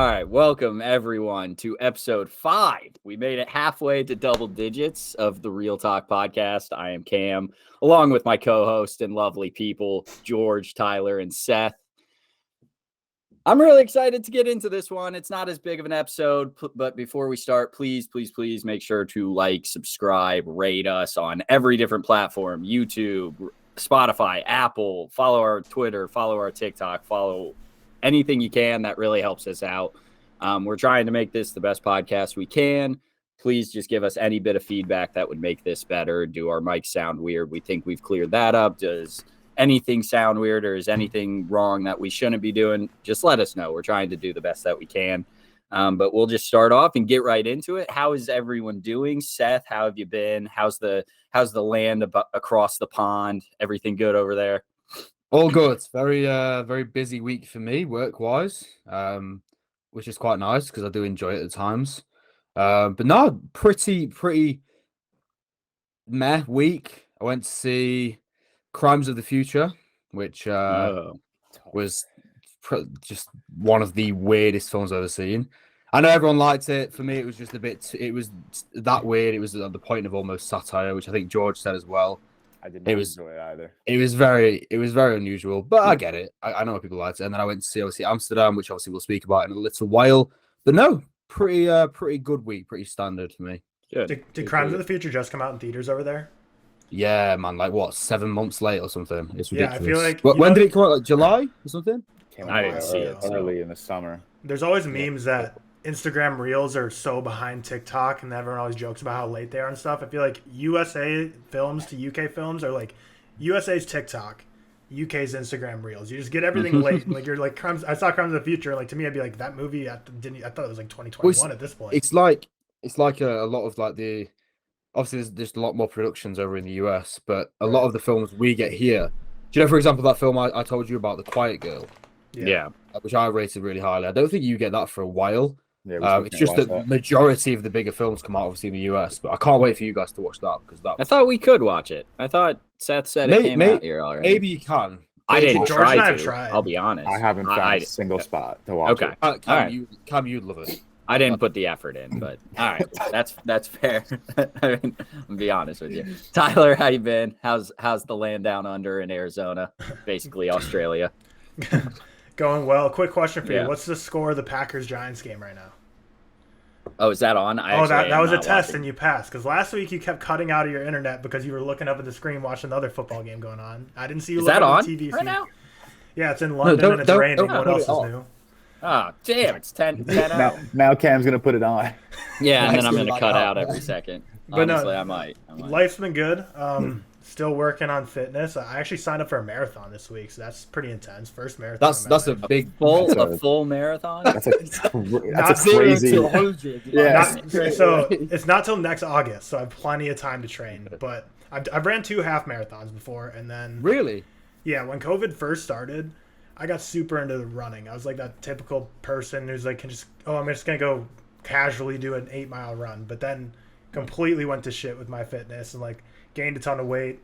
All right, welcome everyone to episode 5. We made it halfway to double digits of the ReelTok podcast. I am Cam, along with my co-host and lovely people, George, Tyler, and Seth. I'm really excited to get into this one. It's not as big of an episode, but before we start, please make sure to like, subscribe, rate us on every different platform, YouTube, Spotify, Apple, follow our Twitter, follow our TikTok, follow anything you can. That really helps us out. We're trying to make this the best podcast we can. Please just give us any bit of feedback that would make this better. Do our mics sound weird? We think we've cleared that up. Does anything sound weird, or is anything wrong that we shouldn't be doing? Just let us know. We're trying to do the best that we can. But we'll just start off and get right into it. How is everyone doing? Seth, how have you been? How's the land across the pond? Everything good over there? All good. Very busy week for me, work-wise, which is quite nice because I do enjoy it at times. But no, pretty meh week. I went to see Crimes of the Future, which was just one of the weirdest films I've ever seen. I know everyone liked it. For me, it was just it was that weird. It was at the point of almost satire, which I think George said as well. I did not enjoy it either. It was very unusual, but I get it. I know people liked it. And then I went to see obviously Amsterdam, which obviously we'll speak about in a little while. But no, pretty good week, pretty standard for me. Good. Did Crimes of the Future just come out in theaters over there? Yeah, man. Like what, 7 months late or something? It's ridiculous. Yeah, I feel like. When did it come out? Like July or something? I didn't see it early in the summer. There's always memes that Instagram Reels are so behind TikTok, and everyone always jokes about how late they are and stuff. I feel like USA films to UK films are like USA's TikTok, UK's Instagram Reels. You just get everything late. Like you're like Crimes. I saw Crimes of the Future. Like to me, I'd be like that movie. I thought it was like 2021 at this point. It's like a lot of like the obviously there's a lot more productions over in the US, but a lot of the films we get here. Do you know, for example, that film I told you about, The Quiet Girl? Yeah. Which I rated really highly. I don't think you get that for a while. Yeah, it's just the majority of the bigger films come out obviously in the US, but I can't wait for you guys to watch that because I thought we could watch it. I thought Seth said it came out here already. Maybe you can. I didn't George and I have try to. tried. I'll be honest. I haven't found a single spot to watch it. Okay. Cam, you'd love it. I didn't put the effort in, but all right, that's fair. I mean, I'll be honest with you. Tyler, how you been? How's the land down under in Arizona, basically Australia? Going well. Quick question for you. What's the score of the Packers-Giants game right now? Oh, is that on? That was a test and you passed. Because last week you kept cutting out of your internet because you were looking up at the screen watching another football game going on. I didn't see you looking at the TV right now? Yeah, it's in London and it's raining. What else is new? Oh, damn, it's 10 out. Now Cam's going to put it on. Yeah, and then I'm going to cut out every second. But honestly, I might. Life's been good. Still working on fitness. I actually signed up for a marathon this week, so that's pretty intense. First marathon. That's a big full marathon. That's a crazy. Yeah. So it's not till next August, so I have plenty of time to train. But I've ran 2 half marathons before, and then really, yeah, when COVID first started, I got super into the running. I was like that typical person who's like, I'm just gonna go casually do an 8-mile run, but then completely went to shit with my fitness and like gained a ton of weight.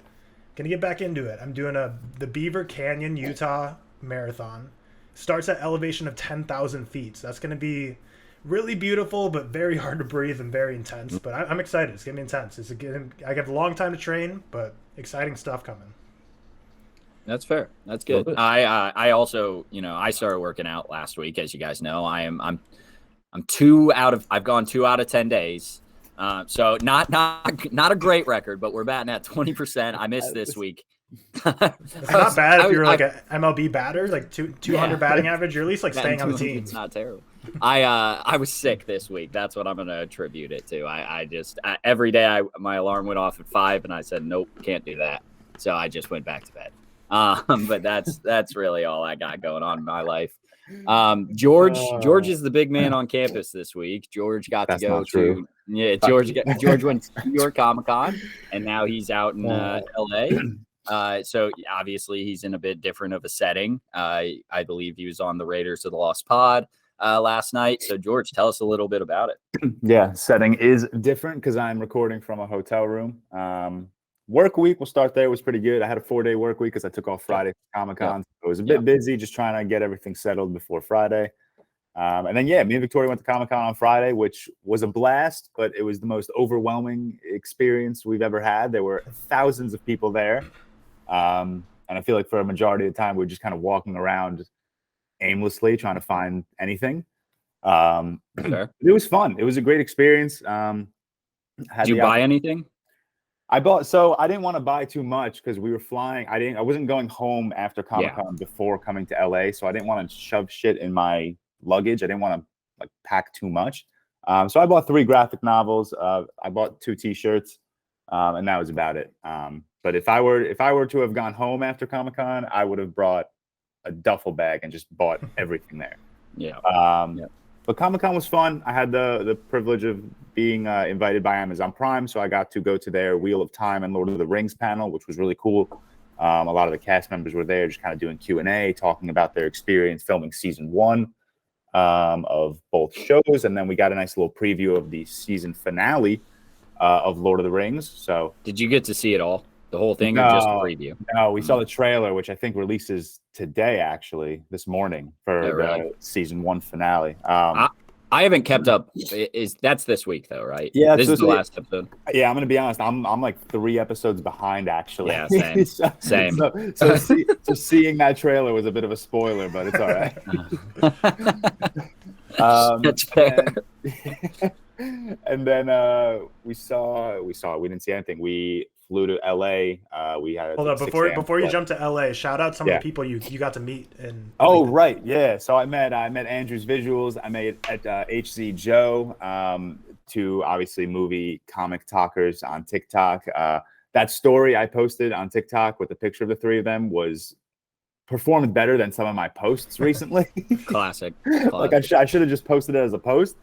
Gonna get back into it. I'm doing the Beaver Canyon, Utah marathon. Starts at elevation of 10,000 feet. So that's gonna be really beautiful, but very hard to breathe and very intense. But I'm excited. It's gonna be intense. I have a long time to train, but exciting stuff coming. That's fair. That's good. I also, I started working out last week, as you guys know. I'm 2 out of. I've gone 2 out of 10 days. So not a great record, but we're batting at 20%. I missed this week. It's not bad if you're like an MLB batter, like 200 batting average. You're at least like staying on the team. It's not terrible. I was sick this week. That's what I'm going to attribute it to. I just every day my alarm went off at 5, and I said nope, can't do that. So I just went back to bed. But that's really all I got going on in my life. George is the big man on campus this week. George got to go to George went to New York Comic-Con, and now he's out in LA. So obviously he's in a bit different of a setting. I believe he was on the Raiders of the Lost Pod last night. So George, tell us a little bit about it. Yeah, setting is different because I'm recording from a hotel room. Work week, we'll start there, was pretty good. I had a 4-day work week because I took off Friday for Comic-Con. So it was a bit busy just trying to get everything settled before Friday. And then, me and Victoria went to Comic-Con on Friday, which was a blast, but it was the most overwhelming experience we've ever had. There were thousands of people there. And I feel like for a majority of the time, we were just kind of walking around aimlessly trying to find anything. It was fun. It was a great experience. Did you buy anything? I didn't want to buy too much because we were flying. I wasn't going home after Comic-Con before coming to LA, so I didn't want to shove shit in my luggage. I didn't want to like pack too much. So I bought 3 graphic novels. I bought 2 t-shirts, and that was about it. But if I were to have gone home after Comic-Con, I would have brought a duffel bag and just bought everything there. But Comic-Con was fun. I had the privilege of being invited by Amazon Prime, so I got to go to their Wheel of Time and Lord of the Rings panel, which was really cool. A lot of the cast members were there, just kind of doing Q&A, talking about their experience filming season 1 of both shows, and then we got a nice little preview of the season finale of Lord of the Rings. So, did you get to see it all? The whole thing, or just a preview? No, we saw the trailer, which I think releases today, actually, this morning for the season 1 finale. I haven't kept up. That's this week though, right? Yeah, this is the last episode. Yeah, I'm gonna be honest. I'm like 3 episodes behind, actually. Yeah, same. So seeing that trailer was a bit of a spoiler, but it's all right. That's fair. And then we didn't see anything. We flew to LA. We had hold up before you jump to LA. Shout out some of the people you got to meet in. Right, yeah. So I met Andrew's Visuals. I met at HZ Joe. To obviously movie comic talkers on TikTok. That story I posted on TikTok with a picture of the 3 of them was performed better than some of my posts recently. Classic. Like I should have just posted it as a post.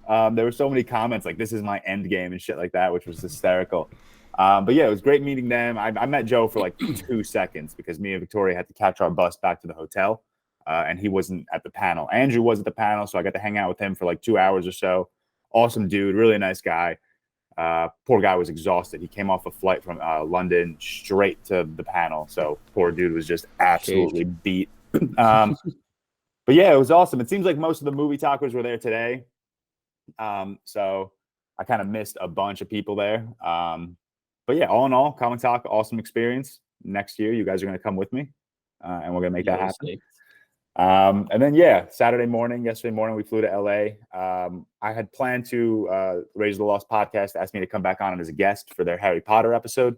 There were so many comments like, "This is my end game" and shit like that, which was hysterical. But yeah, it was great meeting them. I met Joe for like 2 seconds because me and Victoria had to catch our bus back to the hotel, and he wasn't at the panel. Andrew was at the panel, so I got to hang out with him for like 2 hours or so. Awesome dude, really nice guy. Poor guy was exhausted. He came off a flight from London straight to the panel, so poor dude was just absolutely beat. But yeah, it was awesome. It seems like most of the movie talkers were there today. So I kind of missed a bunch of people there. But yeah, all in all, Comic Talk, awesome experience. Next year, you guys are going to come with me, and we're going to make that happen. And then, yesterday morning, we flew to LA. I had planned to Raise the Lost podcast asked me to come back on as a guest for their Harry Potter episode.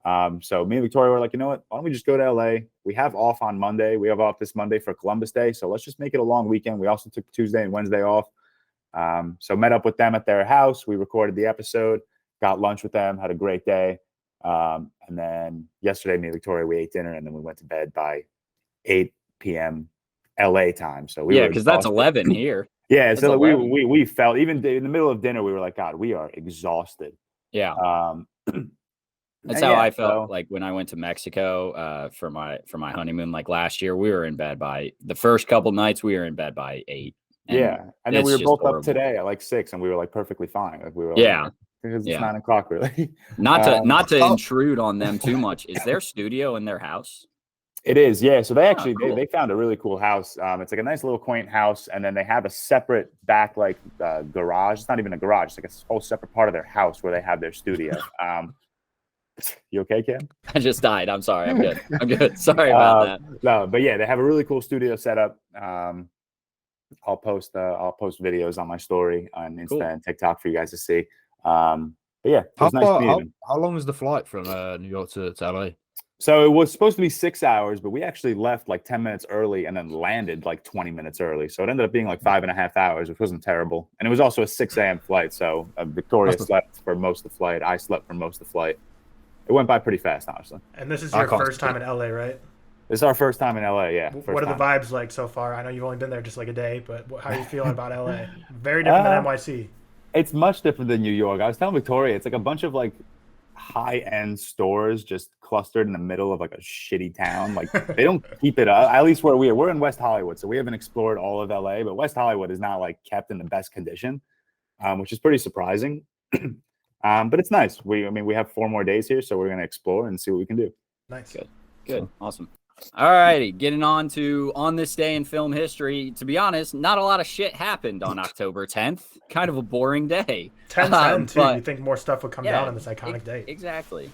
So me and Victoria were like, you know what? Why don't we just go to LA? We have off on Monday. We have off this Monday for Columbus Day. So let's just make it a long weekend. We also took Tuesday and Wednesday off. So met up with them at their house. We recorded the episode. Got lunch with them, had a great day. And then yesterday, me and Victoria, we ate dinner, and then we went to bed by 8 p.m. LA time. So because that's 11 here. Yeah, that's so 11. we felt, even in the middle of dinner, we were like, God, we are exhausted. Yeah. That's how I felt like when I went to Mexico for my honeymoon, like last year. We were in bed by the first couple nights. We were in bed by 8. And then we were both up today at like 6, and we were like perfectly fine. Like we were like, because it's 9 o'clock, really. Not to intrude on them too much. Is their studio in their house? It is, yeah. So they actually they found a really cool house. It's like a nice little quaint house, and then they have a separate back garage. It's not even a garage; it's like a whole separate part of their house where they have their studio. You okay, Cam? I just died. I'm sorry. I'm good. I'm good. Sorry about that. No, but yeah, they have a really cool studio setup. I'll post videos on my story on Insta and TikTok for you guys to see. But yeah, it was nice to meet him. How long is the flight from New York to LA? So it was supposed to be 6 hours, but we actually left like 10 minutes early and then landed like 20 minutes early. So it ended up being like 5.5 hours, which wasn't terrible. And it was also a 6 a.m. flight. So Victoria slept for most of the flight. I slept for most of the flight. It went by pretty fast, honestly. And this is your first time in LA, right? This is our first time in LA, yeah. What are the vibes like so far? I know you've only been there just like a day, but how are you feeling about LA? Very different than NYC. It's much different than New York. I was telling Victoria, it's like a bunch of like high-end stores just clustered in the middle of like a shitty town. Like they don't keep it up. At least where we're in West Hollywood, so we haven't explored all of LA, but West Hollywood is not like kept in the best condition, which is pretty surprising. But it's nice. We have 4 more days here, so we're gonna explore and see what we can do. Nice. Good. Awesome. All righty, getting on this day in film history. To be honest, not a lot of shit happened on October 10th. Kind of a boring day. 10/10 too. You think more stuff would come down on this iconic date? Exactly.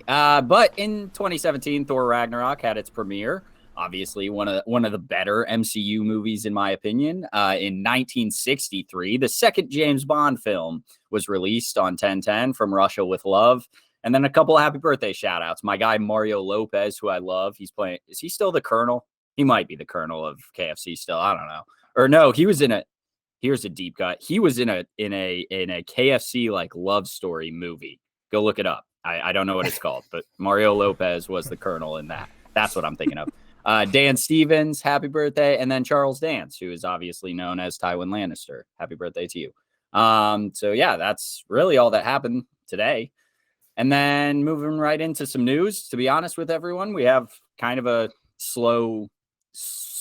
But in 2017, Thor Ragnarok had its premiere. Obviously, one of the better MCU movies in my opinion. In 1963, the second James Bond film was released on 10/10 from Russia with Love. And then a couple of happy birthday shout outs. My guy Mario Lopez, who I love, he's playing. Is he still the colonel? He might be the colonel of KFC still. I don't know. Or no, he was in a. Here's a deep cut. He was in a KFC like love story movie. Go look it up. I don't know what it's called, but Mario Lopez was the colonel in that. That's what I'm thinking of. Dan Stevens, happy birthday, and then Charles Dance, who is obviously known as Tywin Lannister. Happy birthday to you. So yeah, that's really all that happened today. And then moving right into some news, to be honest with everyone, we have kind of a slow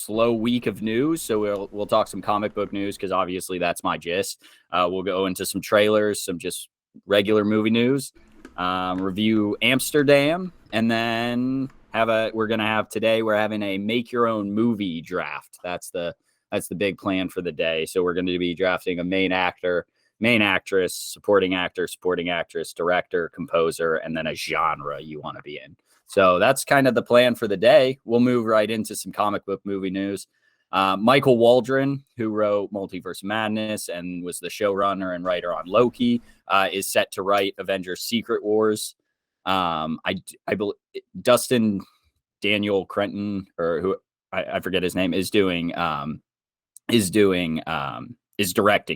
week of news. So we'll talk some comic book news because obviously that's my gist. We'll go into some trailers, some just regular movie news, review Amsterdam, and then we're having a make your own movie draft. That's the big plan for the day. So we're going to be drafting a main actor, main actress, supporting actor, supporting actress, director, composer, and then a genre you want to be in. So that's kind of the plan for the day. We'll move right into some comic book movie news. Michael Waldron, who wrote Multiverse of Madness and was the showrunner and writer on Loki, is set to write Avengers Secret Wars. I believe Dustin Daniel Crenton, or who I forget his name, is directing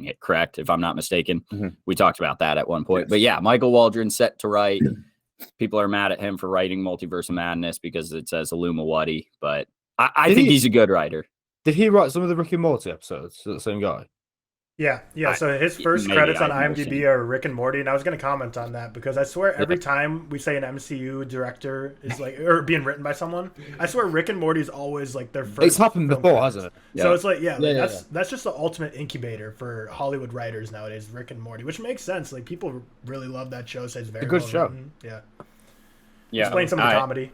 it, correct? If I'm not mistaken. Mm-hmm. We talked about that at one point. Yes. But yeah, Michael Waldron set to write. People are mad at him for writing Multiverse of Madness because it says Illumawati, but I think he's a good writer. Did he write some of the Rick and Morty episodes? Is that the same guy? Yeah. So his first credits on IMDb are Rick and Morty, and I was going to comment on that because I swear every time we say an MCU director is like or being written by someone, I swear Rick and Morty is always like their first. It's happened before, hasn't it? So it's like that's just the ultimate incubator for Hollywood writers nowadays, Rick and Morty, which makes sense. Like people really love that show. So it's very a good show. Written. Yeah. Explain some of the comedy.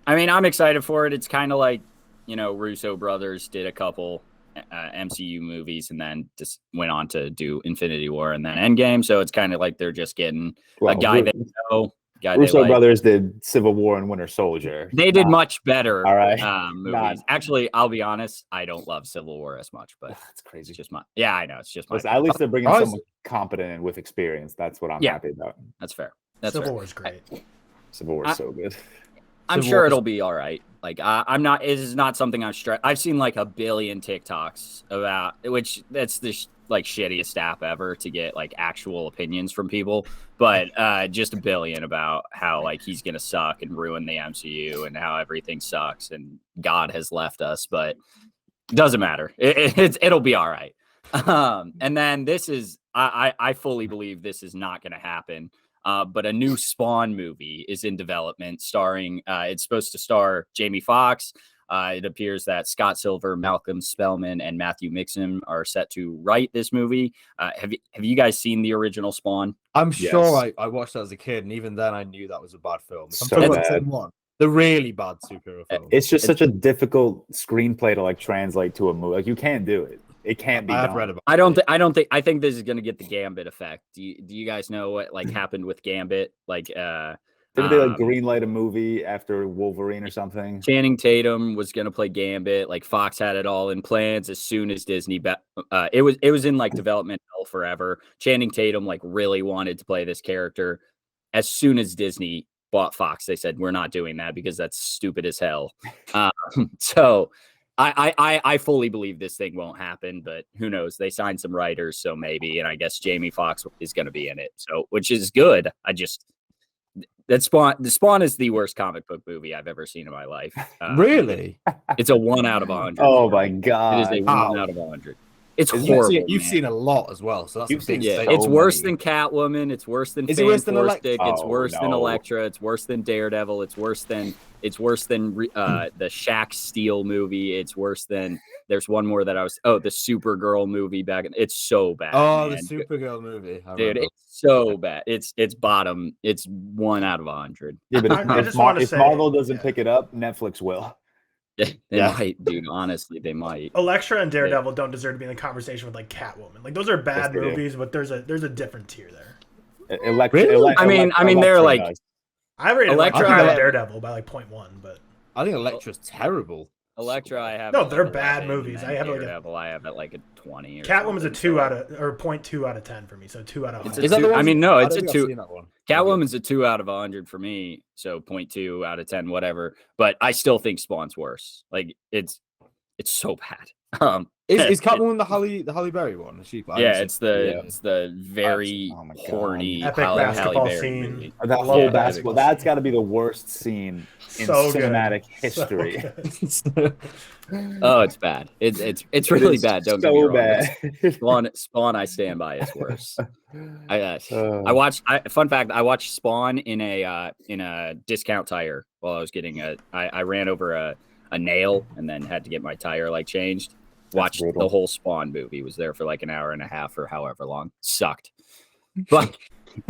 I mean, I'm excited for it. It's kind of like Russo brothers did a couple MCU movies and then just went on to do Infinity War and then Endgame. So it's kind of like they're just getting a guy they know. Russo brothers did Civil War and Winter Soldier. They did much better. All right. Movies. Actually, I'll be honest. I don't love Civil War as much, but that's crazy. It's just my. Yeah, I know. It's just my. Listen, at least they're bringing someone competent and with experience. That's what I'm happy about. That's fair. Civil War is great. Civil War is so good. I'm sure it'll be all right. Like I'm not. It is not something I'm stressed. I've seen like a billion TikToks about which that's the shittiest app ever to get like actual opinions from people. But just a billion about how like he's gonna suck and ruin the MCU and how everything sucks and God has left us. But it doesn't matter. It'll be all right. And then this is I fully believe this is not gonna happen. But a new Spawn movie is in development starring, it's supposed to star Jamie Foxx. It appears that Scott Silver, Malcolm Spellman, and Matthew Mixon are set to write this movie. Have you guys seen the original Spawn? I'm sure I watched that as a kid, and even then I knew that was a bad film. So bad. The same one. The really bad superhero film. It's just such a difficult screenplay to like translate to a movie. Like you can't do it. It can't be done. I think this is going to get the Gambit effect. Do you guys know what like happened with Gambit? Like, didn't they like greenlight a movie after Wolverine or something? Channing Tatum was going to play Gambit. Like Fox had it all in plans as soon as Disney. It was in like development hell forever. Channing Tatum like really wanted to play this character. As soon as Disney bought Fox, they said we're not doing that because that's stupid as hell. So. I fully believe this thing won't happen, but who knows? They signed some writers, so maybe, and I guess Jamie Foxx is going to be in it, so which is good. The Spawn is the worst comic book movie I've ever seen in my life. Really? It's a 1 out of 100. Oh my god! It is a 1 out of 100. It's horrible. You've seen a lot as well, so that's You've a big seen Yeah, statement. it's worse than Catwoman. It's worse than Is it worse than Fantastic. Elektra? It's worse than no. Elektra. It's worse than Daredevil. It's worse than the Shaq Steel movie. It's worse than there's one more that the Supergirl movie back. It's so bad. Oh, man. the Supergirl movie. Dude, it's so bad. It's bottom. It's 1 out of 100. Yeah, but I just want to if say, Marvel doesn't pick it up, Netflix will. They might, dude. Honestly, they might. Elektra and Daredevil don't deserve to be in the conversation with like Catwoman. Like those are bad Yes, they do. movies, but there's a different tier there. Electra, I mean, they're like. does. I rated Elektra- Elektra and Daredevil by like 0.1, but I think Elektra's terrible. Elektra, I have. No, at, they're like, bad 11, movies. and I have, like, a- Daredevil. I have at like a 20. Or Catwoman's a something, 2 so- out of or 0.2 out of 10 for me. So 2 out of It's 100. a 2. I mean, no, it's I a don't think I've 2. seen that one. Catwoman's a 2 out of 100 for me, so 0.2 out of 10, whatever. But I still think Spawn's worse. Like it's so bad. Is Catwoman the Halle Berry one? It's the very Oh my God. horny Epic Halle basketball Berry scene. movie. That Love whole that basketball. basketball That's got to be the worst scene in So good. cinematic So history. good. Oh, it's bad. It's really bad. Don't get me so wrong. bad. Spawn, I stand by is worse. I watched. Fun fact: I watched Spawn in a discount tire while I was getting I ran over a nail and then had to get my tire like changed. Watched brutal. the whole Spawn movie. Was there for like an hour and a half or however long. Sucked. But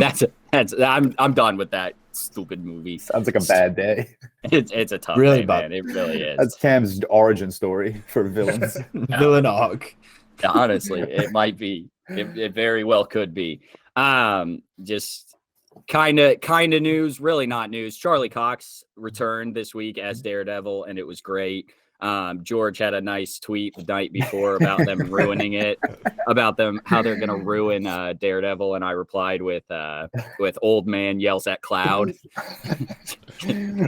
I'm done with that stupid movie. Sounds like a bad day. It's a tough Really day, bad. man. It really is. That's Cam's origin story for villains. Villain arc. Honestly, it might be. It very well could be. Just kind of news, really not news. Charlie Cox returned this week as Daredevil, and it was great. George had a nice tweet the night before about them ruining it, about them how they're gonna ruin Daredevil, and I replied with old man yells at cloud.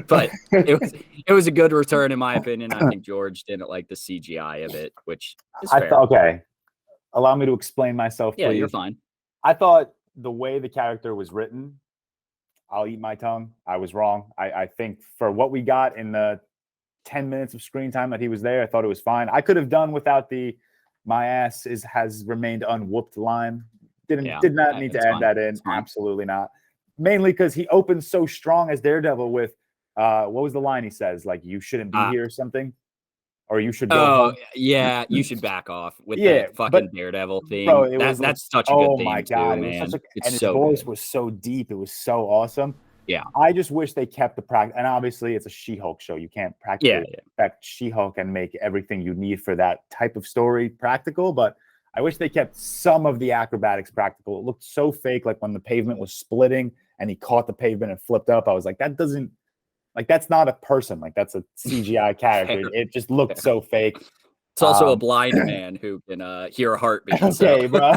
But it was a good return in my opinion. I think George didn't like the CGI of it, which is fair. Okay. Allow me to explain myself, Yeah, please. you're fine. I thought the way the character was written, I'll eat my tongue. I was wrong. I think for what we got in the 10 minutes of screen time that he was there, I thought it was fine. I could have done without the "my ass has remained unwhooped" line. Did not need to add that in. Absolutely not. Mainly because he opens so strong as Daredevil with what was the line he says? Like, you shouldn't be here or something. Or you should go home. Yeah, you should back off with Yeah, the fucking but- Daredevil thing. Bro, That's such a good oh thing my too, God, man. it was such It's and his so voice good. was so deep. It was so awesome. Yeah. I just wish they kept the practice. And obviously, it's a She-Hulk show. You can't practically Yeah. affect She-Hulk and make everything you need for that type of story practical. But I wish they kept some of the acrobatics practical. It looked so fake, like when the pavement was splitting and he caught the pavement and flipped up. I was like, that doesn't, like, that's not a person. Like, that's a CGI character. It just looked so fake. It's also a blind man who can hear a heartbeat. Okay, so. bro.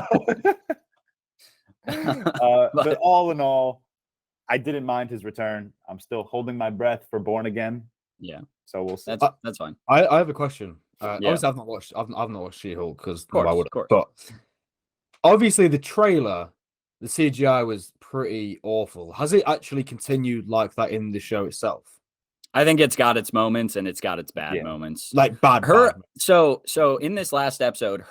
But all in all, I didn't mind his return. I'm still holding my breath for Born Again. Yeah. So we'll see. That's fine. I have a question. Yeah. Obviously, I've not watched She-Hulk because course, I would. of course. But obviously, the trailer, the CGI was pretty awful. Has it actually continued like that in the show itself? I think it's got its moments and it's got its bad Yeah. moments. Like bad. So in this last episode,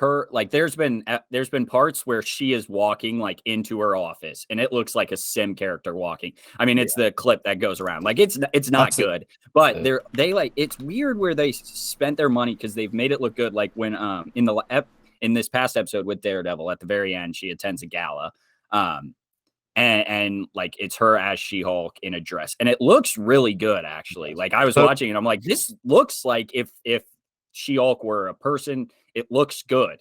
there's been parts where she is walking like into her office and it looks like a sim character walking. I mean, it's the clip that goes around. Like it's not That's good, but they like, it's weird where they spent their money because they've made it look good. Like when in this past episode with Daredevil, at the very end, she attends a gala. And like it's her as She-Hulk in a dress, and it looks really good actually. Like I was watching and I'm like, this looks like if She-Hulk were a person, it looks good.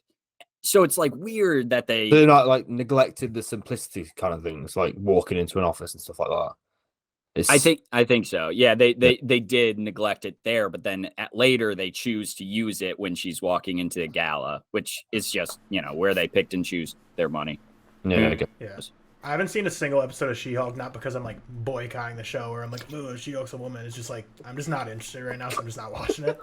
So it's like weird that they're not like neglected the simplicity kind of things, like walking into an office and stuff like that. I think so. Yeah, they did neglect it there, but then later they choose to use it when she's walking into the gala, which is just, where they picked and choose their money. Yeah, I guess. Yeah. I haven't seen a single episode of She-Hulk, not because I'm like boycotting the show or I'm like, oh, She-Hulk's a woman. It's just like, I'm just not interested right now, so I'm just not watching it.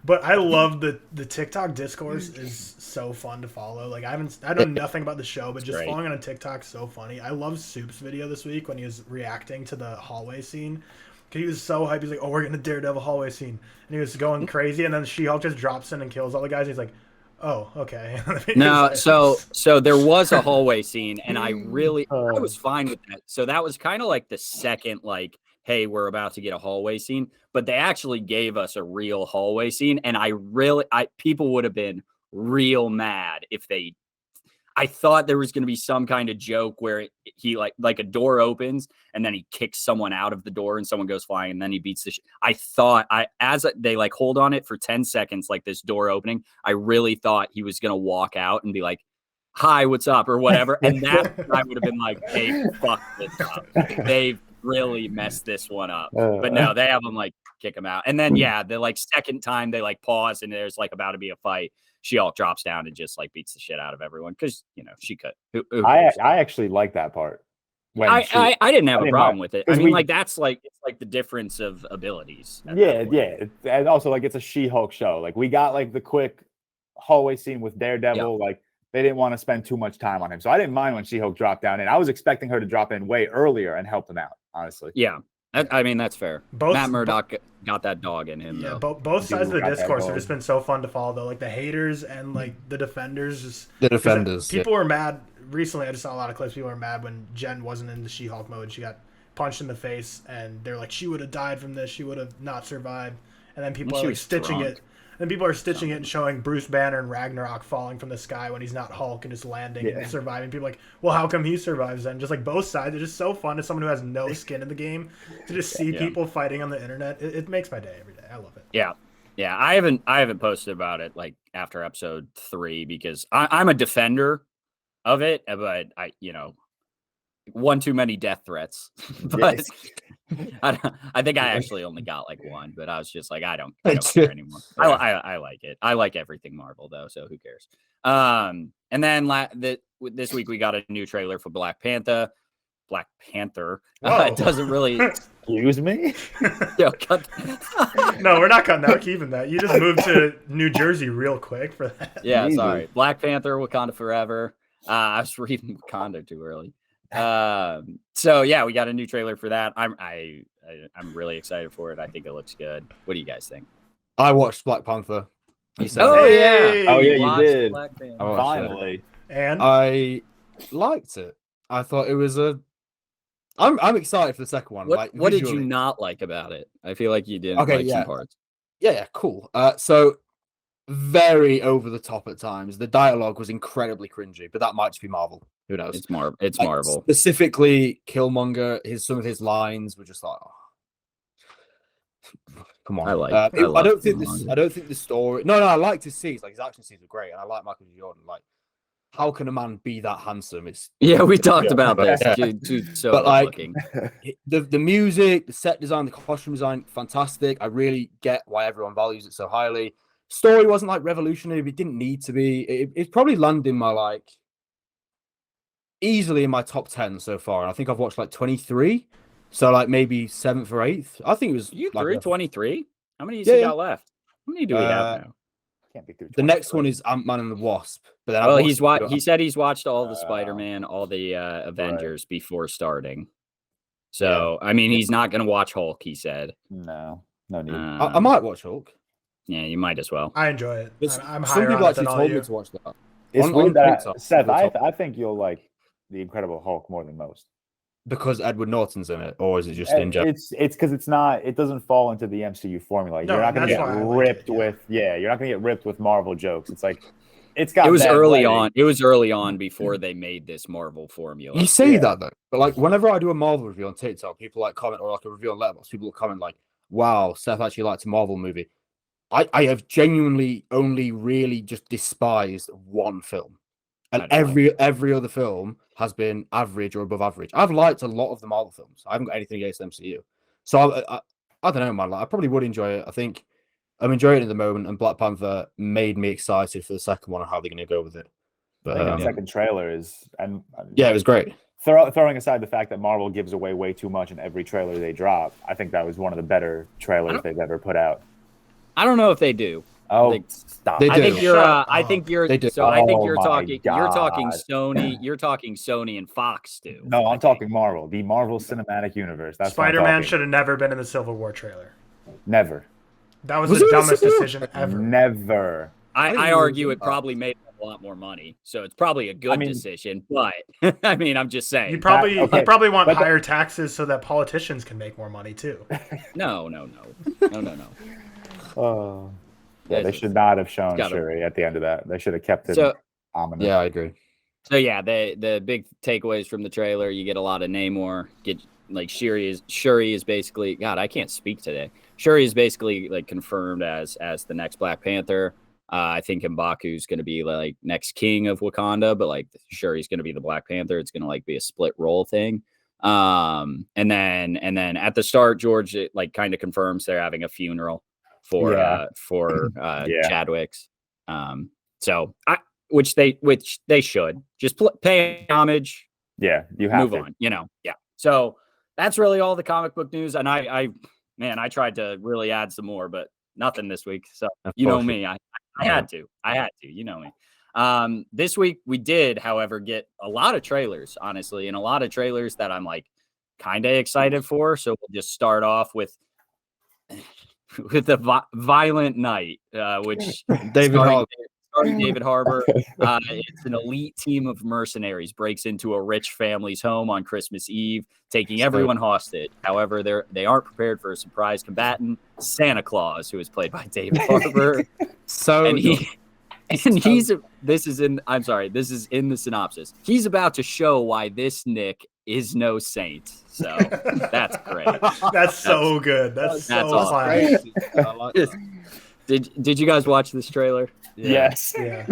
But I love the TikTok discourse is so fun to follow. Like I know nothing about the show, but just following on a TikTok so funny. I love Soup's video this week when he was reacting to the hallway scene. Cause he was so hyped. He's like, oh, we're getting a Daredevil hallway scene. And he was going crazy. And then She-Hulk just drops in and kills all the guys. And he's like, Oh, okay. No, so there was a hallway scene, and I was fine with that. So that was kind of like the second, like, hey, we're about to get a hallway scene, but they actually gave us a real hallway scene, and people would have been real mad if I thought there was going to be some kind of joke where he like a door opens and then he kicks someone out of the door and someone goes flying and then he beats the I thought they like hold on it for 10 seconds, like this door opening, I really thought he was going to walk out and be like, hi, what's up, or whatever. And that I would have been like, hey, fuck this up. They've really messed this one up. But no, they have him like kick him out. And then, yeah, the like second time they like pause and there's like about to be a fight. She all drops down and just like beats the shit out of everyone because she could. I actually like that part. I didn't have a problem with it. I mean, like that's like it's like the difference of abilities. Yeah, and also like it's a She-Hulk show. Like we got like the quick hallway scene with Daredevil. Yep. Like they didn't want to spend too much time on him, so I didn't mind when She-Hulk dropped down. And I was expecting her to drop in way earlier and help him out. Honestly, yeah. I mean, that's fair. Matt Murdock got that dog in him. Yeah, both sides of the discourse have just been so fun to follow, though. Like the haters and like the defenders. People were mad recently. I just saw a lot of clips. People were mad when Jen wasn't in the She-Hulk mode. She got punched in the face, and they're like, she would have died from this. She would have not survived. And then people are like stitching it. And people are stitching it and showing Bruce Banner and Ragnarok falling from the sky when he's not Hulk and just landing and surviving. People are like, well, how come he survives then? Just like both sides. It's just so fun as someone who has no skin in the game to just see people fighting on the internet. It makes my day every day. I love it. Yeah. Yeah. I haven't posted about it like after episode 3 because I'm a defender of it, but one too many death threats. But I think I actually only got like one, but I was just like, I don't care anymore. I like it. I like everything Marvel though, so who cares? And then this week we got a new trailer for Black Panther. It doesn't really. Excuse me. No, we're not cutting that. We're keeping that. You just moved to New Jersey real quick for that. Yeah, sorry. Black Panther, Wakanda Forever. I was reading Wakanda too early. So yeah, we got a new trailer for that. I'm really excited for it. I think it looks good. What do you guys think? I watched Black Panther. You did. Finally. And I liked it. I thought it was I'm excited for the second one. What did you not like about it? I feel like you didn't like some parts. Yeah, cool. So very over the top at times. The dialogue was incredibly cringy, but that might just be Marvel. Who knows? It's Marvel. Specifically, Killmonger. Some of his lines were just like, come on. I don't think the story. No, I like to see. It's like his action scenes are great, and I like Michael B. Jordan. Like, how can a man be that handsome? We talked about this. So but like the music, the set design, the costume design, fantastic. I really get why everyone values it so highly. Story wasn't like revolutionary, but it didn't need to be. It probably landed in my easily in my top 10 so far, and I think I've watched like 23, so like maybe 7th or 8th. I think it was you through 23. How many you got left? How many do we have now? Can't be through. The next one is Ant-Man and the Wasp. But then he said he's watched all the Spider-Man, all the Avengers before starting. So I mean, he's not going to watch Hulk. He said no need. I might watch Hulk. Yeah, you might as well. I enjoy it. I'm some people actually told me to watch that. It's weird that Seth. I think you'll like the Incredible Hulk more than most because Edward Norton's in it, or is it just in general? It's because it doesn't fall into the MCU formula. You're not going to get ripped with you're not going to get ripped with Marvel jokes. It's like it was early on. It was early on before they made this Marvel formula. You say that though, but like whenever I do a Marvel review on TikTok, people like comment, or like a review on Letterboxd, people will comment like, "Wow, Seth actually liked a Marvel movie." I have genuinely only really just despised one film, and every other film has been average or above average. I've liked a lot of the Marvel films. I haven't got anything against MCU, so I don't know, man. Like, I probably would enjoy it. I think I'm enjoying it at the moment, and Black Panther made me excited for the second one and how they're going to go with it. But the second trailer is, and it was great. Throwing aside the fact that Marvel gives away way too much in every trailer they drop, I think that was one of the better trailers they've ever put out. I don't know if they do. Oh, stop! I think you're. They do. So I think you're talking. God. You're talking Sony. You're talking Sony and Fox do. No, I'm talking Marvel. The Marvel Cinematic Universe. That's Spider-Man should have never been in the Civil War trailer. Never. That was the dumbest decision ever. Never. I argue it probably made a lot more money, so it's probably a good decision. But I mean, I'm just saying. You probably want higher taxes so that politicians can make more money too. No. Oh, yeah, they should not have shown Shuri at the end of that. They should have kept it ominous. Yeah, I agree. So yeah, the big takeaways from the trailer, you get a lot of Namor. Get like Shuri is basically, God, I can't speak today. Shuri is basically like confirmed as the next Black Panther. I think M'Baku's going to be like next king of Wakanda, but like Shuri's going to be the Black Panther. It's going to like be a split role thing. And then at the start, George like kind of confirms they're having a funeral for Chadwick's. So which they should just pay homage. Yeah, you have move to on. Yeah. So that's really all the comic book news. And I tried to really add some more, but nothing this week. So you know me, I had to. You know me. This week we did, however, get a lot of trailers, honestly, and a lot of trailers that I'm like kind of excited for. So we'll just start off with the Violent Night, which starring David Harbour. It's an elite team of mercenaries breaks into a rich family's home on Christmas Eve, taking everyone hostage. However, they aren't prepared for a surprise combatant, Santa Claus, who is played by David Harbour. This is in the synopsis. He's about to show why this Nick is no saint. So that's great. That's so good. That's so crazy. I like that. Did you guys watch this trailer? Yes. Yeah.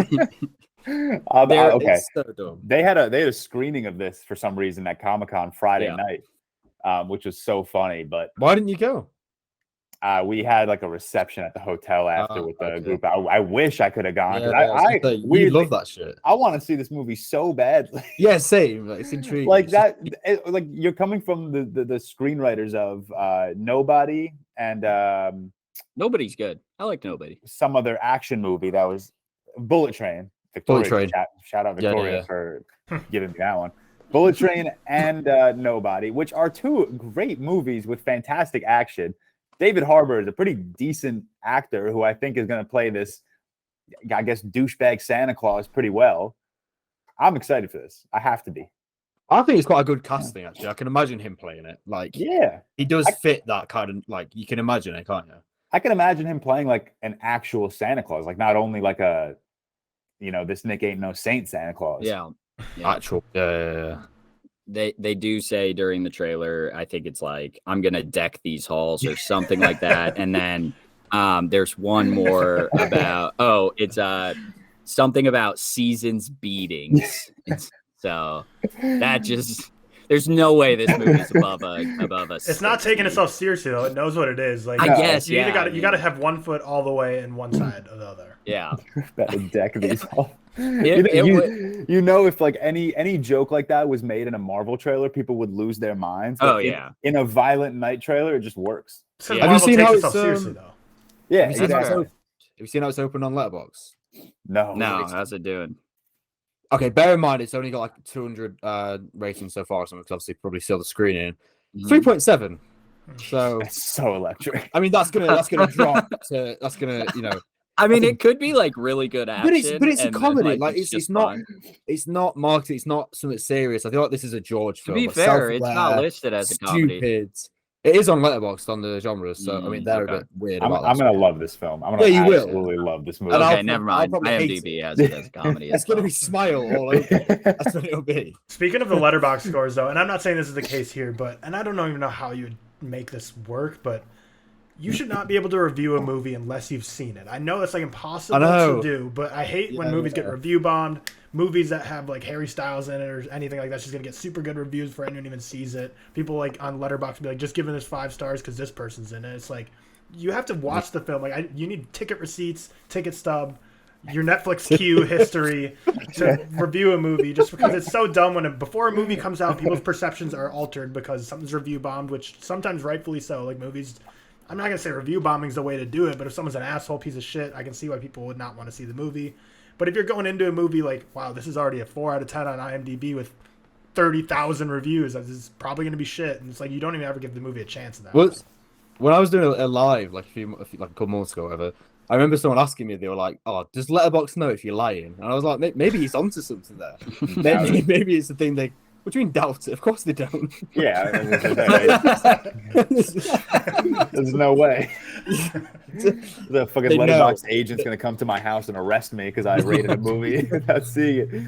Okay. So dumb. They had a screening of this for some reason at Comic-Con Friday night, which was so funny. But why didn't you go? We had like a reception at the hotel after with the group. I wish I could have gone. We love that shit. I want to see this movie so badly. Yeah, same. Like, it's intriguing. Like that. Like you're coming from the screenwriters of Nobody and Nobody's good. I like Nobody. Some other action movie that was Bullet Train. Victoria, shout out Victoria for giving me that one. Bullet Train and Nobody, which are two great movies with fantastic action. David Harbour is a pretty decent actor who I think is going to play this, I guess, douchebag Santa Claus pretty well. I'm excited for this. I have to be. I think it's quite a good casting, actually. I can imagine him playing it. Like, yeah, he does fit that kind of, like, you can imagine it, can't you? I can imagine him playing like an actual Santa Claus, like not only like a, this Nick ain't no saint Santa Claus. Yeah. Actual. They do say during the trailer, I think it's like, I'm gonna deck these halls or something like that. And then there's one more about it's something about seasons beatings. So that just, there's no way this movie's above a It's not taking itself seriously though. It knows what it is. Like, I guess you gotta have one foot all the way in one side of the other. Yeah. That deck these halls. If like any joke like that was made in a Marvel trailer, people would lose their minds. But in a Violent Night trailer, it just works. Yeah. Have you seen how it's seriously though? Yeah, have you seen how it's open on Letterboxd? No. How's it doing? Okay, bear in mind it's only got like 200 ratings so far, because obviously probably still the screening. 3.7. So it's so electric. I mean, that's gonna drop to I mean, it could be like really good action, but it's a comedy. Like it's not marketing. It's not something serious. I feel like this is a George film. To be fair, it's not listed as a comedy. Stupid. It is on Letterboxd on the genres, so I mean they're a bit weird about that. I'm gonna love this film. I'm gonna absolutely love this movie. Okay, never mind. IMDb has it as a comedy. It's gonna be Smile all over. That's what it'll be. Speaking of the Letterboxd scores, though, and I'm not saying this is the case here, and I don't even know how you would make this work, but you should not be able to review a movie unless you've seen it. I know it's like impossible to do, but I hate when movies get review bombed. Movies that have like Harry Styles in it or anything like that's just gonna get super good reviews before anyone even sees it. People like on Letterboxd be like, just giving this 5 stars because this person's in it. It's like you have to watch the film. Like you need ticket receipts, ticket stub, your Netflix queue history to review a movie. Just because it's so dumb before a movie comes out, people's perceptions are altered because something's review bombed, which sometimes rightfully so. Like movies. I'm not going to say review bombing is the way to do it, but if someone's an asshole piece of shit, I can see why people would not want to see the movie. But if you're going into a movie like, wow, this is already a 4 out of 10 on IMDb with 30,000 reviews, this is probably going to be shit. And it's like, you don't even ever give the movie a chance in that. Well, when I was doing a live, like a couple months ago, whatever, I remember someone asking me, they were like, "Oh, does Letterboxd know if you're lying?" And I was like, "Maybe he's onto something there. maybe it's the thing they." What do you mean doubt it? Of course they don't. Yeah, there's no way. The fucking Letterboxd agent's gonna come to my house and arrest me because I rated a movie without seeing it.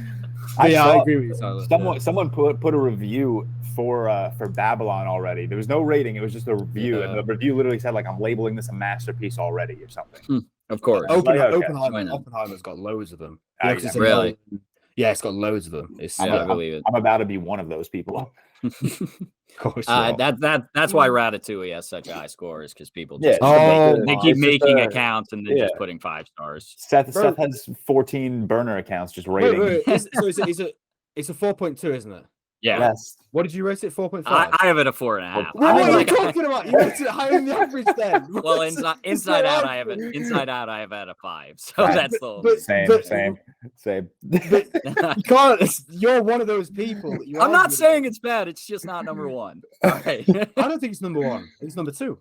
I agree with you, Tyler. Someone put a review for Babylon already. There was no rating; it was just a review, and the review literally said like, "I'm labeling this a masterpiece already" or something. Of course, Oppenheimer's got loads of them. Really? Yeah, it's got loads of them. I believe it. I'm about to be one of those people. Of course. That's why Ratatouille has such high scores, because people just they keep making accounts and they're just putting 5 stars. Seth has 14 burner accounts just rating. Wait. It's a 4.2, isn't it? Yeah. Yes. What did you rate it? 4.5. I have it a 4.5. What are you talking about? You rated it higher than the average then. Well, inside out, I have it. Inside out, I have it a 5. So that's the same. You can't. You're one of those people. I'm not saying it's bad. It's just not number 1. All right. I don't think it's number 1. It's number 2.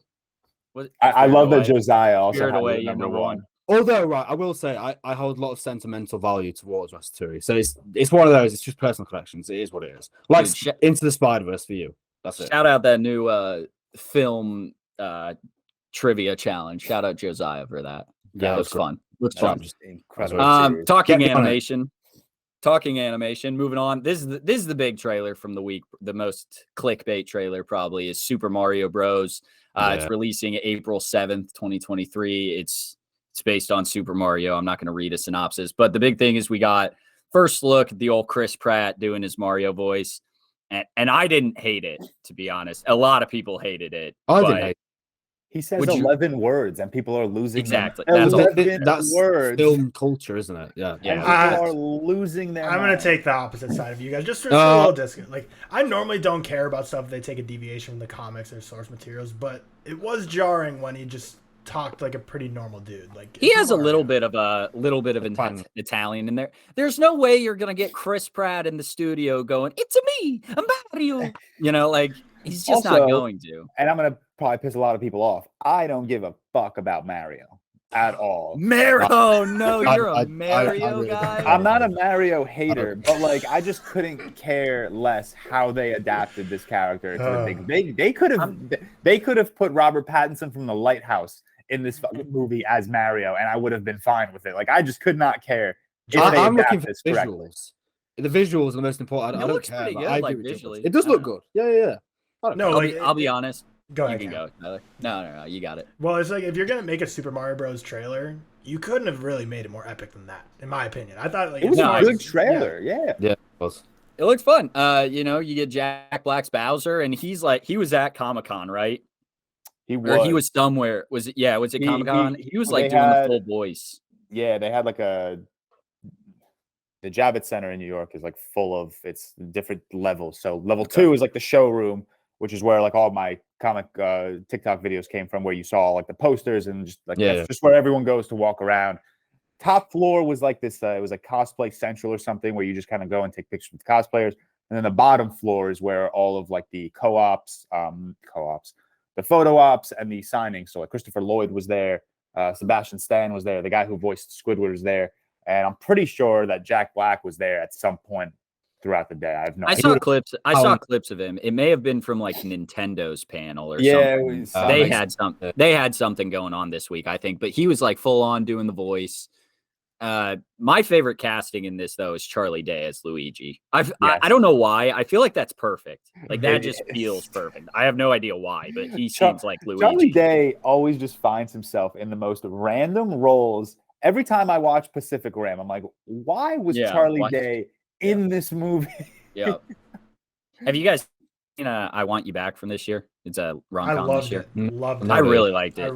I love that Josiah also Spirit had Away, number 1. Although, right, I will say I hold a lot of sentimental value towards Ratatouille. So it's one of those. It's just personal collections. It is what it is. Like Into the Spider-Verse for you. That's it. Shout out that new film trivia challenge. Shout out Josiah for that. Yeah, that looks fun. Looks fun. Incredible. Talking animation. Moving on. This is the big trailer from the week. The most clickbait trailer probably is Super Mario Bros. It's releasing April 7th, 2023. It's based on Super Mario. I'm not going to read a synopsis, but the big thing is we got first look at the old Chris Pratt doing his Mario voice. And I didn't hate it, to be honest. A lot of people hated it. I didn't hate it. He says 11 words and people are losing exactly. That's 11 words. Film culture, isn't it? Yeah. People are losing their I'm going to take the opposite side of you guys. Just for a little discount. Like, I normally don't care about stuff if they take a deviation from the comics or source materials, but it was jarring when he just talked like a pretty normal dude. Like, he has a little bit of Italian in there. There's no way you're gonna get Chris Pratt in the studio going, "It's me, I'm Mario." You know, like he's just not going to. And I'm gonna probably piss a lot of people off. I don't give a fuck about Mario at all. Mario, no, you're a Mario guy. I'm not a Mario hater, but like I just couldn't care less how they adapted this character to the thing. They could have put Robert Pattinson from The Lighthouse in this movie as Mario, and I would have been fine with it. Like I just could not care. I'm looking for the visuals. The visuals are the most important. I don't care. Like visually, it does look good. Yeah. I'll be honest. Go ahead. You can go, Tyler. No, you got it. Well, it's like if you're gonna make a Super Mario Bros. Trailer, you couldn't have really made it more epic than that, in my opinion. I thought like it was a good trailer. Yeah, it was. It looks fun. You get Jack Black's Bowser, and he was at Comic-Con, right? He was somewhere. Was it Comic-Con? He was like doing the full voice. Yeah, they had like the Javits Center in New York is like full of its different levels. So level 2 is like the showroom, which is where like all my comic TikTok videos came from, where you saw like the posters and just like that's just where everyone goes to walk around. Top floor was like this. It was like Cosplay Central or something, where you just kind of go and take pictures with cosplayers. And then the bottom floor is where all of like the co-ops, the photo ops, and the signings. So like Christopher Lloyd was there, Sebastian Stan was there, the guy who voiced Squidward was there, and I'm pretty sure that Jack Black was there at some point throughout the day. I have no idea. I saw clips of him. It may have been from like Nintendo's panel or something. They had something going on this week, I think, but he was like full on doing the voice. My favorite casting in this though is Charlie Day as Luigi. I don't know why. I feel like that's perfect. Like that just feels perfect. I have no idea why, but he seems like Luigi. Charlie Day always just finds himself in the most random roles. Every time I watch Pacific Rim, I'm like, why was Charlie Day in this movie? Yeah. Have you guys seen I Want You Back from this year? It's a rom-com this year. I really liked it.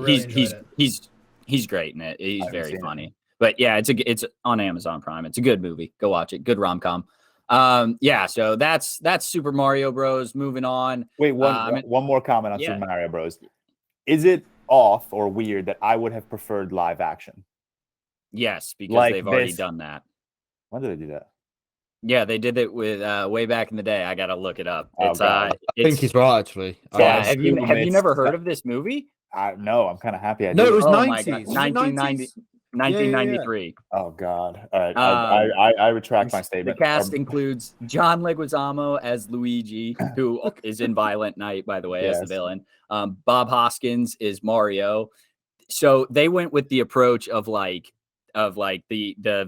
He's great in it. He's very funny. But yeah, it's on Amazon Prime. It's a good movie. Go watch it. Good rom-com. So that's Super Mario Bros. Moving on. Wait, one more comment on Super Mario Bros. Is it off or weird that I would have preferred live action? Yes, because they've already done that. When did they do that? Yeah, they did it with way back in the day. I gotta look it up. I think he's right, actually. Yeah, have you never heard of this movie? No, I'm kind of happy I No, did. it was Oh my God, 90s. Was it 1990. 90s? 1993. Oh God! All right, Um, I retract my The statement. cast includes John Leguizamo as Luigi, who is in Violent Night, by the way, as the Yes. villain. Bob Hoskins is Mario. So they went with the approach of the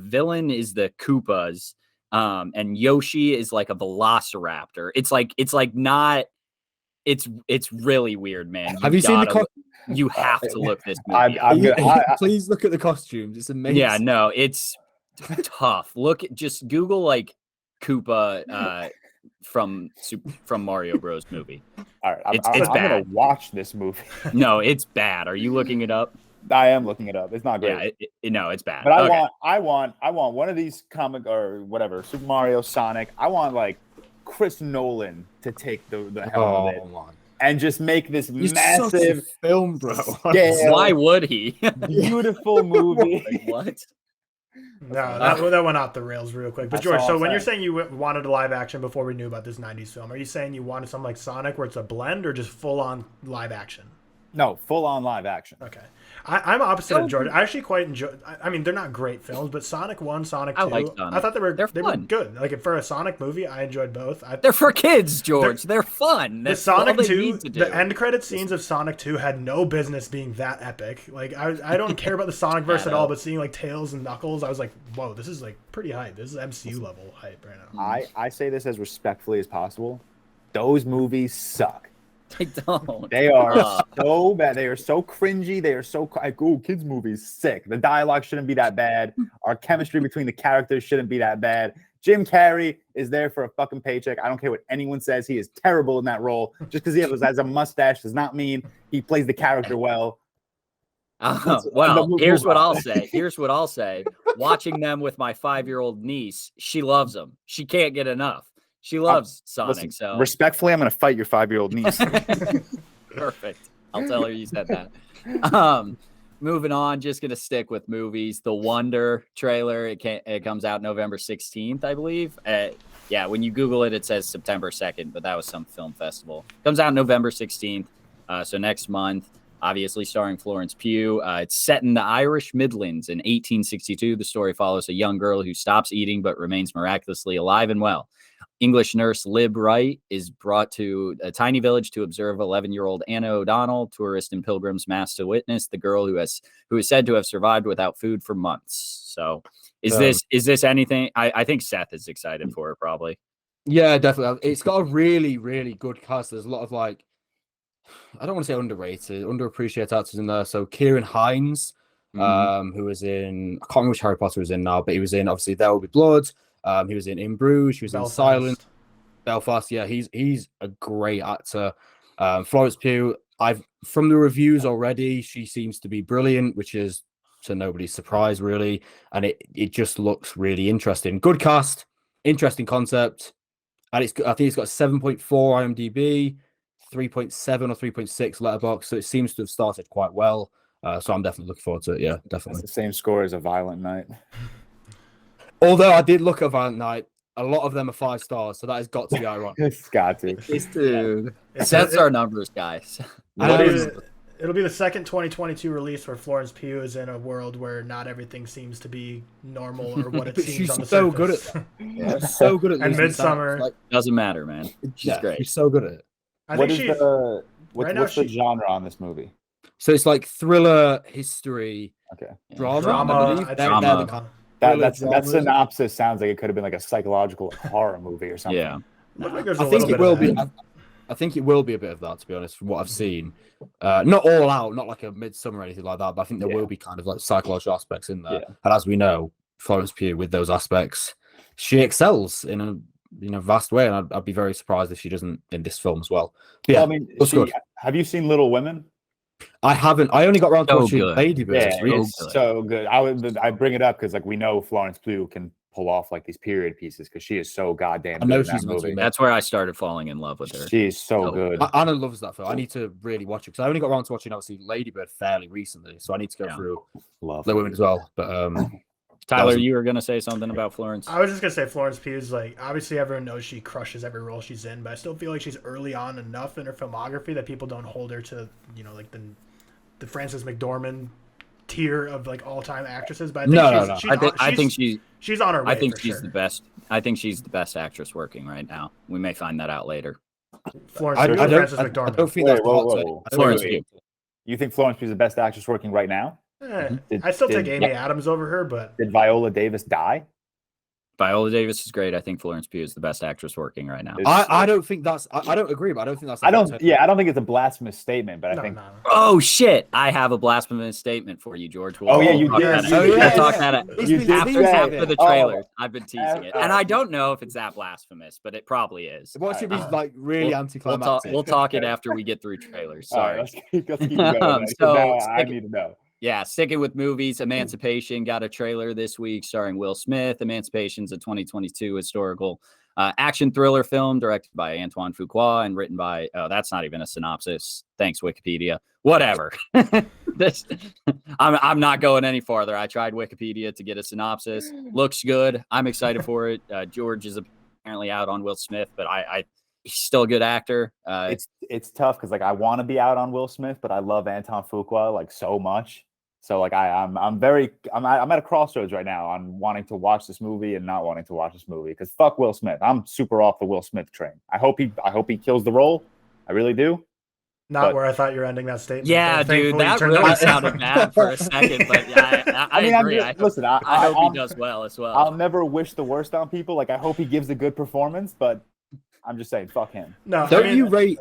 villain is the Koopas, and Yoshi is like a Velociraptor. It's really weird, man. Have you seen the You have to look this movie up. I'm gonna, Please look at the costumes. It's amazing. Yeah, no, it's tough. Just Google like Koopa from Mario Bros movie. all right, It's I'm gonna bad. watch this movie. No, it's bad. Are you looking it up? I am looking it up. It's not great. Yeah, no, it's bad. But Okay. I want one of these comic or whatever, Super Mario, Sonic. I want like Chris Nolan to take the helm of it man. and just make this It's such a massive film, bro. scale, Why would he? beautiful movie. Like, what? No, that went off the rails real quick. But That's George, all so I'm when you're saying. saying you wanted a live action before we knew about this 90s film, are you saying you wanted something like Sonic where it's a blend or just full on live action? No, full on live action. Okay. I'm opposite of George. I actually quite enjoy. I mean, they're not great films, but Sonic 1, Sonic 2, I like Sonic. I thought they were fun. good. Like for a Sonic movie, I enjoyed both. They're for kids, George. They're fun. The That's all Sonic they 2, need to do. the end credit scenes of Sonic 2 had no business being that epic. Like I don't care about the Sonic verse at all, but seeing like Tails and Knuckles, I was like, whoa, this is like pretty hype. This is MCU level hype right now. I say this as respectfully as possible. Those movies suck. They don't. They are so bad. They are so cringy. They are so like, oh, kids' movies sick. The dialogue shouldn't be that bad. Our chemistry between the characters shouldn't be that bad. Jim Carrey is there for a fucking paycheck. I don't care what anyone says. He is terrible in that role. Just because he has a mustache does not mean he plays the character well. Well, here's what I'll say. Watching them with my 5-year-old niece, she loves them. She can't get enough. She loves Sonic. Listen, So respectfully, I'm going to fight your 5-year-old niece. perfect. I'll tell her you said that. Moving on, just gonna stick with movies. The Wonder trailer. It comes out November 16th, I believe. Yeah, when you Google it, it says September 2nd, but that was some film festival. Comes out November 16th, so next month. Obviously starring Florence Pugh. It's set in the Irish Midlands in 1862. The story follows a young girl who stops eating but remains miraculously alive and well. English nurse Lib Wright is brought to a tiny village to observe 11-year-old Anna O'Donnell. Tourists and pilgrims mass to witness the girl who is said to have survived without food for months. So is this anything? I think Seth is excited for it, probably. Yeah, definitely. It's got a really, really good cast. There's a lot of like, I don't want to say underrated, underappreciated actors in there. So Kieran Hines, who was in, I can't remember which Harry Potter was in now, but he was in obviously There Will Be Blood. He was in Bruges. He was in Silent. Belfast. Yeah, he's a great actor. Florence Pugh. From the reviews already, she seems to be brilliant, which is to nobody's surprise really, and it just looks really interesting. Good cast, interesting concept, and I think it's got 7.4 IMDb, 3.7 or 3.6 Letterboxd, so it seems to have started quite well. So I'm definitely looking forward to it. Yeah, definitely. That's the same score as A Violent Night. Although I did look at Violent Night, a lot of them are 5 stars, so that has got to be ironic. It's got to. Dude. Seth's our numbers, guys. It'll be the second 2022 release where Florence Pugh is in a world where not everything seems to be normal or what it seems she's on the so surface. good at that. She's so good at And losing Midsummer. sounds. Doesn't matter, man. She's great. She's so good at it. I What think is she's the right now what's the she- genre on this movie? So it's like thriller, history, Okay. drama. I drama. believe. I'd say They're the drama. kind- That dramas. synopsis sounds like it could have been like a psychological horror movie or something. Yeah. Looked like there's I a think little it bit will of be. that. I think it will be a bit of that, to be honest, from what I've seen. Not all out, not like a Midsummer or anything like that, but I think there will be kind of like psychological aspects in there. Yeah. And as we know, Florence Pugh with those aspects, she excels in a vast way, and I'd be very surprised if she doesn't in this film as well. But yeah, Well, I mean, looks good. have you seen Little Women? I haven't. I only got around to So watching good. Lady Bird. Yeah, really it's so good. I bring it up because like we know Florence Pugh can pull off like these period pieces because she is so goddamn I know good in she's that meant to be movie. made. That's where I started falling in love with her. She is so So good. Anna loves that film. I need to really watch it because I only got around to watching obviously Lady Bird fairly recently, so I need to go through Love Little Women as well. But Tyler, you were gonna say something about Florence? I was just gonna say Florence Pugh's like obviously everyone knows she crushes every role she's in, but I still feel like she's early on enough in her filmography that people don't hold her to like the Frances McDormand tier of like all-time actresses, but I think she's on her way. I think for she's sure. the best. I think she's the best actress working right now. We may find that out later. Florence Pugh or Frances McDormand? I don't think that's the hot take. Florence Pugh. You think Florence Pugh is the best actress working right now? I'd still take Amy Addams over her, but did Viola Davis die? Viola Davis is great. I think Florence Pugh is the best actress working right now. I don't think that's. I don't agree, but I don't think that's. I don't think it's a blasphemous statement, but I think. No. Oh shit! I have a blasphemous statement for you, George. You did. We'll talk that after the trailers. I've been teasing it, and I don't know if it's that blasphemous, but it probably is. What should be like really anticlimactic? We'll talk it after we get through trailers. Sorry. Let's keep going. So I need to know. Yeah, sticking with movies, Emancipation got a trailer this week starring Will Smith. Emancipation's a 2022 historical action thriller film directed by Antoine Fuqua and written by, that's not even a synopsis. Thanks, Wikipedia. Whatever. I'm not going any farther. I tried Wikipedia to get a synopsis. Looks good. I'm excited for it. George is apparently out on Will Smith, but he's still a good actor. It's tough because like I want to be out on Will Smith, but I love Anton Fuqua like so much. So like I'm at a crossroads right now on wanting to watch this movie and not wanting to watch this movie because fuck Will Smith. I'm super off the Will Smith train. I hope he kills the role. I really do. Where I thought you were ending that statement. Yeah, dude, that really sounded bad for a second, but I agree. I hope he does well as well. I'll never wish the worst on people. Like I hope he gives a good performance, but I'm just saying, fuck him. No, don't you rate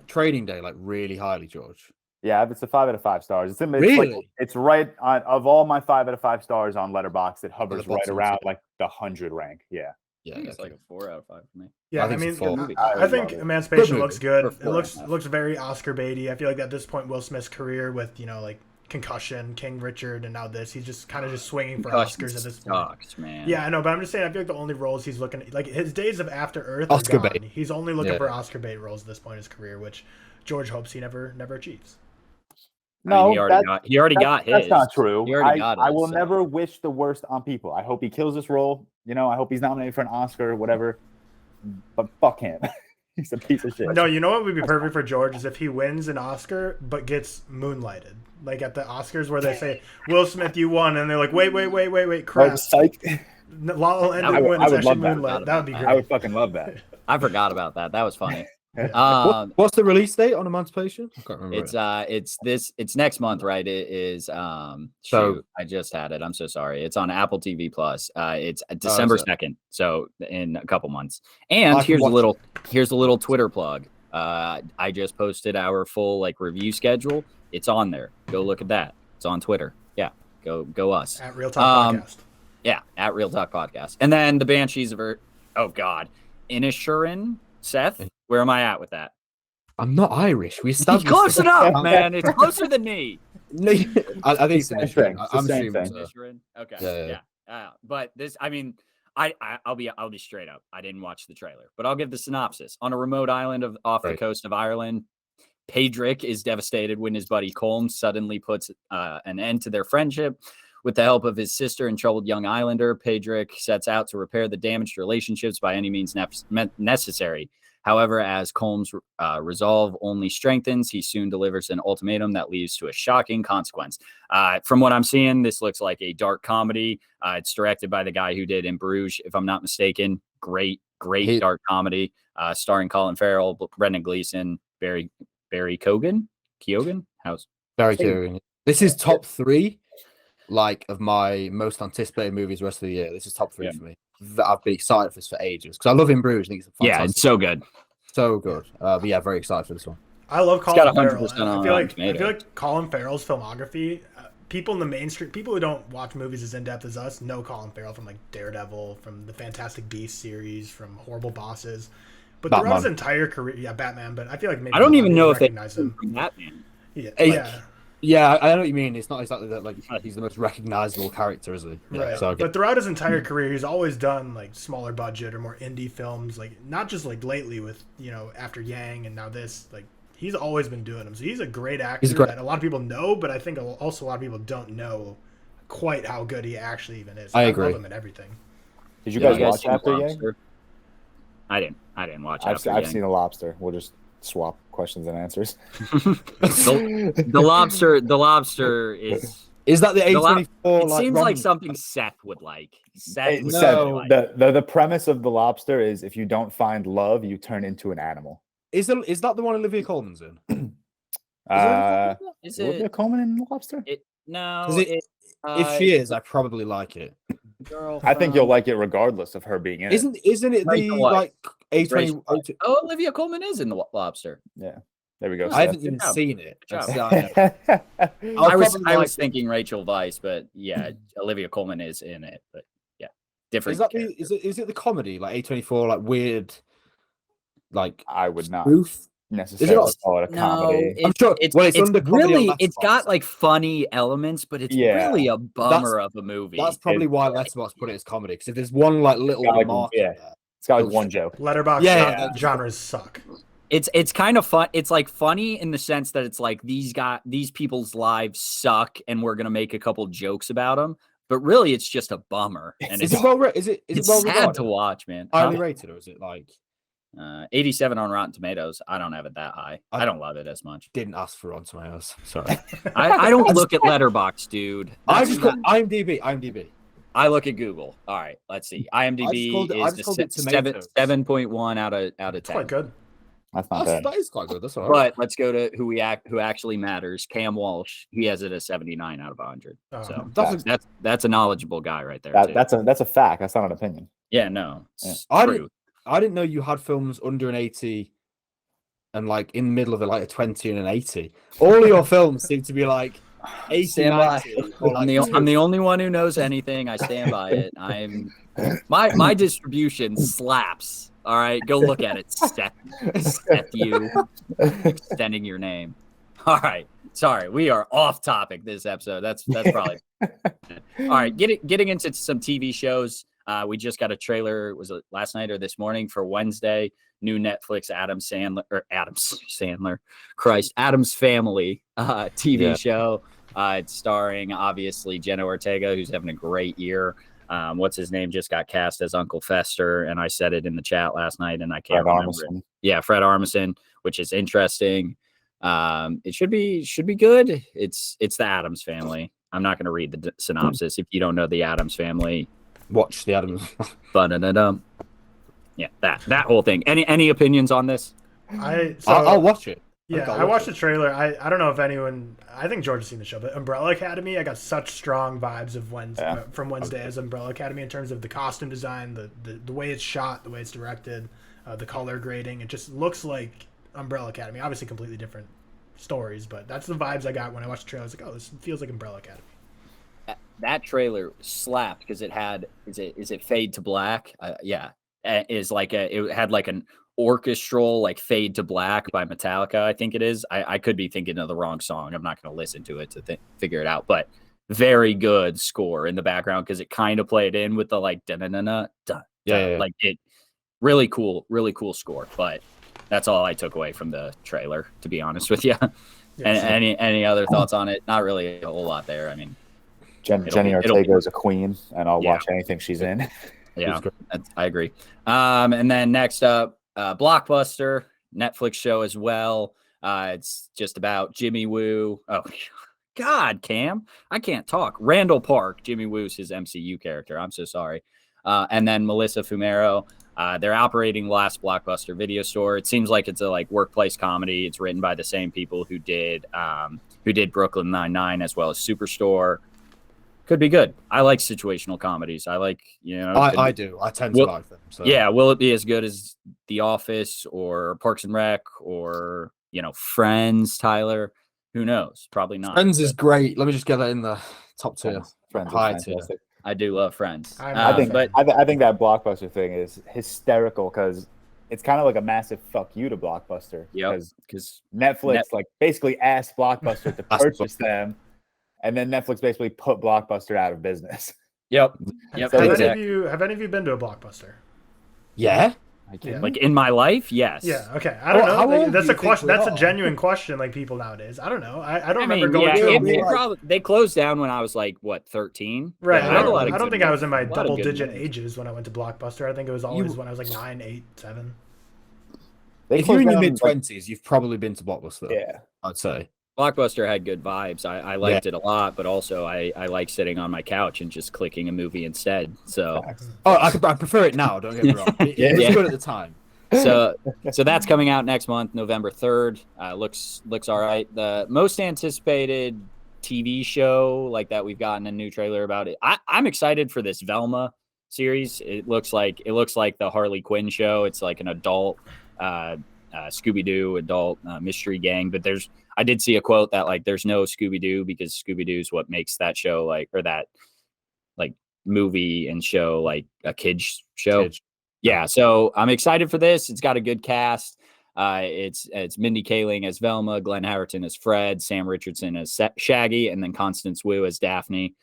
Training Day like really highly, George? Yeah, it's a 5 out of 5 stars. Really? It's right on of all my 5 out of 5 stars on Letterboxd. It hovers right around like the 100 rank. Yeah. Yeah, it's like a 4 out of 5 for me. Yeah, I think Emancipation looks good. It looks very Oscar baity. I feel like at this point, Will Smith's career with like Concussion, King Richard, and now this, he's just kind of just swinging for Oscars at this point. Man. Yeah, I know, but I'm just saying, I feel like the only roles he's looking like his days of After Earth Oscar are gone. bait. He's only looking for Oscar bait roles at this point in his career, which George hopes he never achieves. No, he already got his. That's not true. I will never wish the worst on people. I hope he kills this role. I hope he's nominated for an Oscar or whatever. But fuck him. He's a piece of shit. No, you know what would be perfect for George is if he wins an Oscar but gets moonlighted. Like at the Oscars where they say, Will Smith, you won. And they're like, wait, crap. La La Land didn't win. It's actually Moonlight. That would be great. I would fucking love that. I forgot about that. That was funny. What's the release date on Emancipation? I can't remember. It's next month, right? It is I just had it. I'm so sorry. It's on Apple TV Plus. It's December 2nd, so in a couple months. And here's a little Twitter plug. I just posted our full review schedule. It's on there. Go look at that. It's on Twitter. Yeah, go us. At ReelTok Podcast. Yeah, at ReelTok Podcast. And then the Banshees of Inisherin. Seth, where am I at with that? I'm not Irish. We established close enough, man. It's closer than me. I think it's Inisherin. I'm assuming Inisherin. Okay. Yeah. But this, I'll be straight up. I didn't watch the trailer, but I'll give the synopsis. On a remote island off the coast of Ireland, Padraig is devastated when his buddy Colm suddenly puts an end to their friendship. With the help of his sister and troubled young islander, Padraig sets out to repair the damaged relationships by any means necessary. However, as Colm's resolve only strengthens, he soon delivers an ultimatum that leads to a shocking consequence. From what I'm seeing, this looks like a dark comedy. It's directed by the guy who did In Bruges, if I'm not mistaken. Great dark comedy, starring Colin Farrell, Brendan Gleeson, Barry Keoghan. Barry Keoghan. This is top 3. Of my most anticipated movies the rest of the year. This is top 3 for me. I've been excited for this for ages because I love In Bruges. I think it's fantastic. Yeah, it's so good. So good. But yeah, very excited for this one. I love Colin Farrell. I feel like Colin Farrell's filmography, people in the mainstream, people who don't watch movies as in-depth as us know Colin Farrell from Daredevil, from the Fantastic Beasts series, from Horrible Bosses. But throughout his entire career, Batman, but I feel like maybe I don't even know if they recognize him from Batman. Yeah, I know what you mean. It's not exactly that he's the most recognizable character, is he? Yeah, right. So but throughout his entire career, he's always done smaller budget or more indie films, not just lately with after Yang and now this. He's always been doing them. So he's a great actor that a lot of people know, but I think also a lot of people don't know quite how good he actually even is. I agree. Love him in everything. Did you guys watch After Yang? I didn't watch After Yang. I've seen The Lobster. We'll just swap questions and answers. The lobster Is that the A24? It seems like something Seth would like. Seth, the premise of The Lobster is if you don't find love, you turn into an animal. Is that the one Olivia Colman's in? is Olivia Colman in The Lobster? If she is, I probably like it. I think you'll like it regardless of her being in it. Isn't it the like A20? Oh, Olivia Colman is in The Lobster. Yeah. There we go. I haven't even seen it. I was thinking Rachel Weisz, but yeah, Olivia Colman is in it. But yeah, different. Is it the comedy like A24 like weird? Like I would not spoof? necessarily call it a comedy. I'm sure it's got like funny elements, but it's really a bummer of a movie. That's probably why Letterboxd put it as comedy. Because if there's one like little remark, it's got like one joke. Letterboxd genres suck. It's kind of fun. It's like funny in the sense that it's like these people's lives suck, and we're gonna make a couple jokes about them. But really, it's just a bummer. And is it well sad to watch, man. Highly rated, or is it like 87 on Rotten Tomatoes? I don't have it that high. I don't love it as much. Didn't ask for Rotten Tomatoes. Sorry, I don't look at Letterboxd, dude. I just got IMDb. I look at Google. All right, let's see. IMDb is 7.1 out of 10. That's quite good. That's not bad. That is quite good. That's all right. But let's go to who actually matters. Cam Walsh. He has it as 79 out of 100. So that's a knowledgeable guy right there. That's a fact. That's not an opinion. Yeah, no. I didn't know you had films under an 80 and like in the middle of it, like a 20 and an 80. All of your films seem to be like 80, 90. I'm the only one who knows anything. I stand by it. My distribution slaps. All right, go look at it, Seth. You extending your name. All right, sorry, we are off topic this episode. That's probably all right. Getting into some TV shows. We just got a trailer. Was it last night or this morning for Wednesday? New Netflix Addams Family TV show. It's starring obviously Jenna Ortega, who's having a great year. What's his name just got cast as Uncle Fester, and I said it in the chat last night, and I can't remember it. Yeah, Fred Armisen, which is interesting. It should be good. It's the Addams Family. I'm not going to read the synopsis. If you don't know the Addams Family, watch the Addams. Yeah, that whole thing. Any opinions on this? I'll watch it. Yeah, I watched the trailer. I don't know if anyone. I think George has seen the show, but Umbrella Academy. I got such strong vibes of from Wednesday as Umbrella Academy in terms of the costume design, the way it's shot, the way it's directed, the color grading. It just looks like Umbrella Academy. Obviously, completely different stories, but that's the vibes I got when I watched the trailer. I was like, oh, this feels like Umbrella Academy. That trailer slapped because it had is it Fade to Black? Yeah, it had like an orchestral like Fade to Black by Metallica. I think it is. I could be thinking of the wrong song. I'm not going to listen to it to figure it out, but very good score in the background because it kind of played in with the like dun. Yeah, like it really cool score. But that's all I took away from the trailer, to be honest with you. And any other thoughts on it? Not really a whole lot there. I mean, Jenny Ortega is a queen, and I'll watch anything she's in. Yeah, I agree. And then next up, Blockbuster, Netflix show as well. It's just about Jimmy Woo. Oh, God, Cam, I can't talk. Randall Park, Jimmy Woo's his MCU character. I'm so sorry. And then Melissa Fumero. They're operating Last Blockbuster Video Store. It seems like it's a workplace comedy. It's written by the same people who did Brooklyn Nine-Nine as well as Superstore. Could be good. I like situational comedies. I like, I do. I tend to like them. So. Yeah. Will it be as good as The Office or Parks and Rec or, Friends, Tyler? Who knows? Probably not. Friends is great. Let me just get that in the top tier. Friends high tier. I do love Friends. I think that Blockbuster thing is hysterical because it's kind of like a massive fuck you to Blockbuster. Yeah. Because Netflix basically asked Blockbuster to purchase them. And then Netflix basically put Blockbuster out of business. Yep. Have any of you been to a Blockbuster? Yeah. Like in my life, yes. Yeah. Okay. I don't know. That's a question. That's a genuine question. Like people nowadays, I don't know. I don't remember going to. They closed down when I was 13. Right. I don't think I was in my double-digit ages when I went to Blockbuster. I think it was always when I was 9, 8, 7. If you're in your mid-20s, you've probably been to Blockbuster. Yeah. I'd say. Blockbuster had good vibes. I liked it a lot, but also I like sitting on my couch and just clicking a movie instead. So, I prefer it now. Don't get me wrong. It was good at the time. So that's coming out next month, November 3rd. Looks all right. The most anticipated TV show like that we've gotten a new trailer about it. I'm excited for this Velma series. It looks like the Harley Quinn show. It's like an adult Scooby-Doo adult mystery gang, but I did see a quote that like there's no Scooby-Doo because Scooby-Doo is what makes that show that movie and show like a kid's show. Yeah, so I'm excited for this. It's got a good cast. It's Mindy Kaling as Velma, Glenn Howerton as Fred, Sam Richardson as Shaggy, and then Constance Wu as Daphne.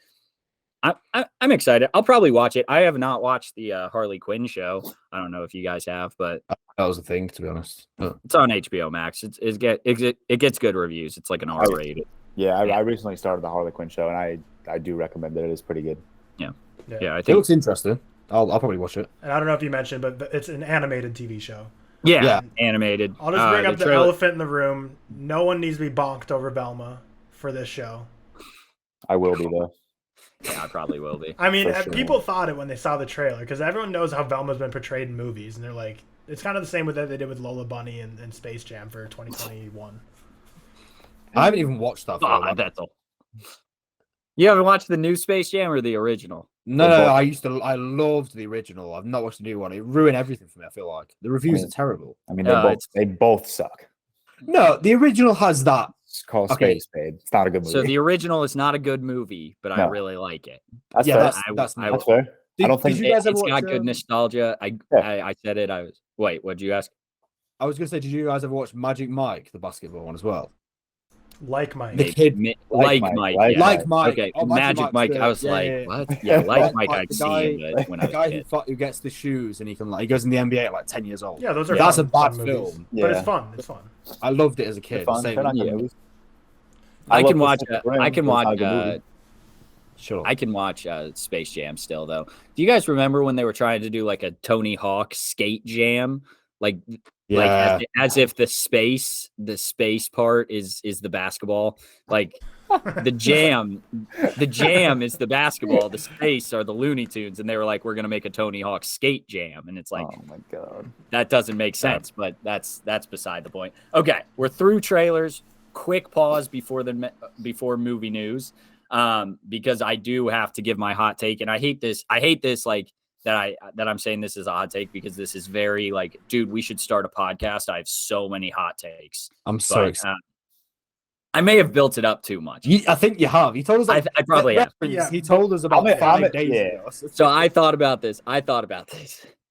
I'm excited. I'll probably watch it. I have not watched the Harley Quinn show. I don't know if you guys have, but that was a thing, to be honest. It's on HBO Max. It gets good reviews. It's like an R-rated. Yeah, I recently started the Harley Quinn show, and I do recommend it. It is pretty good. Yeah. I think it looks interesting. I'll probably watch it. And I don't know if you mentioned, but it's an animated TV show. Yeah. Animated. I'll just bring up the elephant in the room. No one needs to be bonked over Velma for this show. I will be, though. Yeah, I probably will be. I mean, people thought it when they saw the trailer, because everyone knows how Velma's been portrayed in movies, and they're like, it's kind of the same with that they did with Lola Bunny and Space Jam for 2021. I haven't even watched that. That's all. You haven't watched the new Space Jam or the original? No, I loved the original. I've not watched the new one. It ruined everything for me, I feel like. The reviews are terrible. I mean, they both suck. No, the original has that. It's called Spade. It's not a good movie. So the original is not a good movie, but I really like it. That's fair. That's fair. I don't think it's got good nostalgia. I said it. Wait, what did you ask? I was going to say, did you guys ever watch Magic Mike, the basketball one as well? Like Mike. The kid. Like Mike. Like Mike. Okay, Magic Mike. I was like, what? Yeah, like Mike, I'd see him when I was a kid. Who gets the shoes and he goes in the NBA at like 10 years old. Yeah, that's a bad film. But it's fun. It's fun. I loved it as a kid. I can watch Space Jam still, though. Do you guys remember when they were trying to do like a Tony Hawk skate jam? Like as if the space part is the basketball. Like the jam is the basketball. The space are the Looney Tunes, and they were like, we're gonna make a Tony Hawk skate jam, and it's like, oh my god, that doesn't make sense. But that's beside the point. Okay, we're through trailers. Quick pause before movie news, because I do have to give my hot take, and I hate this like that I'm saying this is a hot take because this is very like, dude, we should start a podcast. I have so many hot takes. I'm so excited. I may have built it up too much. I think you have. He told us. I probably have. Yeah. He told us about 5 days ago. So I thought about this,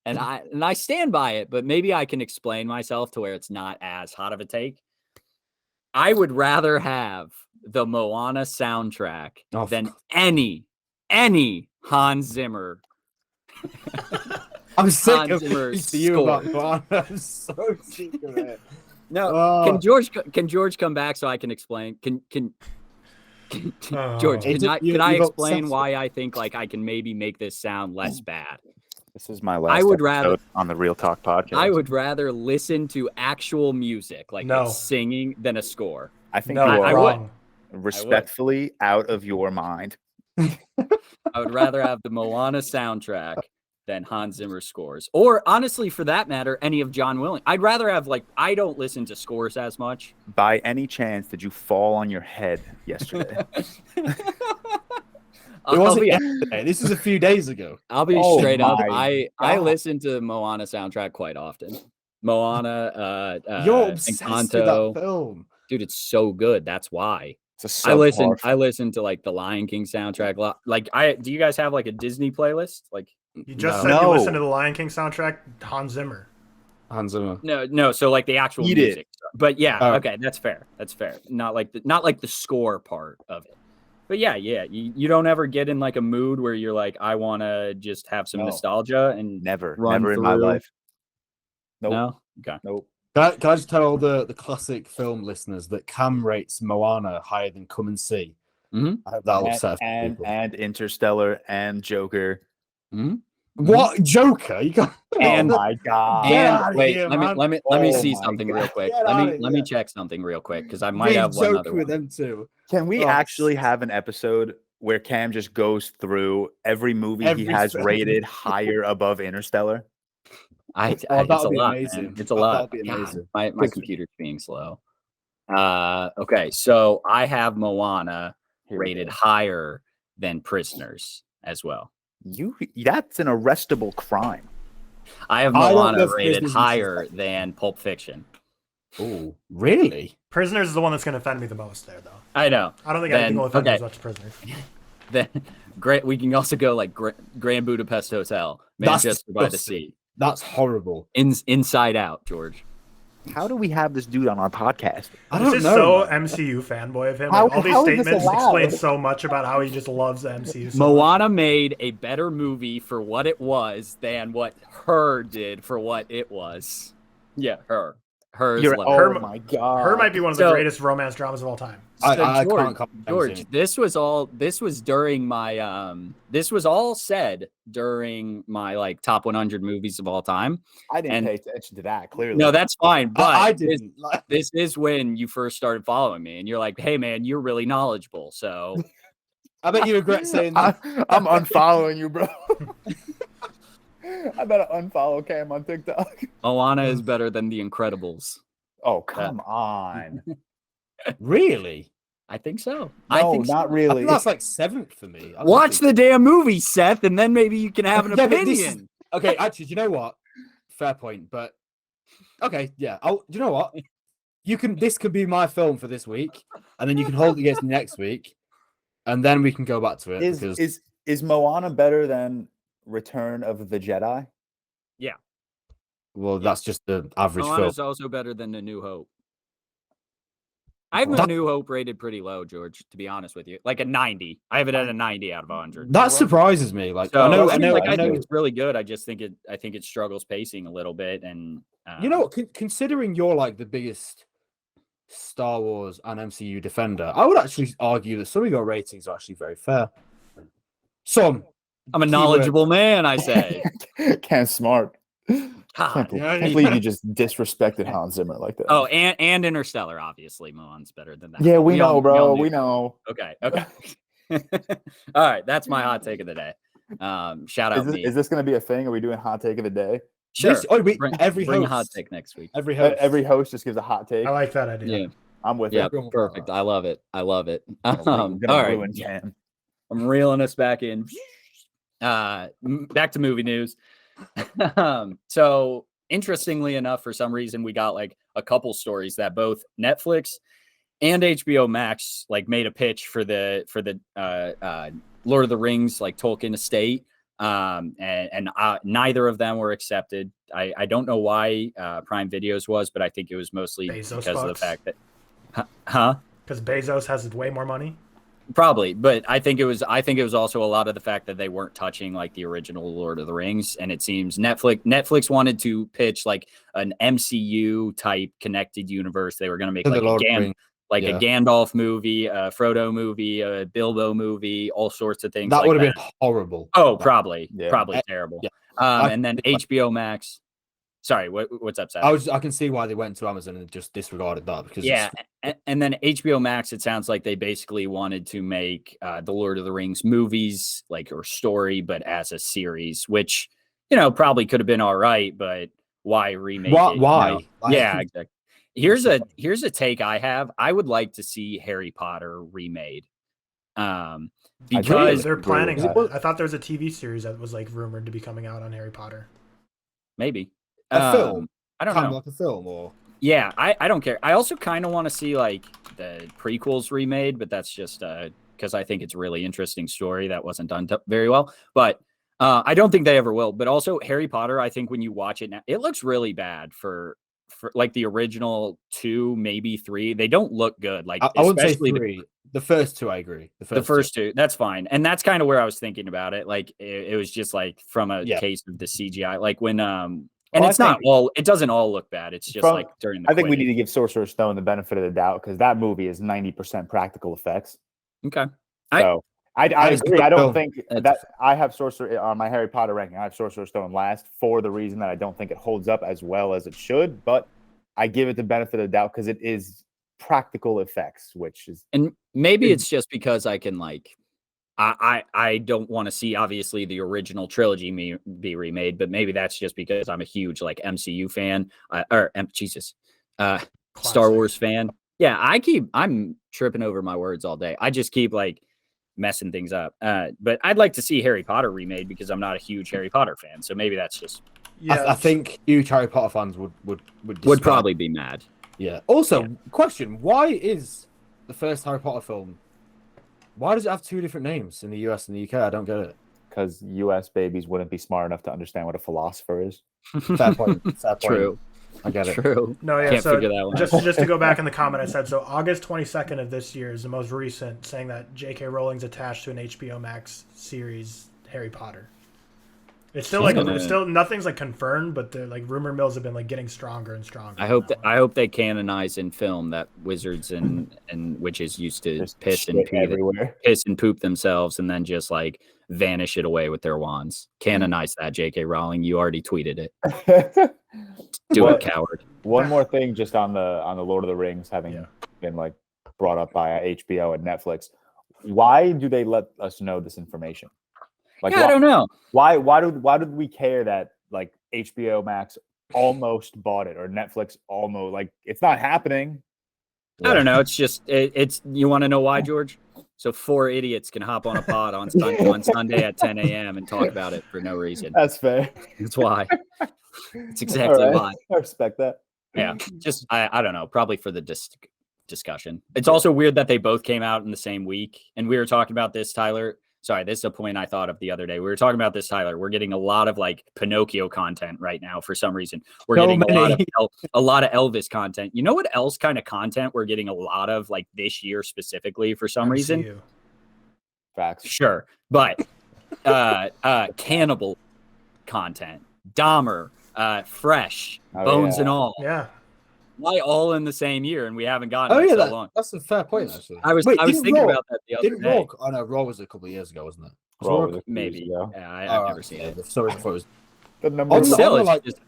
and I stand by it. But maybe I can explain myself to where it's not as hot of a take. I would rather have the Moana soundtrack than any Hans Zimmer. I'm sick Hans of Zimmer you about Moana. I'm so sick of it. No, can George come back so I can explain? Can George? Can I explain why I think like I can maybe make this sound less bad? This is my last episode on the ReelTok podcast. I would rather listen to actual music, like singing, than a score. I think you are wrong. Respectfully out of your mind. I would rather have the Moana soundtrack than Hans Zimmer scores. Or honestly, for that matter, any of John Williams. I'd rather have I don't listen to scores as much. By any chance, did you fall on your head yesterday? It wasn't yesterday. This is a few days ago. I'll be straight up. I listen to Moana soundtrack quite often. Moana, you're obsessed with that film, dude. It's so good. That's why I listen to like the Lion King soundtrack. Like, do you guys have like a Disney playlist? Like, you just said you listen to the Lion King soundtrack. Hans Zimmer. No. So like the actual music. But yeah, okay, that's fair. Not like the score part of it. But yeah, you don't ever get in like a mood where you're like, I want to just have some nostalgia and never in my life. Nope. No? Okay. Nope. Can I just tell all the classic film listeners that Cam rates Moana higher than Come and See? Mm-hmm. I hope that'll upset people. And Interstellar and Joker. Mm-hmm. What Joker? You got And- oh my god! Get And outta wait, here, let man. me Oh see my something God. real quick. Get Let outta me here. check something real quick because I might Being have one Joker other with one. them too. Can we Oh, actually have an episode where Cam just goes through every movie Every he has film. rated higher above Interstellar? It's that a would be lot, amazing. man. It's a That lot. would be God, amazing. my 'Cause- computer's being slow. Okay, so I have Moana Here we rated go. higher than Prisoners as well. That's an arrestable crime. I have I don't Moana love rated Prisoners and higher Prisoners. than Pulp Fiction. Oh, really? Prisoners is the one that's going to offend me the most there, though. I know. I don't think Then- anything will offend me okay. as much as Prisoners. Then great. We can also go like Grand Budapest Hotel, That's Manchester by the disgusting. Sea, That's horrible. Inside Out, George. How do we have this dude on our podcast? I I'm don't just know. so man. MCU fanboy of him. How- Like, all these how is this statements allowed? explain so much about how he just loves the MCU. So much. Moana made a better movie for what it was than what Her did for what it was. Yeah, Her. Hers. You're, level. oh Her- my god! Her might be one of the So- greatest romance dramas of all time. I George, can't comment George, anything. this was during my this was all said during my like top 100 movies of all time. I didn't and- pay attention to that. Clearly, No, that's fine. But I this, didn't. Like, this is when you first started following me, and you're like, "Hey, man, you're really knowledgeable." So I bet you regret saying that. I'm unfollowing you, bro. I better unfollow Cam on TikTok. Moana is better than The Incredibles. Oh come on! Really? I think so. No, I think so. not I really. think that's like seventh for me. I Watch think- the damn movie, Seth, and then maybe you can have an Yeah, but this is- opinion. Okay, actually, do you know what? Fair point, but okay, yeah. Do you know what? This could be my film for this week, and then you can hold it against me next week, and then we can go back to it. because Is Moana better than Return of the Jedi? well, that's just the average Moana's film. also better than A New Hope. I have A New Hope rated pretty low, George, to be honest with you. Like a 90. I have it at a 90 out of 100. That surprises me. Like So, I know, I I know. think it's really good. I just think it struggles pacing a little bit. And You know, considering you're like the biggest Star Wars and MCU defender, I would actually argue that some of your ratings are actually very fair. Some. I'm a keyword- knowledgeable man, I say. Cam smart. God. Can't believe you just disrespected Hans Zimmer like that. Oh, and Interstellar, obviously. Moana's better than that. yeah, we know, all bro. knew. We know. Okay. All right, that's my hot take of the day. Shout out me. Is this going to be a thing? Are we doing hot take of the day? Sure. Every Bring a host, hot take next week. every host, Every host just gives a hot take. I like that idea. Yeah. I'm with Yeah. it. Perfect. I love it. I love it. We're All gonna right. ruin Cam. I'm reeling us back in. Back to movie news. So interestingly enough, for some reason, we got like a couple stories that both Netflix and HBO Max like made a pitch for the Lord of the Rings like Tolkien estate. And neither of them were accepted. I don't know why Prime Videos was, but I think it was mostly Bezos because of the bucks. fact that Because Bezos has way more money. probably, but I think it was also a lot of the fact that they weren't touching like the original Lord of the Rings, and it seems Netflix wanted to pitch like an MCU type connected universe. They were going to make To the like Lord of the a Rings. a Gandalf movie, a Frodo movie, a Bilbo movie, all sorts of things. That like would have been horrible. Oh, probably Yeah. terrible. Yeah. And then HBO Max. Sorry, what's up, Seth? I can see why they went to Amazon and just disregarded that because and then HBO Max. It sounds like they basically wanted to make the Lord of the Rings movies like or story, but as a series, which probably could have been all right, but why remake it? Why? Yeah, exactly. Here's a take I have. I would like to see Harry Potter remade. Because They're planning with that. I thought there was a TV series that was like rumored to be coming out on Harry Potter. maybe A film? I don't kind know. of like a film or Yeah, I don't care. I also kind of want to see like the prequels remade, but that's just because I think it's a really interesting story that wasn't done very well. But I don't think they ever will. But also Harry Potter, I think when you watch it now, it looks really bad for like the original 2, maybe 3. They don't look good. Like I wouldn't say especially 3. The first 2, I agree. the first 2, that's fine. And that's kind of where I was thinking about it. Like it was just like from a case of the CGI, like when and it's not all. It doesn't all look bad. It's just like during the. I think we need to give Sorcerer's Stone the benefit of the doubt because that movie is 90% practical effects. Okay. So I agree. I don't think That's that I have Sorcerer on my Harry Potter ranking. I have Sorcerer's Stone last for the reason that I don't think it holds up as well as it should, but I give it the benefit of the doubt because it is practical effects, which is, and maybe it's just because I can like I don't want to see obviously the original trilogy be remade, but maybe that's just because I'm a huge like MCU fan Star Wars fan. Yeah, I'm tripping over my words all day. I just keep like messing things up. But I'd like to see Harry Potter remade because I'm not a huge Harry Potter fan. So maybe that's just I think huge Harry Potter fans would probably be mad. Yeah. Also, question: why is the first Harry Potter film? Why does it have two different names in the US and the UK? I don't get it. because US babies wouldn't be smart enough to understand what a philosopher is. Fair point. Fair point. True. I get it. True. No, yeah. Can't So figure that one out. just to go back in the comment, I said so. August 22nd of this year is the most recent, saying that J.K. Rowling's attached to an HBO Max series, Harry Potter. It's still nothing's like confirmed, but the like rumor mills have been like getting stronger and stronger. I hope they canonize in film that wizards and witches used to Just piss shit and poop themselves and then just like vanish it away with their wands. Canonize that, J.K. Rowling. You already tweeted it. Do it, coward. One more thing, just on the Lord of the Rings having been like brought up by HBO and Netflix. Why do they let us know this information? Like, I don't know. Why did we care that like HBO Max almost bought it or Netflix almost, like, it's not happening? I don't know. It's just it's. You want to know why, George? So 4 idiots can hop on a pod on Sunday at 10 a.m. and talk about it for no reason. That's fair. That's why. It's exactly why. I respect that. Yeah. Just I don't know. Probably for the discussion. It's also weird that they both came out in the same week, and we were talking about this, Tyler. Sorry, this is a point I thought of the other day. We were talking about this, Tyler. We're getting a lot of like Pinocchio content right now for some reason. We're getting a lot of Elvis content. You know what else kind of content we're getting a lot of like this year specifically for some reason? Facts. Sure. But cannibal content, Dahmer, Fresh, Bones and all. Yeah. Why all in the same year, and we haven't gotten so long? That's a fair point, actually. I was thinking about that the other day. Raw was a couple of years ago, wasn't it? Raw maybe. Yeah, I've never seen it. Sorry, I thought it was. The number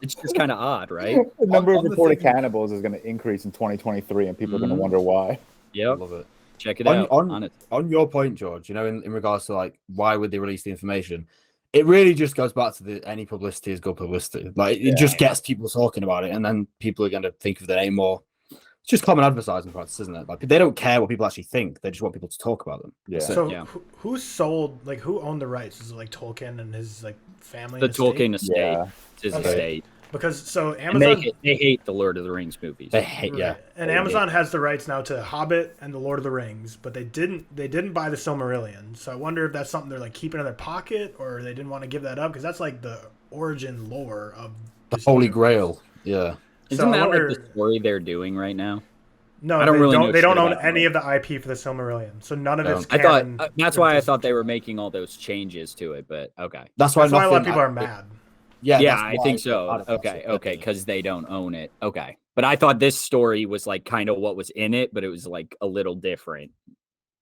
It's just kind of odd, right? The number of reported cannibals is going to increase in 2023, and people are going to wonder why. Yep. Love it. Check it out. On your point, George, you know, in regards to like why would they release the information? It really just goes back to any publicity is good publicity. Like it just gets people talking about it, and then people are going to think of the name more. It's just common advertising practice, isn't it? Like they don't care what people actually think; they just want people to talk about them. Yeah. So who sold? Like who owned the rights? Is it like Tolkien and his like family? The Tolkien estate. Yeah. It's his estate. Because so Amazon they hate the Lord of the Rings movies. They hate and Amazon has the rights now to Hobbit and the Lord of the Rings, but they didn't buy the Silmarillion. So I wonder if that's something they're like keeping in their pocket, or they didn't want to give that up because that's like the origin lore of the Holy Grail. Yeah, isn't that like the story they're doing right now? No, I don't they don't own any of the IP for the Silmarillion, so none of it's canon. That's why I thought they were making all those changes to it. But okay, that's why a lot of people are mad. Yeah, I think so. Okay, because they don't own it. Okay. But I thought this story was like kind of what was in it, but it was like a little different.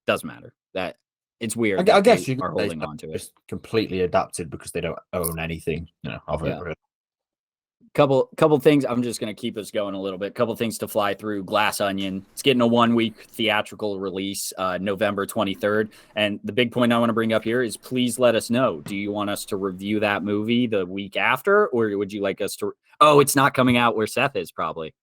Doesn't matter. That it's weird. I guess you are holding on to it. It's completely adapted because they don't own anything, of it. Really. Couple things. I'm just going to keep us going a little bit. Couple things to fly through. Glass Onion. It's getting a 1-week theatrical release, November 23rd. And the big point I want to bring up here is please let us know. Do you want us to review that movie the week after, or would you like us to? Oh, it's not coming out where Seth is probably.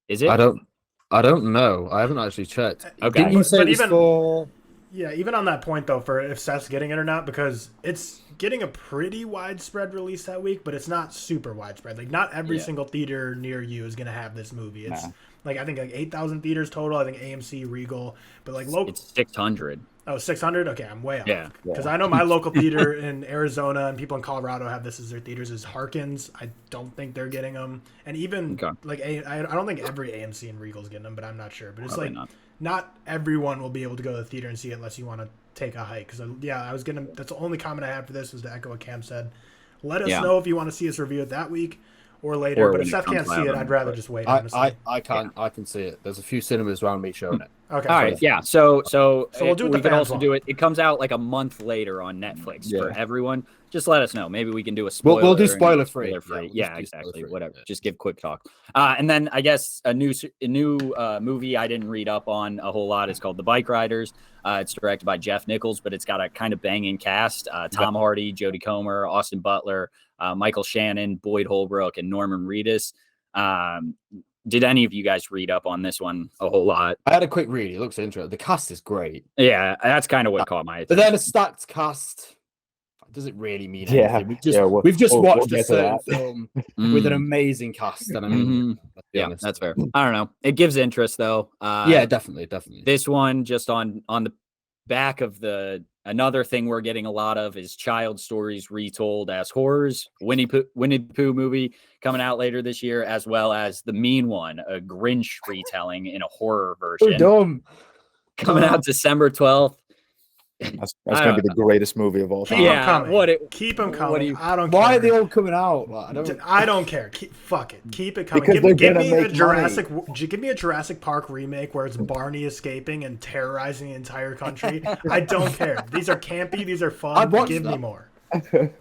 Is it? I don't know. I haven't actually checked. Okay. Didn't you say it was for? Yeah, even on that point though, for if Seth's getting it or not, because it's getting a pretty widespread release that week, but it's not super widespread. Like not every single theater near you is gonna have this movie. It's like I think like 8,000 theaters total. I think AMC, Regal, but like local. It's 600. Oh, 600? Okay, I'm way off. Yeah. Because I know my local theater in Arizona and people in Colorado have this as their theaters is Harkins. I don't think they're getting them. And even like I don't think every AMC and Regal's getting them, but I'm not sure. But it's probably like not everyone will be able to go to the theater and see it unless you want to take a hike. Because that's the only comment I have for this was to echo what Cam said. Let us know if you want to see us review it that week or later. But if Seth can't see it, I'd rather just wait. I can see it. There's a few cinemas around me showing it. Okay. All right, yeah. So we'll do what the we could fans also want. do it. It comes out like a month later on Netflix for everyone. Just let us know. Maybe we can do a spoiler. We'll do spoiler free. Yeah, exactly. Whatever. Just give quick talk. And then I guess a new movie I didn't read up on a whole lot is called The Bike Riders. It's directed by Jeff Nichols, but it's got a kind of banging cast: Tom Hardy, Jodie Comer, Austin Butler, Michael Shannon, Boyd Holbrook, and Norman Reedus. Did any of you guys read up on this one a whole lot? I had a quick read. It looks interesting. The cast is great. Yeah, that's kind of what caught my attention. But then a stacked cast doesn't really mean anything. We've just we'll watched get a to certain that. film with an amazing cast. And I mean, let's be honest. That's fair. I don't know. It gives interest though. Yeah, definitely. This one just on the back of another thing we're getting a lot of is child stories retold as horrors. Winnie the Pooh movie coming out later this year, as well as The Mean One, a Grinch retelling in a horror version. Dumb. Coming out December 12th. That's going to be the greatest movie of all time. Keep them coming. Keep them coming. I don't care. Why are they all coming out? Like, I don't care. Fuck it. Keep it coming. Because Give me a Jurassic Park remake where it's Barney escaping and terrorizing the entire country. I don't care. These are campy. These are fun. Give me more. Listen,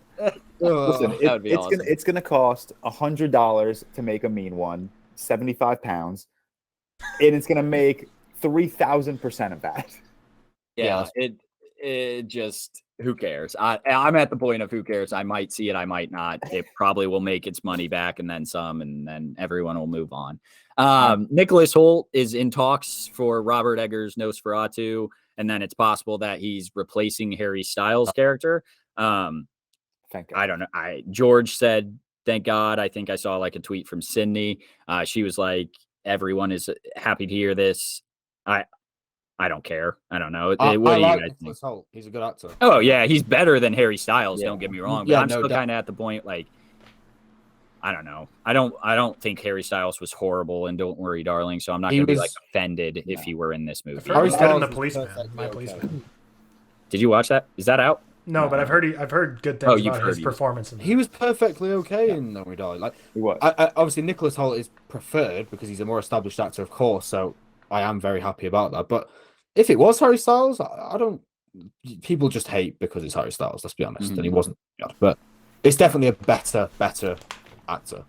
awesome. It's going to cost $100 to make a Mean One, 75 pounds, and it's going to make 3,000% of that. Yeah, it just, who cares? I'm at the point of who cares. I might see it, I might not. It probably will make its money back and then some, and then everyone will move on. Nicholas Hoult is in talks for Robert Eggers' Nosferatu, and then it's possible that he's replacing Harry Styles' character. Thank God. I don't know. George said, thank God. I think I saw like a tweet from Sydney. She was like, everyone is happy to hear this. I don't care. I don't know. I what do like you guys Nicholas think? Hoult. He's a good actor. Oh yeah, he's better than Harry Styles. Don't get me wrong, but I'm still kind of at the point like, I don't know. I don't think Harry Styles was horrible and Don't Worry, Darling. So I'm not going to be like offended if he were in this movie. Harry Styles in The Policeman. My Policeman. Did you watch that? Is that out? No, but I've heard good things about his performance. He was perfectly okay in Don't Worry, Darling. Like, he was. Obviously, Nicholas Hoult is preferred because he's a more established actor, of course. So I am very happy about that. But if it was Harry Styles, I don't. People just hate because it's Harry Styles. Let's be honest, and he wasn't. But it's definitely a better actor.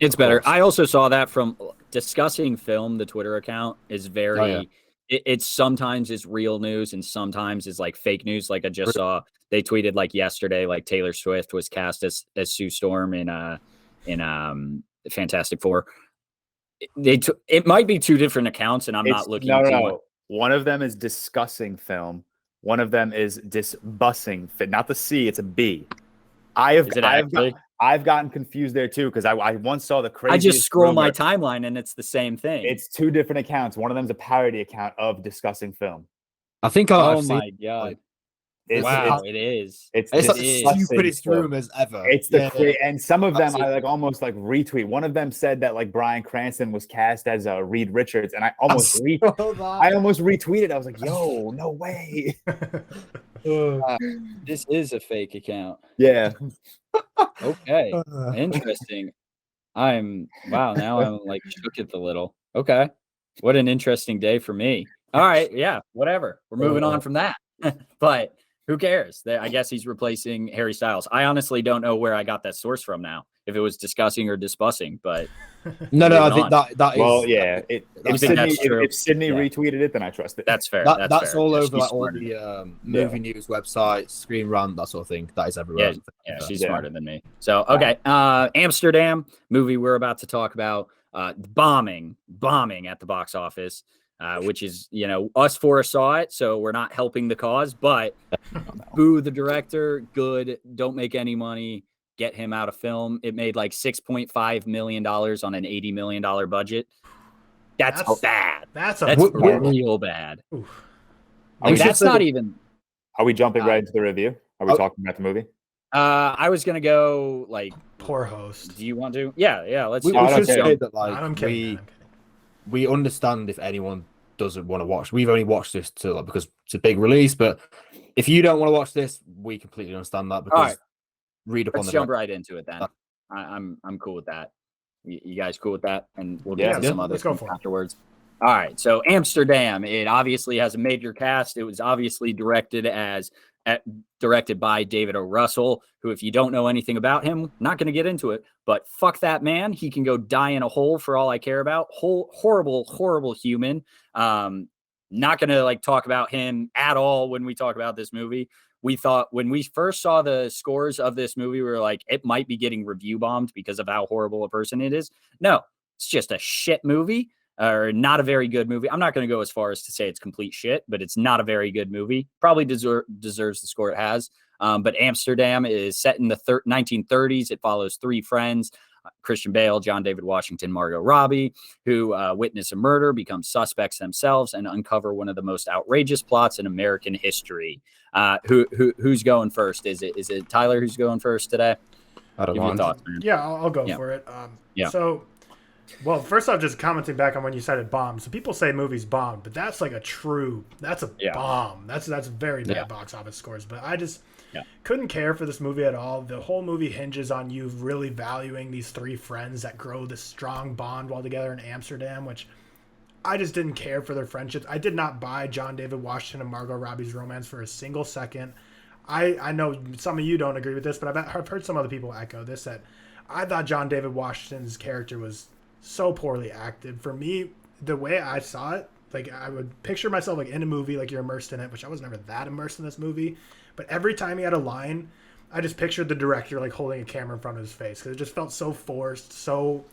It's better. I also saw that from Discussing Film. The Twitter account is very. It sometimes is real news and sometimes is like fake news. Like I just saw, they tweeted like yesterday, like Taylor Swift was cast as Sue Storm in Fantastic Four. It might be two different accounts, and I'm not looking. No. One of them is Discussing Film. One of them is Disbussing Fit. Not the C, it's a B. I've gotten confused there too because I once saw the crazy. I just scroll my timeline and it's the same thing. It's two different accounts. One of them's a parody account of Discussing Film. I think oh my god! Wow, it is. It's like the stupidest rumors ever. It's and some of them I like almost like retweet. One of them said that like Bryan Cranston was cast as Reed Richards, and I almost retweeted. I was like, "Yo, no way!" This is a fake account. Yeah. Okay. Interesting. Now I'm like shook a little. Okay. What an interesting day for me. All right. Yeah. Whatever. We're moving on from that. But who cares? I guess he's replacing Harry Styles. I honestly don't know where I got that source from now, if it was Discussing or Disbussing, but no, I think that is. Well, yeah. If Sydney retweeted it, then I trust it. That's fair. That's fair. all over like, all the movie news websites, Screen Rant, that sort of thing. That is everywhere. Yeah, she's smarter than me. So, okay. Amsterdam, movie we're about to talk about, bombing at the box office. Which is, us four saw it, so we're not helping the cause, but boo the director, good, don't make any money, get him out of film. It made like $6.5 million on an $80 million budget. That's bad. That's real bad. That's not even... Are we jumping right into the review? Are we talking about the movie? I was going to go, like... Poor host. Do you want to? Yeah, let's do it. We should say that, like, I'm kidding. We understand if anyone doesn't want to watch. We've only watched this because it's a big release, but if you don't want to watch this, we completely understand that. Because read up on the. Let's jump right into it then. I'm cool with that. You guys cool with that? And we'll get to some other things afterwards. All right, so Amsterdam, it obviously has a major cast. It was obviously directed by David O. Russell, who, if you don't know anything about him, not going to get into it, but fuck that man. He can go die in a hole for all I care about. Horrible human. Not going to like talk about him at all when we talk about this movie. We thought when we first saw the scores of this movie, we were like, it might be getting review bombed because of how horrible a person it is. No, it's just a shit movie. Or not a very good movie. I'm not going to go as far as to say it's complete shit, but it's not a very good movie. Probably deserves the score it has. But Amsterdam is set in the 1930s. It follows three friends, Christian Bale, John David Washington, Margot Robbie, who witness a murder, become suspects themselves, and uncover one of the most outrageous plots in American history. Who's going first? Is it Tyler who's going first today? I don't know. Thoughts, yeah, I'll go for it. So. Well, first off, just commenting back on when you said it bombed. So people say movies bombed, but that's like that's a bomb. That's very bad box office scores. But I just couldn't care for this movie at all. The whole movie hinges on you really valuing these three friends that grow this strong bond while together in Amsterdam, which I just didn't care for their friendships. I did not buy John David Washington and Margot Robbie's romance for a single second. I know some of you don't agree with this, but I've heard some other people echo this, that I thought John David Washington's character was so poorly acted. For me, the way I saw it, like I would picture myself like in a movie, like you're immersed in it, which I was never that immersed in this movie. But every time he had a line, I just pictured the director like holding a camera in front of his face because it just felt so forced, so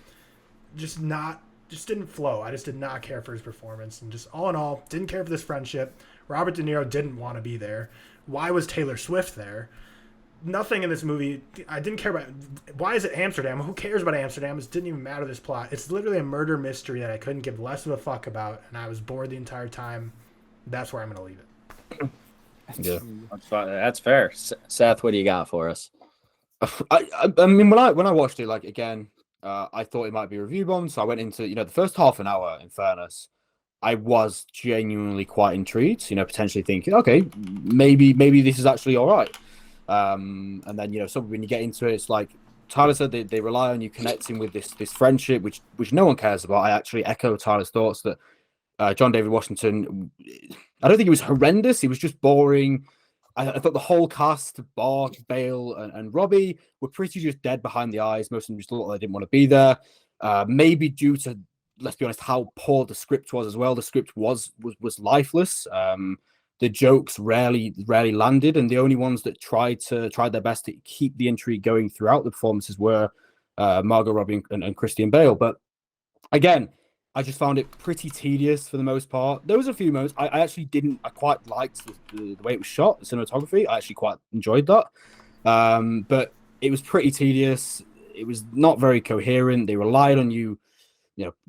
just didn't flow. I just did not care for his performance, and just all in all, didn't care for this friendship. Robert De Niro didn't want to be there. Why was Taylor Swift there? Nothing in this movie. I didn't care about. Why is it Amsterdam? Who cares about Amsterdam? It didn't even matter this plot. It's literally a murder mystery that I couldn't give less of a fuck about, and I was bored the entire time. That's where I'm going to leave it. Yeah, that's fair. Seth, what do you got for us? I mean, when I watched it, like again, I thought it might be a review bomb, so I went into the first half an hour. In fairness, I was genuinely quite intrigued. Potentially thinking, okay, maybe this is actually all right. And then so when you get into it, it's like Tyler said, they rely on you connecting with this friendship, which no one cares about. I actually echo Tyler's thoughts that John David Washington, I don't think he was horrendous. He was just boring. I thought the whole cast, Bar, Bale, and Robbie, were pretty just dead behind the eyes. Most of them just looked like they didn't want to be there. Maybe due to, let's be honest, how poor the script was as well. The script was lifeless. The jokes rarely landed, and the only ones that tried their best to keep the intrigue going throughout the performances were Margot Robbie and Christian Bale. But again, I just found it pretty tedious for the most part. There was a few moments I actually didn't. I quite liked the way it was shot, the cinematography. I actually quite enjoyed that. But it was pretty tedious. It was not very coherent. They relied on you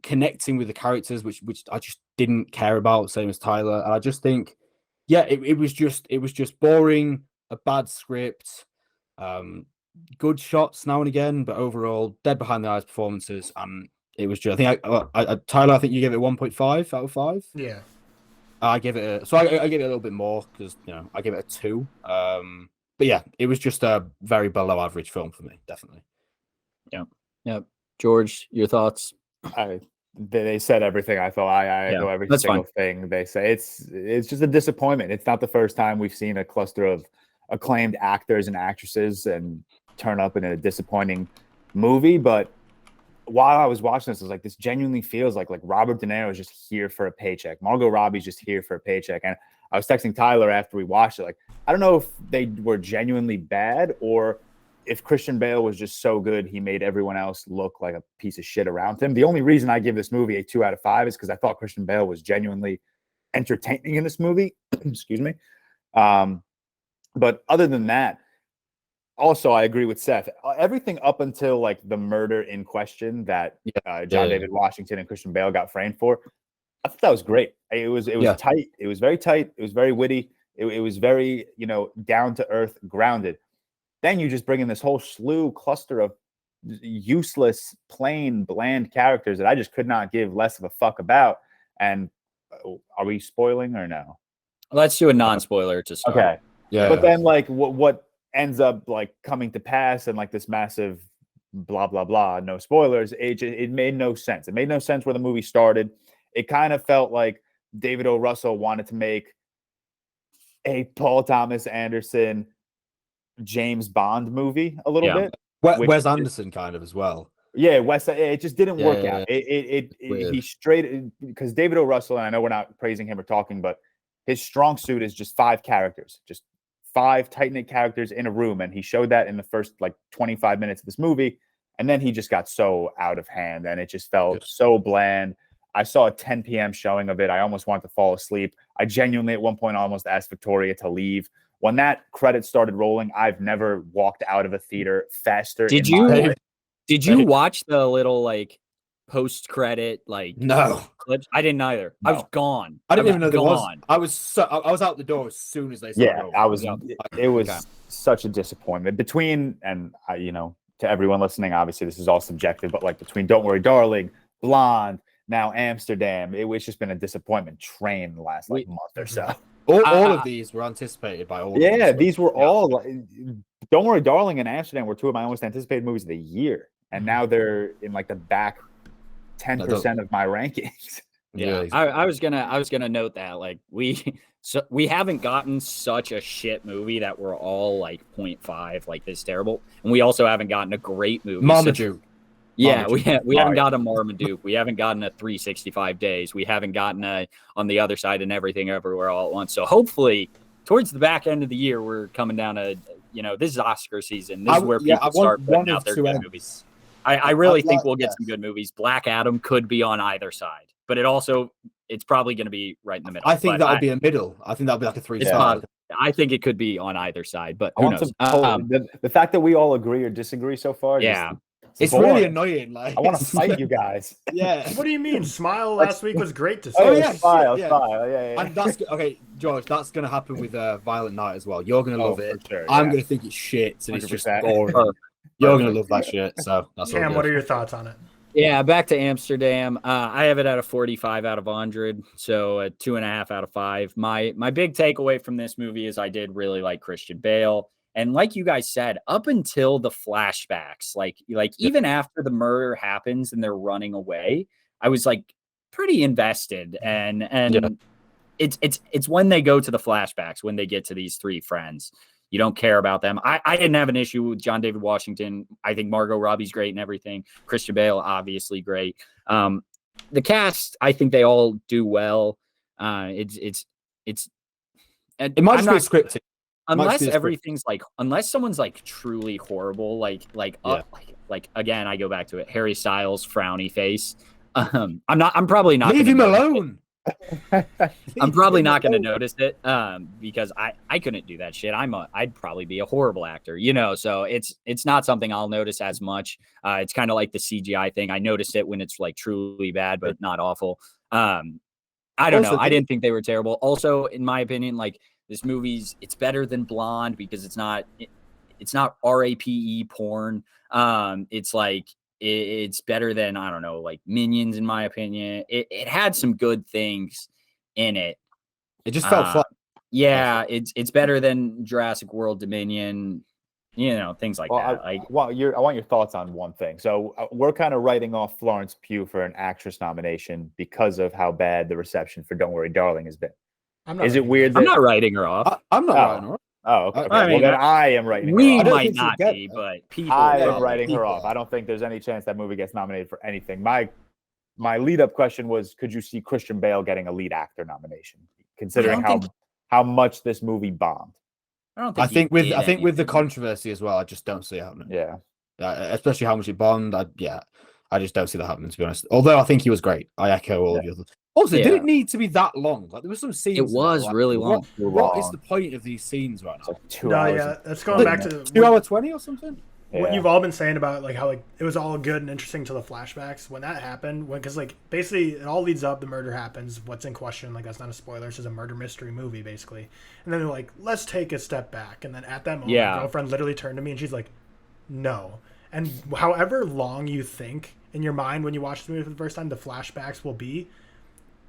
connecting with the characters, which I just didn't care about. Same as Tyler, and I just think. Yeah, it was just boring, a bad script, good shots now and again, but overall dead behind the eyes performances, and it was just. Tyler, I think you gave it 1.5 out of 5. Yeah, I give it I give it a little bit more because I give it a 2. But yeah, it was just a very below average film for me, definitely. Yeah. George, your thoughts? They said everything I thought. I know every single thing they say. It's just a disappointment. It's not the first time we've seen a cluster of acclaimed actors and actresses and turn up in a disappointing movie. But while I was watching this, I was like, this genuinely feels like Robert De Niro is just here for a paycheck. Margot Robbie's just here for a paycheck. And I was texting Tyler after we watched it, like, I don't know if they were genuinely bad or if Christian Bale was just so good, he made everyone else look like a piece of shit around him. The only reason I give this movie a 2 out of 5 is because I thought Christian Bale was genuinely entertaining in this movie. Excuse me. But other than that, also, I agree with Seth. Everything up until like the murder in question that John David Washington and Christian Bale got framed for, I thought that was great. It was tight. It was very tight. It was very witty. It was very, down to earth, grounded. Then you just bring in this whole slew cluster of useless, plain, bland characters that I just could not give less of a fuck about. And are we spoiling or no? Let's do a non-spoiler to start. Okay. Yeah. But then like what ends up like coming to pass and like this massive blah, blah, blah, no spoilers. It made no sense. It made no sense where the movie started. it kind of felt like David O. Russell wanted to make a Paul Thomas Anderson James Bond movie a little bit. Wes Anderson kind of as well. Yeah, it just didn't work out. He straight, because David O. Russell, and I know we're not praising him or talking, but his strong suit is just 5 characters, just 5 tight-knit characters in a room, and he showed that in the first 25 minutes of this movie, and then he just got so out of hand, and it just felt so bland. I saw a 10 p.m. showing of it. I almost wanted to fall asleep. I genuinely at one point almost asked Victoria to leave. When that credit started rolling, I've never walked out of a theater faster. Did you watch the little post-credit no clips? I didn't either. No. I was gone. I didn't even know there was. I was out the door as soon as they started. Yeah, I was. It was such a disappointment between, and to everyone listening, obviously this is all subjective, but between Don't Worry, Darling, Blonde, now Amsterdam, it's just been a disappointment train the last month or so. All of these were anticipated by all. Yeah, these were all. Don't Worry, Darling, and Amsterdam were 2 of my most anticipated movies of the year, and now they're in the back 10% of my rankings. Yeah, I was gonna note that we haven't gotten such a shit movie that we're all 0.5 this terrible, and we also haven't gotten a great movie. Marmaduke. Yeah, we haven't gotten a Marmaduke. We haven't gotten a 365 Days. We haven't gotten a On the Other Side and Everything Everywhere All at Once. So hopefully, towards the back end of the year, we're coming down to this is Oscar season. This is where people start putting out their good movies. I really think we'll get some good movies. Black Adam could be on either side, but it's probably going to be right in the middle. I think that'll be a middle. I think that'll be like a 3-star. I think it could be on either side, but who knows? The fact that we all agree or disagree so far, it's really annoying. I want to fight you guys. Yeah. What do you mean? Smile last week was great to see. Oh yeah, Smile. Yeah. And that's okay, George. That's gonna happen with Violent Night as well. You're gonna love it. Sure, I'm gonna think it's shit, and it's just boring. You're gonna love that shit. So that's Cam, what are your thoughts on it? Yeah, back to Amsterdam. I have it at a 45 out of 100, so a 2.5 out of 5. My big takeaway from this movie is I did really like Christian Bale. And like you guys said, up until the flashbacks, even after the murder happens and they're running away, I was pretty invested. And it's when they go to the flashbacks, when they get to these 3 friends, you don't care about them. I didn't have an issue with John David Washington. I think Margot Robbie's great and everything. Christian Bale, obviously great. The cast, I think they all do well. It might just be scripted. Unless everything's unless someone's truly horrible, again, I go back to it. Harry Styles, frowny face. I'm probably not. Leave him alone. I'm probably not going to notice it because I couldn't do that shit. I'd probably be a horrible actor, So it's not something I'll notice as much. It's kind of like the CGI thing. I notice it when it's truly bad, but not awful. I don't know. I didn't think they were terrible. Also, in my opinion, this movie's it's better than Blonde because it's not RAPE porn. It's better than, I don't know, Minions, in my opinion. It had some good things in it. It just felt fun. Yeah, it's better than Jurassic World Dominion, things like that. I want your thoughts on one thing. So we're kind of writing off Florence Pugh for an actress nomination because of how bad the reception for Don't Worry, Darling has been. Is it weird that I'm not writing her off? I'm not writing her off. Oh, okay. Well, then I am writing her off. We might not be, but people. I am writing her off. I don't think there's any chance that movie gets nominated for anything. My lead-up question was, could you see Christian Bale getting a lead actor nomination, considering how much this movie bombed? I think with the controversy as well, I just don't see it happening. Yeah. Especially how much it bombed. I just don't see that happening, to be honest. Although I think he was great. I echo all of the others. Also, it didn't need to be that long. There were some scenes. It was really long. What is the point of these scenes right now? 2 hours. Yeah, that's going back to 2 hours 20 or something. What you've all been saying about how it was all good and interesting till the flashbacks. When that happened, because basically it all leads up, the murder happens. What's in question? That's not a spoiler. It's just a murder mystery movie basically. And then they're let's take a step back. And then at that moment, my girlfriend literally turned to me and she's like, "No." And however long you think in your mind when you watch the movie for the first time, the flashbacks will be.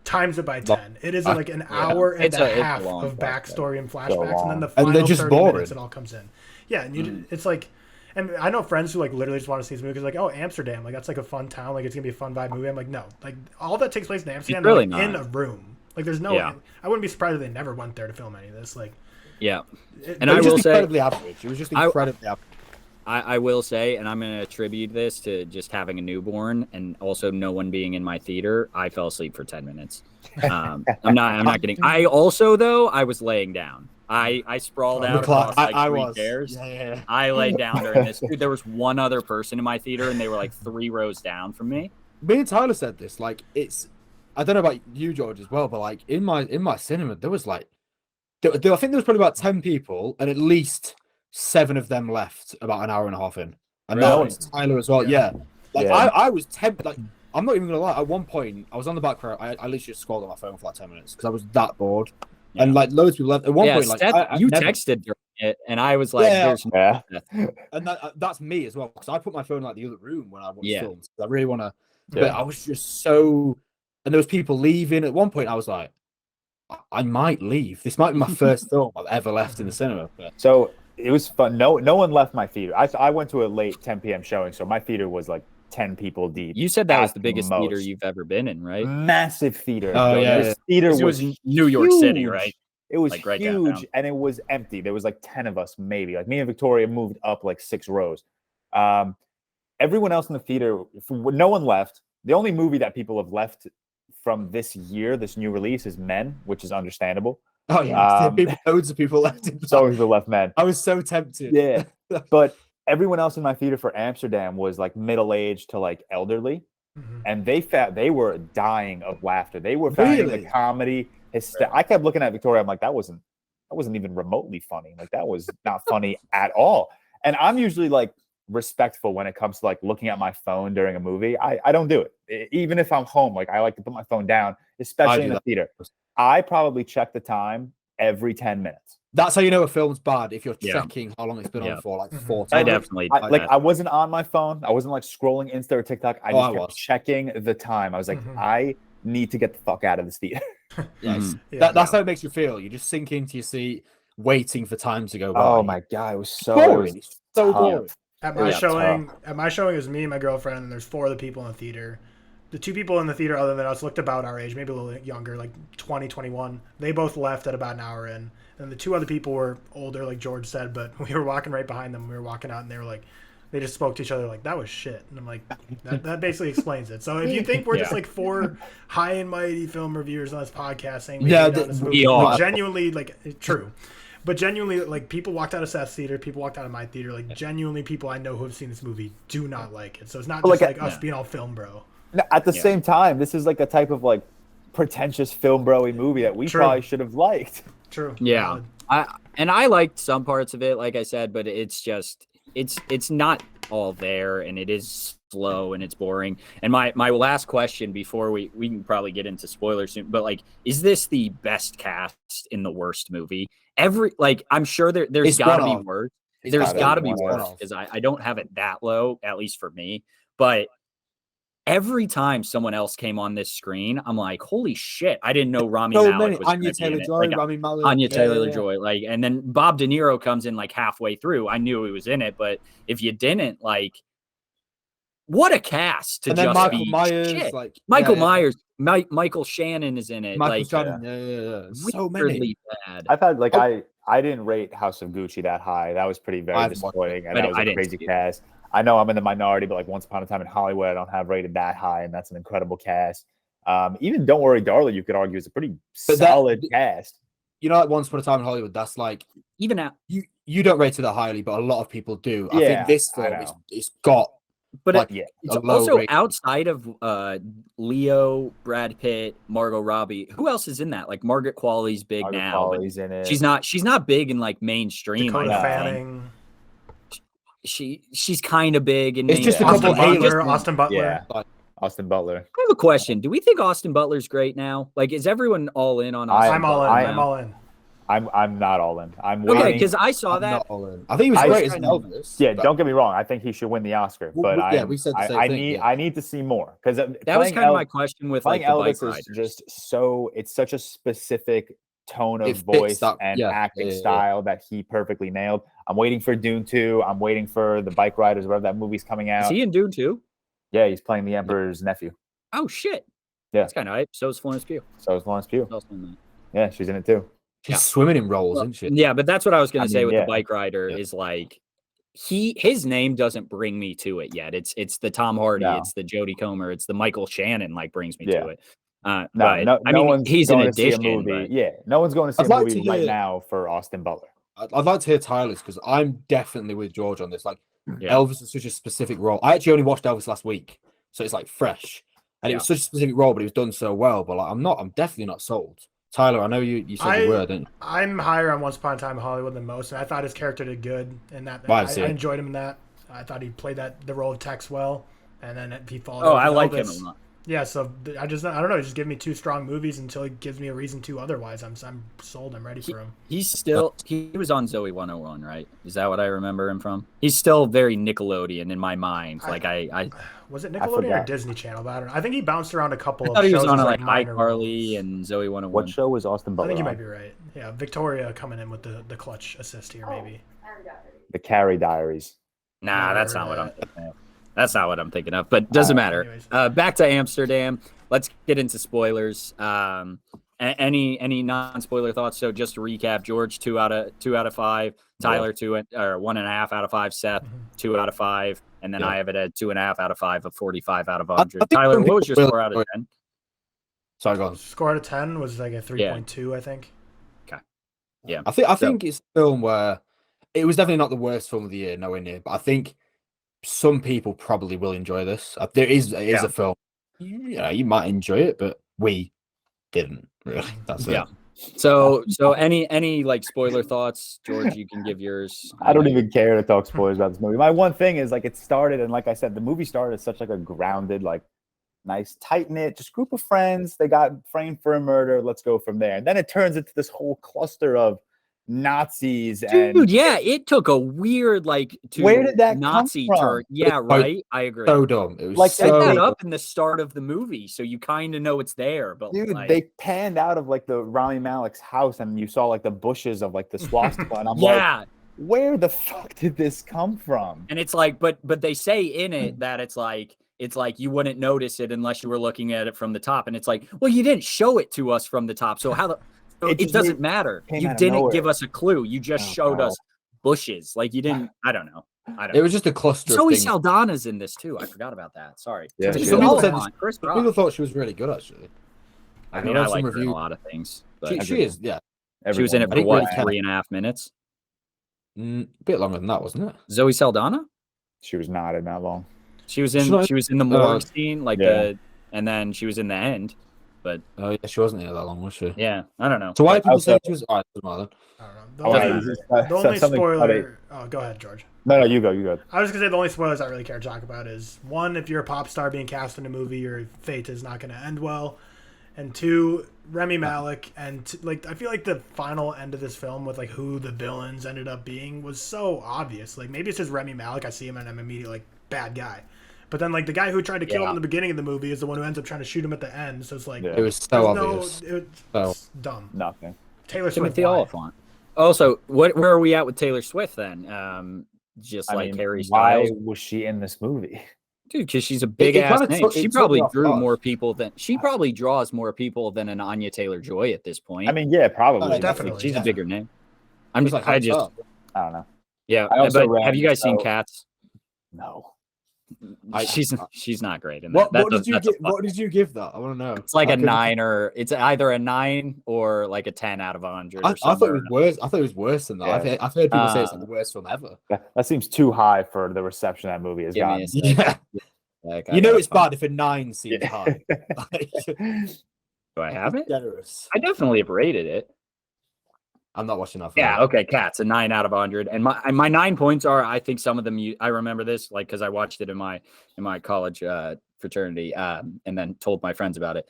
Times it by 10. It is an hour and a half of backstory and flashbacks, and then the final 30 minutes it all comes in. Yeah, and And I know friends who like literally just want to see this movie because like, oh, Amsterdam, like that's like a fun town, like it's gonna be a fun vibe movie. I'm like, no, like all that takes place in Amsterdam, really like, in a room. Like there's no, Yeah. I wouldn't be surprised if they never went there to film any of this. Like, Yeah. it, And It I was will just say, incredibly average. It was just incredibly average. I will say, and I'm going to attribute this to just having a newborn and also no one being in my theater. I fell asleep for 10 minutes. I'm not kidding. I also, though, I was laying down. I sprawled out across like three chairs. Yeah. I laid down during this. Dude, there was one other person in my theater, and they were like 3 rows down from me. Me and Tyler said this. Like, it's, I don't know about you, George, as well, but like in my cinema, there was like, I think there was probably about 10 people, and at least 7 of them left about an hour and a half in. And that was Tyler as well. Yeah. Like I was tempted. Like, I'm not even gonna lie. At one point, I was on the back row. I literally just scrolled on my phone for like 10 minutes because I was that bored. Yeah. And like loads of people left. At one point, like Seth, you texted during it, and I was like, "There's no And that's me as well because I put my phone in like the other room when I watch films. I really want to. But I was just so. And there was people leaving. At one point, I was like, I might leave. This might be my first film I've ever left in the cinema. But... So it was fun. No one left my theater. I went to a late 10 p.m. showing, so my theater was like 10 people deep. You said that was the biggest theater you've ever been in, right? Massive theater. Oh, yeah. This theater was New York City, right? It was like right huge, downtown. and it was empty. There was like 10 of us, maybe. Like me and Victoria moved up like 6 rows. Everyone else in the theater, no one left. The only movie that people have left from this year, this new release, is Men, which is understandable. Oh yeah, loads of people left. So people left Men. I was so tempted. Yeah, but everyone else in my theater for Amsterdam was like middle-aged to like elderly, and they were dying of laughter. They were finding the comedy. I kept looking at Victoria. I'm like, that wasn't even remotely funny. Like that was not funny at all. And I'm usually like respectful when it comes to like looking at my phone during a movie. I don't do it. Even if I'm home, like I like to put my phone down, especially in the theater. I probably check the time every 10 minutes. That's how you know a film's bad, if you're checking how long it's been on for, like 4 times. I definitely I wasn't on my phone. I wasn't like scrolling Insta or TikTok. I just kept checking the time. I was like, I need to get the fuck out of this theater. Yes. That's how it makes you feel. You just sink into your seat, waiting for time to go by. Oh my god, it was so boring. It's so boring. At my showing, it was me and my girlfriend, and there's 4 other people in the theater. The 2 people in the theater other than us looked about our age, maybe a little younger, like 20, 21. They both left at about an hour in. And the 2 other people were older, like George said, but we were walking right behind them. We were walking out, and they were like, they just spoke to each other like, that was shit. And I'm like, that basically explains it. So if you think we're just like 4 high and mighty film reviewers on this podcast saying we hate on this movie, like, genuinely, like, true. But genuinely, like, people walked out of Seth's theater, people walked out of my theater, like, genuinely people I know who have seen this movie do not like it. So it's not just like us being all film bro. At the same time, this is like a type of like pretentious film bro-y movie that we probably should have liked. True. Yeah. I liked some parts of it, like I said, but it's just it's not all there, and it is slow and it's boring. And my last question before we can probably get into spoilers soon, but like, is this the best cast in the worst movie? I'm sure there's got to be worse. There's got to be worse because I don't have it that low, at least for me. But every time someone else came on this screen, I'm like, holy shit, I didn't know Rami Malek was Anya Taylor-Joy, Rami Malek. Anya Taylor-Joy. Like, and then Bob De Niro comes in like halfway through. I knew he was in it, but if you didn't, like, what a cast to just Michael be Myers, shit. like Michael Myers, Michael Shannon is in it. Michael like, Shannon, so many. Bad. I thought like I didn't rate House of Gucci that high. That was very disappointing, and that was a crazy cast. I know I'm in the minority, but like Once Upon a Time in Hollywood, I don't have rated that high, and that's an incredible cast. Even Don't Worry, Darling, you could argue is a pretty solid cast. You know, like Once Upon a Time in Hollywood, that's like even now you don't rate it that highly, but a lot of people do. I think this film it's got, but like, it's also outside of Leo, Brad Pitt, Margot Robbie. Who else is in that? Like Margaret Qualley's big now. Qualley's in it. She's not big in like mainstream. Dakota Fanning. She's kind of big in. It's just a couple of Austin Butler. Yeah. Austin Butler. I have a question. Do we think Austin Butler's great now? Like, is everyone all in on Austin? I'm all in. I'm all in. I'm not all in. I'm okay waiting. because I saw that. I think he was great as Elvis. Yeah, don't get me wrong. I think he should win the Oscar, but we said the same thing. I need to see more because that was kind of my question with like Elvis the bike is just so. It's such a specific tone of It fits voice that- and yeah, acting yeah. style that he perfectly nailed. I'm waiting for Dune 2. I'm waiting for the Bike Riders, wherever that movie's coming Is out. he in Dune too? Yeah, he's playing the Emperor's nephew. Oh shit. Yeah. That's kind of hype. So is Florence Pugh. So is Florence Pugh. She's also in that. Yeah, she's in it too. She's Yeah. swimming in roles, isn't she? Yeah, but that's what I was gonna say with yeah. the Bike Rider Yeah. is like his name doesn't bring me to it yet. It's the Tom Hardy, No. it's the Jodie Comer, it's the Michael Shannon like brings me Yeah. to it. But, No I mean, one's he's an going to see a addition. movie. But Yeah, no one's going to see I'd a like movie to right hear- now for Austin Butler. I'd like to hear Tyler's because I'm definitely with George on this. Like, Yeah. Elvis is such a specific role. I actually only watched Elvis last week, so it's like fresh, and it was such a specific role, but it was done so well. But like, I'm definitely not sold. Tyler, I know you said the word, didn't you? I'm higher on Once Upon a Time in Hollywood than most, and I thought his character did good in that. Well, I enjoyed him in that. I thought he played the role of Tex well, and then he followed. oh, up I with like Elvis. him a lot. Yeah, so I don't know. Just give me 2 strong movies until he gives me a reason to. Otherwise, I'm sold. I'm ready for him. He's still he was on Zoe 101, right? Is that what I remember him from? He's still very Nickelodeon in my mind. Like I Was it I Nickelodeon or forgot. Disney Channel? But I don't know. I think he bounced around a couple thought of he was shows on as, like minor iCarly roles. and Zoe 101. What show was Austin I Butler think you on? might be right. Yeah, Victoria coming in with the clutch assist here, maybe. The Carrie Diaries. Nah, Never that's heard not what of I'm thinking of. That's not what I'm thinking of, but doesn't matter. anyways. Back to Amsterdam. Let's get into spoilers. Any non-spoiler thoughts? So just to recap, George 2 out of 5, Tyler 1.5 out of 5, Seth 2 out of 5, and then I have it at 2.5 out of 5 of 45 out of 100. think Tyler, some what was your people score out of 10? Sorry, go on. Score out of 10 was like a 3.2, I think. Yeah, I think it's a film where it was definitely not the worst film of the year, nowhere near. But I think some people probably will enjoy this. It is a film. You might enjoy it, but we didn't really. That's it. So any like spoiler thoughts, George? You can give yours. I don't even care to talk spoilers about this movie. My one thing is like it started, and like I said, the movie started as such like a grounded, like nice, tight knit, just group of friends. They got framed for a murder. Let's go from there. And then it turns into this whole cluster of Nazis and Dude, yeah, it took a weird Where did that come Nazi from? turn. Yeah, right. I agree. So dumb. It was Like, Set so that up in the start of the movie, so you kind of know it's there. But dude, like, they panned out of like the Rami Malek's house, and you saw like the bushes of like the swastika, and I'm like, yeah, where the fuck did this come from? and it's like, but they say in it that it's like you wouldn't notice it unless you were looking at it from the top, and it's like, well, you didn't show it to us from the top, so how the so It it just doesn't matter. came You out of didn't nowhere. give us a clue. You just Oh, showed God. us bushes. Like you didn't. I don't know. It was just a cluster Zoe of things. Saldana's in this too. I forgot about that. Sorry. Yeah, Chris she is. Rock. Chris People Rock. thought she was really good, actually. I mean, I like her in a lot of things. But She is, yeah. she was in it I for didn't what, really 3.5 minutes? A bit longer than that, wasn't it? Zoe Saldana? She was not in that long. She was She's in. not- She was in the morgue scene, like Yeah. and then she was in the end. But Oh, yeah, she wasn't here that long, was she? yeah, I don't know. So why do people Also- say she was? All right, doesn't matter. I don't know. Oh, Doesn't wait, matter. The only something funny. spoiler. Oh, go ahead, George. No, you go. You go. I was gonna say the only spoilers I really care to talk about is one, if you're a pop star being cast in a movie, your fate is not going to end well, and two, Rami Malek, and I feel like the final end of this film with like who the villains ended up being was so obvious. Like maybe it's just Rami Malek. I see him and I'm immediately like bad guy, but then like the guy who tried to kill him in the beginning of the movie is the one who ends up trying to shoot him at the end. So it's like Yeah. It was so there's obvious. it's dumb. Nothing. Taylor Swift. Timothy why? Oliphant. Also, where are we at with Taylor Swift then? Just like Harry why Styles, was she in this movie? dude, because she's a big it ass kinda name. took- She it took probably me off drew guard. more people than she probably draws more people than an Anya Taylor-Joy at this point. I mean, yeah, probably. definitely. she's yeah. a bigger name. I'm It was just, like, I just, oh, I don't know. yeah. I also But ran have you guys seen so- Cats? No. She's not great in that. What That's did you a give? fuck. What did you give that? I want to know. It's like a I couldn't- 9 or it's either a 9 or like a 10 out of 100. I Or thought it somewhere. was worse. I thought it was worse than that. Yeah. I've heard people say it's like the worst film ever. That seems too high for the reception that movie has Give me gotten. a sec. Yeah, Like, you know it's bad if a 9 seems Yeah. high. Like, Do I have it? generous. I definitely have rated it. I'm not watching that film. Yeah, okay, Cats, a 9 out of 100. And my 9 points are, I think some of them, I remember this, like, because I watched it in my college fraternity, and then told my friends about it.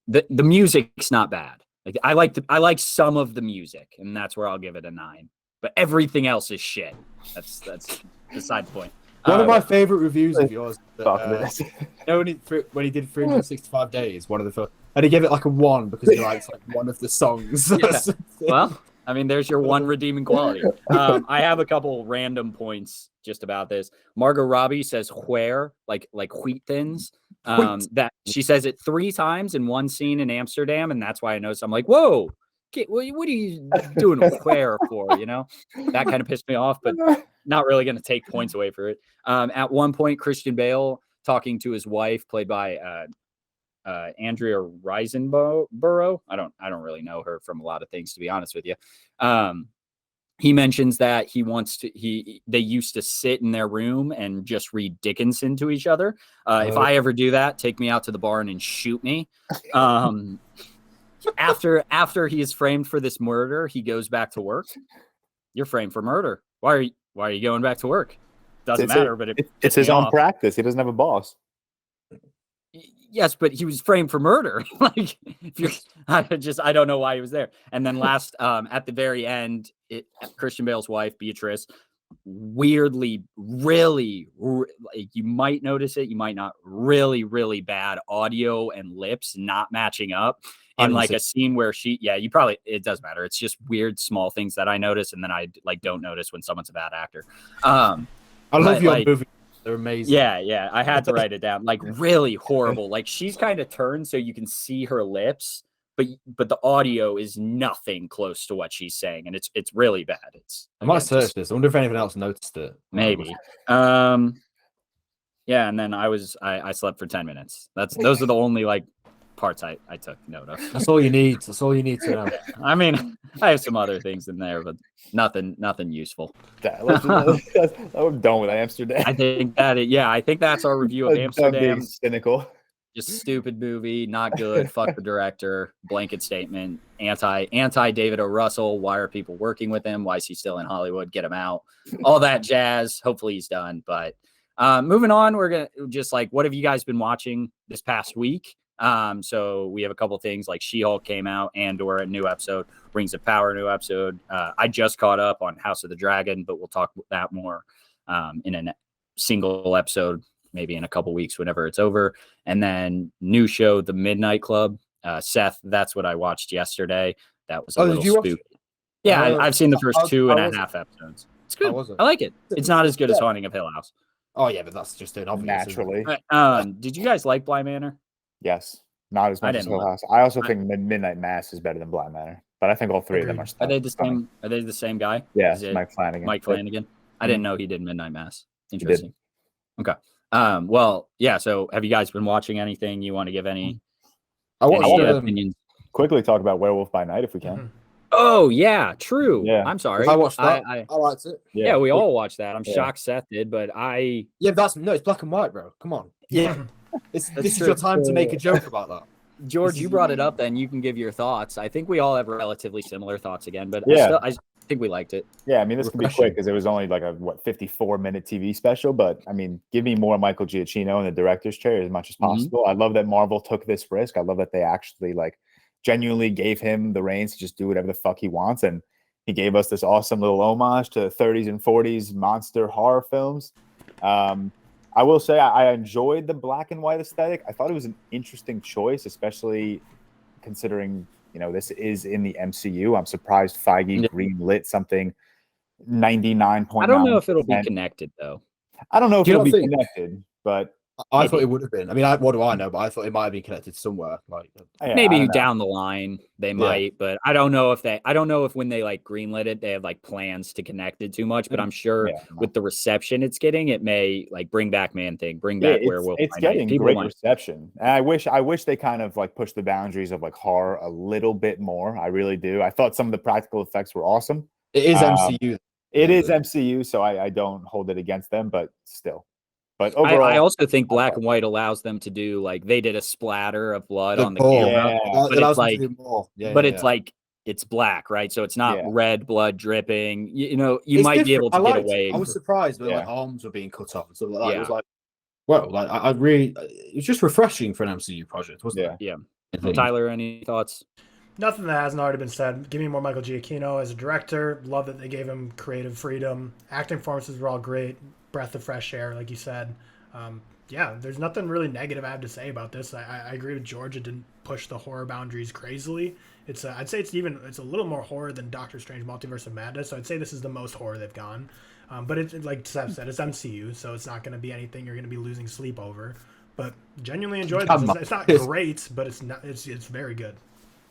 The music's not bad. Like I like some of the music, and that's where I'll give it a 9. But everything else is shit. That's beside the point. One of my favorite reviews of yours. Fuck this. You know, when he did 365 days, one of the And he gave it like a 1 because he likes like one of the songs. Yeah. Well, I mean, there's your one redeeming quality. I have a couple random points just about this. Margot Robbie says "where" like wheat thins. That she says it 3 times in one scene in Amsterdam, and that's why I noticed. I'm like, whoa, what are you doing "where" for? You know, that kind of pissed me off, but not really going to take points away for it. At one point, Christian Bale talking to his wife, played by Andrea Riseborough. I don't really know her from a lot of things, to be honest with you. He mentions that they used to sit in their room and just read Dickinson to each other. If I ever do that, take me out to the barn and shoot me. After he is framed for this murder, he goes back to work. You're framed for murder. Why are you going back to work? Doesn't matter, but it's his own practice. He doesn't have a boss. Yes, but he was framed for murder. Like, I don't know why he was there. And then last, at the very end, Christian Bale's wife, Beatrice, weirdly, really, you might notice it, you might not, really, really bad audio and lips not matching up. In like a scene where it doesn't matter. It's just weird small things that I notice, and then I like don't notice when someone's a bad actor. I love your movie. They're amazing. Yeah. I had to write it down. Like really horrible. Like she's kind of turned so you can see her lips, but the audio is nothing close to what she's saying, and it's really bad. I might search this. I wonder if anyone else noticed it. Maybe. Yeah, and then I slept for 10 minutes. Those are the only like parts I took note of. That's all you need. That's all you need to know. I mean, I have some other things in there, but nothing useful. I'm done with Amsterdam. I think that's our review of Amsterdam. Cynical. Just stupid movie, not good. Fuck the director. Blanket statement. Anti David O. Russell. Why are people working with him? Why is he still in Hollywood? Get him out. All that jazz. Hopefully he's done. But moving on, we're gonna just like, what have you guys been watching this past week? So we have a couple things like She-Hulk came out, Andor, a new episode, Rings of Power, new episode. I just caught up on House of the Dragon, but we'll talk about that more in a single episode, maybe in a couple weeks, whenever it's over. And then new show, The Midnight Club. Seth, that's what I watched yesterday. That was a little spooky. Yeah, I've seen the first 2.5 episodes. It's good. I like it. It's not as good as Haunting of Hill House. Oh yeah, but that's just an obvious. Naturally. Did you guys like Bly Manor? Yes, not as much as Hill House. I also think Midnight Mass is better than Bly Manor, but I think all three of them are. Are they the same? Are they the same guy? Yeah, Mike Flanagan. Mike Flanagan. I didn't know he did Midnight Mass. Interesting. Okay. Well, yeah. So, have you guys been watching anything? You want to give any? I want opinions? Quickly talk about Werewolf by Night if we can. Oh yeah, true. Yeah. I'm sorry. I watched that. I liked it. Yeah, we all watched that. I'm shocked Seth did, but I. Yeah, it's black and white, bro. Come on. Yeah. This is your time to make a joke about that. George, you brought it up, then you can give your thoughts. I think we all have relatively similar thoughts again, but I think we liked it. Yeah, I mean, this can be quick because it was only like a 54-minute TV special, but I mean, give me more Michael Giacchino in the director's chair as much as possible. I love that Marvel took this risk. I love that they actually like genuinely gave him the reins to just do whatever the fuck he wants, and he gave us this awesome little homage to 30s and 40s monster horror films. I will say I enjoyed the black and white aesthetic. I thought it was an interesting choice, especially considering, this is in the MCU. I'm surprised Feige greenlit something 99.9%. I don't know if it'll be connected, though. I don't know if it'll be connected, but I thought it would have been. I mean, what do I know? But I thought it might have been connected somewhere. Like maybe down the line they might, but I don't know if when they like greenlit it, they have like plans to connect it too much. But I'm sure with the reception it's getting, it may like bring back Man-Thing, bring back Werewolf. It's getting great reception, and I wish they kind of like pushed the boundaries of like horror a little bit more. I really do. I thought some of the practical effects were awesome. It is MCU. It is MCU, so I don't hold it against them, but still. But overall, I also think black and white allows them to do like they did a splatter of blood on the camera, but it's like, it's like it's black, right? So it's not red blood dripping. You might be able to get away. I was surprised when like arms were being cut off and stuff like that. It was like, well, like I really, it was just refreshing for an MCU project, wasn't it? Yeah. Tyler, any thoughts? Nothing that hasn't already been said. Give me more Michael Giacchino as a director. Love that they gave him creative freedom. Acting performances were all great. Breath of fresh air, like you said. Yeah, there's nothing really negative I have to say about this. I agree with George. It didn't push the horror boundaries crazily. It's I'd say it's a little more horror than Doctor Strange Multiverse of Madness. So I'd say this is the most horror they've gone. But it's like Seth said, it's MCU, so it's not going to be anything you're going to be losing sleep over. But genuinely enjoyed this. It's not great, but it's very good.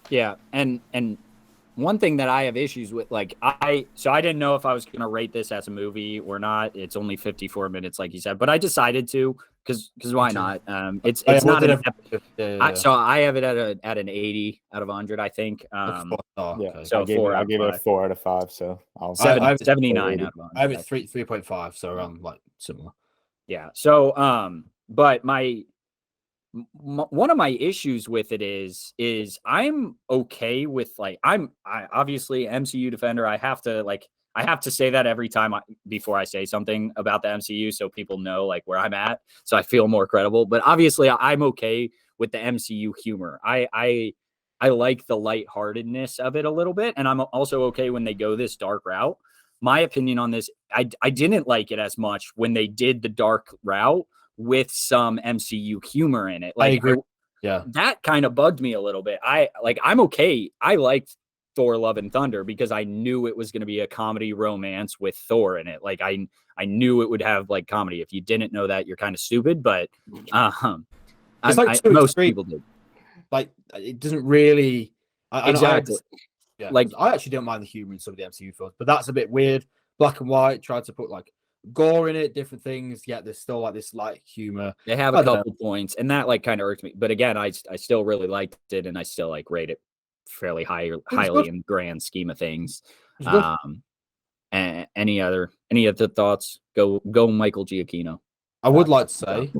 Yeah, and one thing that I have issues with, like, I didn't know if I was going to rate this as a movie or not. It's only 54 minutes, like you said, but I decided to because why not? It's not so I have it at an 80 out of 100, I think. Okay. So I gave it a 4 out of 5. So I'll 79 out of 100. I have it 3.5, so around like similar. Yeah. So but one of my issues with it is I'm okay with, like, I obviously MCU defender. I have to say that every time before I say something about the MCU, so people know like where I'm at, so I feel more credible. But obviously I'm okay with the MCU humor. I like the lightheartedness of it a little bit, and I'm also okay when they go this dark route. My opinion on this, I didn't like it as much when they did the dark route with some MCU humor in it. Like, I agree. Yeah, that kind of bugged me a little bit. I'm okay. I liked Thor: Love and Thunder because I knew it was going to be a comedy romance with Thor in it. Like, I knew it would have like comedy. If you didn't know that, you're kind of stupid. But it's like most people did. Like, it doesn't really. Exactly. Like, I actually don't mind the humor in some of the MCU films, but that's a bit weird. Black and white tried to put like gore in it, different things, yet there's still like this light humor. They have a couple points, and that like kind of irked me. But again, I still really liked it, and I still like rate it fairly highly in the grand scheme of things. And any other thoughts? Go Michael Giacchino. I would like to say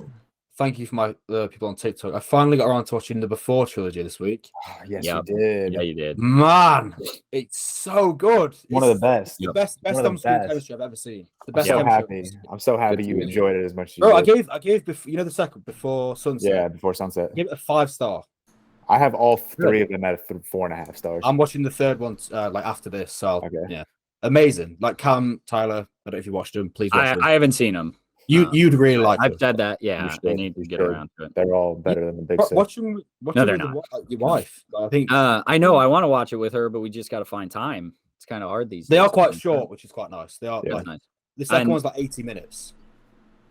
thank you for the people on TikTok. I finally got around to watching the Before trilogy this week. Oh, yes, you did. Yeah, you did. Man, it's so good. One of the best. The best on-screen chemistry I've ever seen. The best. I'm so happy you enjoyed it as much as you did. did. I gave the second Before Sunset. Yeah, Before Sunset. I gave it a 5-star. I have all 3 of them at 4.5 stars. I'm watching the third one like after this. So yeah, amazing. Like Cam, Tyler. I don't know if you watched them. Please watch them. I haven't seen them. You'd really like. I've said that. Yeah, I need to get around to it. They're all better than the big six. Watch them no, they're not. Your wife. I think. I know. I want to watch it with her, but we just got to find time. It's kind of hard these days. They are quite short, which is quite nice. They are. Nice. The second one's like 80 minutes.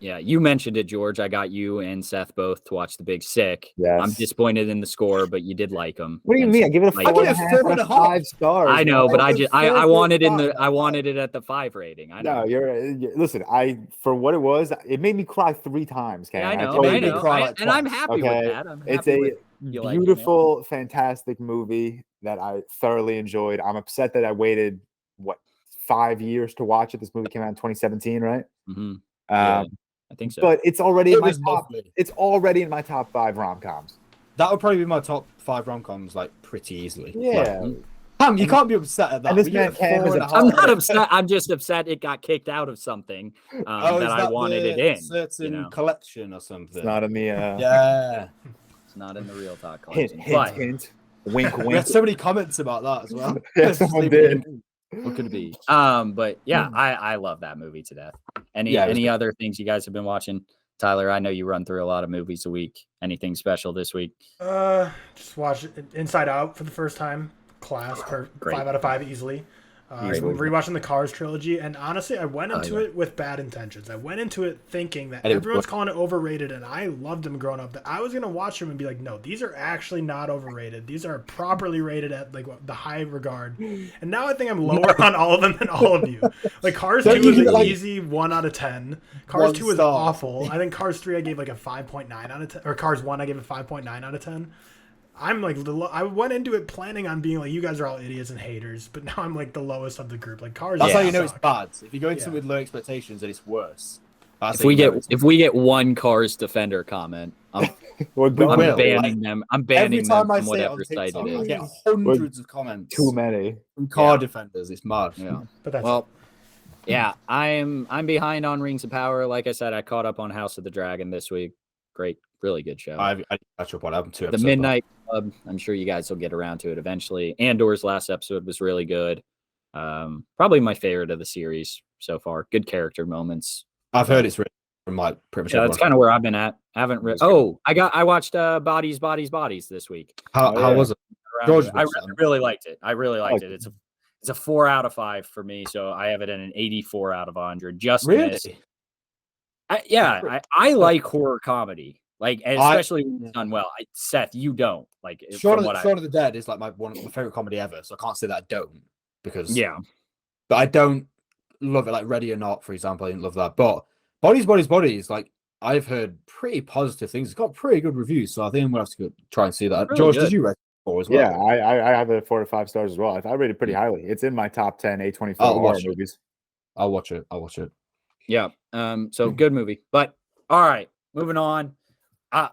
Yeah, you mentioned it, George. I got you and Seth both to watch The Big Sick. Yes. I'm disappointed in the score, but you did like them. What do you mean? I give it a 4.5 out of 5 stars. I know, but I wanted it at the 5 rating. I know. No, listen. For what it was, it made me cry 3 times. Yeah, I know. And I'm happy with that. It's a beautiful, fantastic movie that I thoroughly enjoyed. I'm upset that I waited 5 years to watch it. This movie came out in 2017, right? Mm-hmm. I think so. But it's already in my top. It's already in my top 5 rom-coms. That would probably be my top 5 rom-coms, like pretty easily. Yeah. You can't be upset at that. I'm not upset. I'm just upset it got kicked out of something that I wanted it in. Certain collection or something. It's not in the. Yeah. It's not in the ReelTok collection. Hint. Wink, wink. We had so many comments about that as well. Yeah, someone did. What could it be? But yeah, I love that movie to death. Any other things you guys have been watching? Tyler, I know you run through a lot of movies a week. Anything special this week? Just watch Inside Out for the first time. Class, 5 out of 5 easily. Rewatching the Cars trilogy, and honestly, I went into it with bad intentions. I went into it thinking that everyone's calling it overrated, and I loved them growing up. That I was gonna watch them and be like, no, these are actually not overrated. These are properly rated at like the high regard. And now I think I'm lower on all of them than all of you. Like Cars 2 was an easy 1 out of 10. Cars 2 was awful. I think Cars 3 I gave like a 5.9 out of 10, or Cars 1 I gave a 5.9 out of 10. I'm like, I went into it planning on being like, you guys are all idiots and haters, but now I'm like the lowest of the group. Like Cars. That's how you know it's bad. If you go into it with low expectations, then it's worse. If we get one Cars Defender comment, I'm banning them. I'm banning them from whatever site it is. I get hundreds of comments. Too many from car defenders. It's mad. Yeah. But yeah, I'm behind on Rings of Power. Like I said, I caught up on House of the Dragon this week. Great, really good show. I catch up on album 2. The Midnight Club. I'm sure you guys will get around to it eventually. Andor's last episode was really good. Probably my favorite of the series so far. Good character moments. I've heard it's really from like pretty much. Yeah, that's kind of where I've been at. I haven't. I watched Bodies this week. How was it? George, I really liked it. I really liked it. It's a 4 out of 5 for me, so I have it at an 84 out of 100. Just really. I like horror comedy, like, and especially when it's done well. Seth, you don't like. Shaun of the Dead is like one of my favorite comedy ever, so I can't say that I don't because but I don't love it. Like Ready or Not, for example, I didn't love that. But Bodies, like I've heard pretty positive things. It's got pretty good reviews, so I think I'm gonna have to go try and see that. Really George, did you rate it 4 as well? Yeah, I have it 4 to 5 stars as well. I rate it pretty highly. It's in my top 10 A24 horror movies. I'll watch it. Yeah. So good movie. But all right, moving on.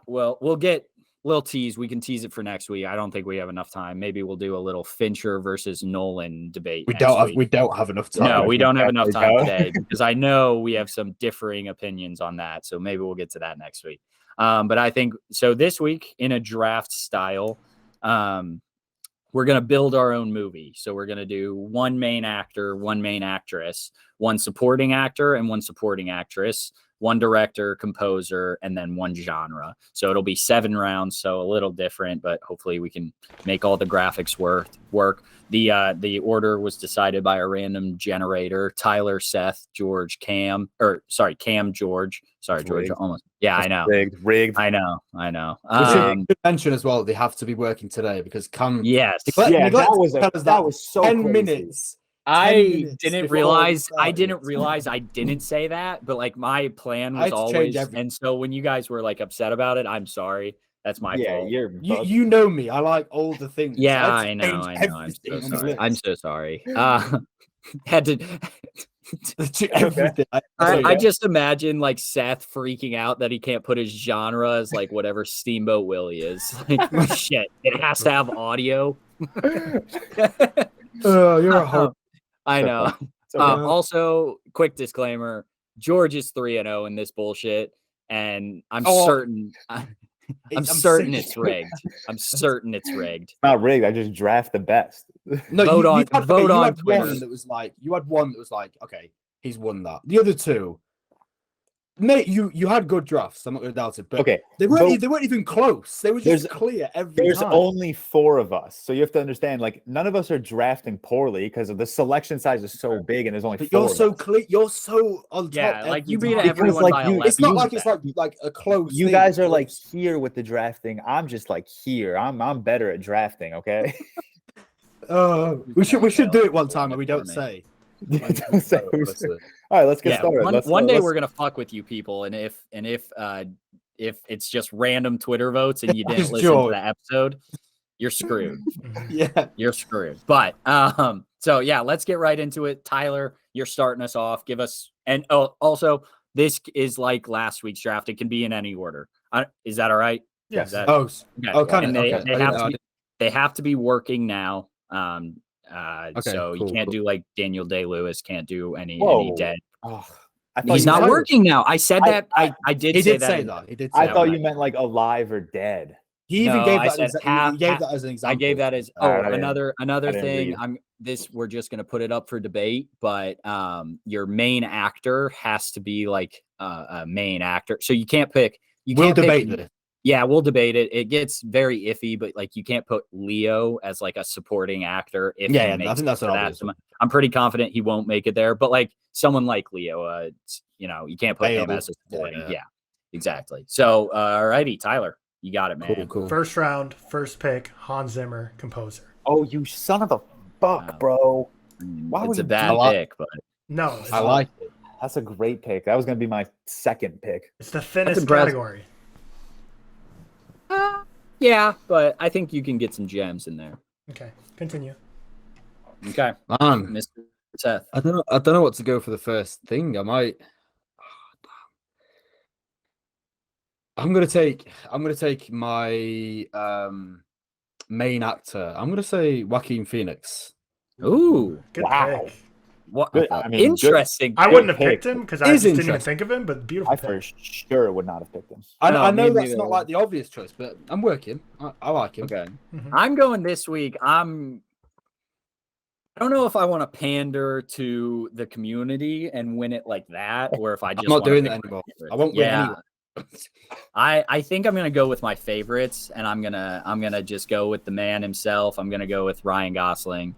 Well, we'll get a little tease. We can tease it for next week. I don't think we have enough time. Maybe we'll do a little Fincher versus Nolan debate. We don't have enough time. No, we don't have enough time today because I know we have some differing opinions on that. So maybe we'll get to that next week. But I think so this week in a draft style, we're going to build our own movie. So we're going to do one main actor, one main actress, one supporting actor and one supporting actress, one director, composer, and then one genre. So it'll be 7 rounds. So a little different, but hopefully we can make all the graphics work. The order was decided by a random generator. Tyler, Seth, George, Cam, George. Sorry, George. Almost. Yeah, I know. Rigged. I know. We should mention as well, they have to be working today because Cam. Yes. That was so 10 crazy. minutes. I didn't realize I didn't say that, but like my plan was always, and so when you guys were like upset about it, I'm sorry. That's my fault. You know me. I like all the things. Yeah, I know. I'm so sorry. Had to. I just imagine like Seth freaking out that he can't put his genre as like whatever Steamboat Willie is. Like shit, it has to have audio. You're a hard. I know. Also, quick disclaimer: George is 3-0 in this bullshit, and I'm certain. I'm certain it's rigged. I'm certain it's rigged. It's not rigged. I just draft the best. No, vote on Twitter. One that was like, okay, he's won that. The other two, mate, you had good drafts. I'm not going to doubt it, but okay, they weren't even close. They were just clear every time. There's only 4 of us, so you have to understand. Like none of us are drafting poorly because of the selection size is so big, and there's only 4. You're so clear. You're so on top. Yeah, like you beat everyone by 11. It's not like it's like a close. You guys are like here with the drafting. I'm just like here. I'm better at drafting. Okay. We should do it one time, and we don't say. Don't say. All right, let's get started. One day we're gonna fuck with you people, and if it's just random Twitter votes and you didn't listen to the episode, you're screwed. Yeah, you're screwed. But so yeah, let's get right into it. Tyler, you're starting us off. Give us also this is like last week's draft. It can be in any order. Is that all right? Yes. They have to be working now. So you can't do like Daniel Day-Lewis, can't do any dead. He's not working now. I said that. I did say that. I thought you meant like alive or dead. He even gave that as an example. I gave that as another thing. We're just gonna put it up for debate, but your main actor has to be like a main actor. So you can't pick. We'll debate this. Yeah, we'll debate it. It gets very iffy, but like you can't put Leo as like a supporting actor. I think that's what I'm pretty confident he won't make it there. But like someone like Leo, you can't put him as a supporting. Yeah, exactly. So, alrighty, Tyler, you got it, man. Cool. First round, first pick, Hans Zimmer, composer. Oh, you son of a fuck, bro! Why it's a bad pick, but no, I like it. That's a great pick. That was gonna be my second pick. It's the thinnest category. Yeah, but I think you can get some gems in there. Okay, continue. Okay, Mr. Seth. I don't know what to go for the first thing. I might. I'm gonna take my main actor. I'm gonna say Joaquin Phoenix. Ooh, good pick. What? Interesting. I wouldn't have picked him because I just didn't even think of him. But beautiful. I for sure would not have picked him. I know that's not like the obvious choice, but I'm working. I like him. Okay. I'm going this week. I don't know if I want to pander to the community and win it like that, or if I just I'm not doing pick it my anymore. favorites. I won't win anyway. I think I'm gonna go with my favorites, and I'm gonna just go with the man himself. I'm gonna go with Ryan Gosling,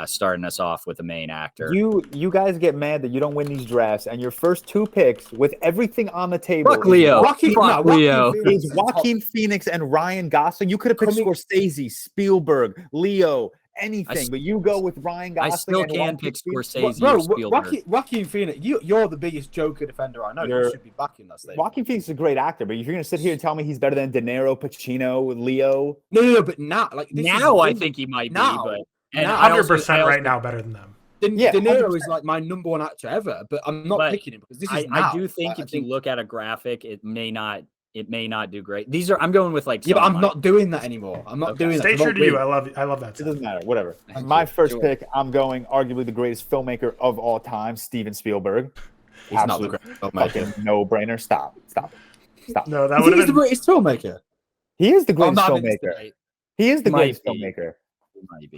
starting us off with the main actor. You guys get mad that you don't win these drafts, and your first 2 picks with everything on the table. Fuck Leo. Fuck Leo. Is Joaquin Phoenix and Ryan Gosling. You could have picked Scorsese, Spielberg, Leo, anything, but you go with Ryan Gosling. I still and can pick Scorsese Bro, or Spielberg. Joaquin Phoenix, you're the biggest Joker defender I know. You should be backing that statement. Joaquin Phoenix is a great actor, but if you're going to sit here and tell me he's better than De Niro, Pacino, Leo. No, but now, I think he might be, but 100% right now better than them. De Niro is like my number 1 actor ever, but I'm not picking him because this is I do think if you look at a graphic, it may not do great. I'm going with like. Yeah, but I'm not doing that anymore. I'm not doing that. Stay true to you. I love that. It doesn't matter. Whatever. My first pick, I'm going arguably the greatest filmmaker of all time, Steven Spielberg. He's not the greatest filmmaker. No brainer. Stop. No, that would have been the greatest filmmaker. He is the greatest filmmaker. He is the greatest filmmaker.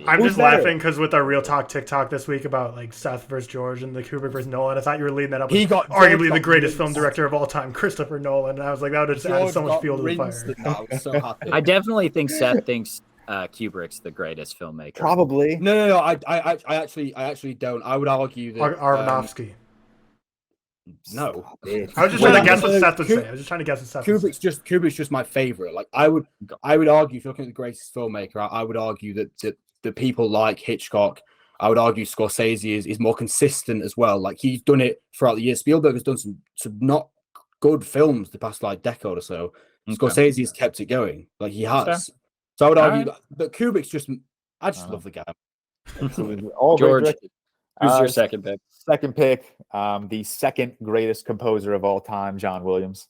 I'm just laughing because with our ReelTok TikTok this week about like Seth versus George and the Kubrick versus Nolan, I thought you were leading that up. He got arguably the greatest film director of all time, Christopher Nolan. And I was like, that would have just added so much fuel to the fire. I was so happy. I definitely think Seth thinks Kubrick's the greatest filmmaker. Probably. No. I actually don't. I would argue that Aronofsky. No, I was just trying to guess what Seth would say. I was just trying to guess what Seth would say. Kubrick's just my favorite. Like I would argue, if you're looking at the greatest filmmaker, I would argue that people like Hitchcock. I would argue Scorsese is more consistent as well. Like he's done it throughout the years. Spielberg has done some not good films the past like decade or so. Scorsese has kept it going. Like he has. So I would argue that Kubrick's just. I just love the guy. George, who's your second pick? Second pick, the second greatest composer of all time, John Williams.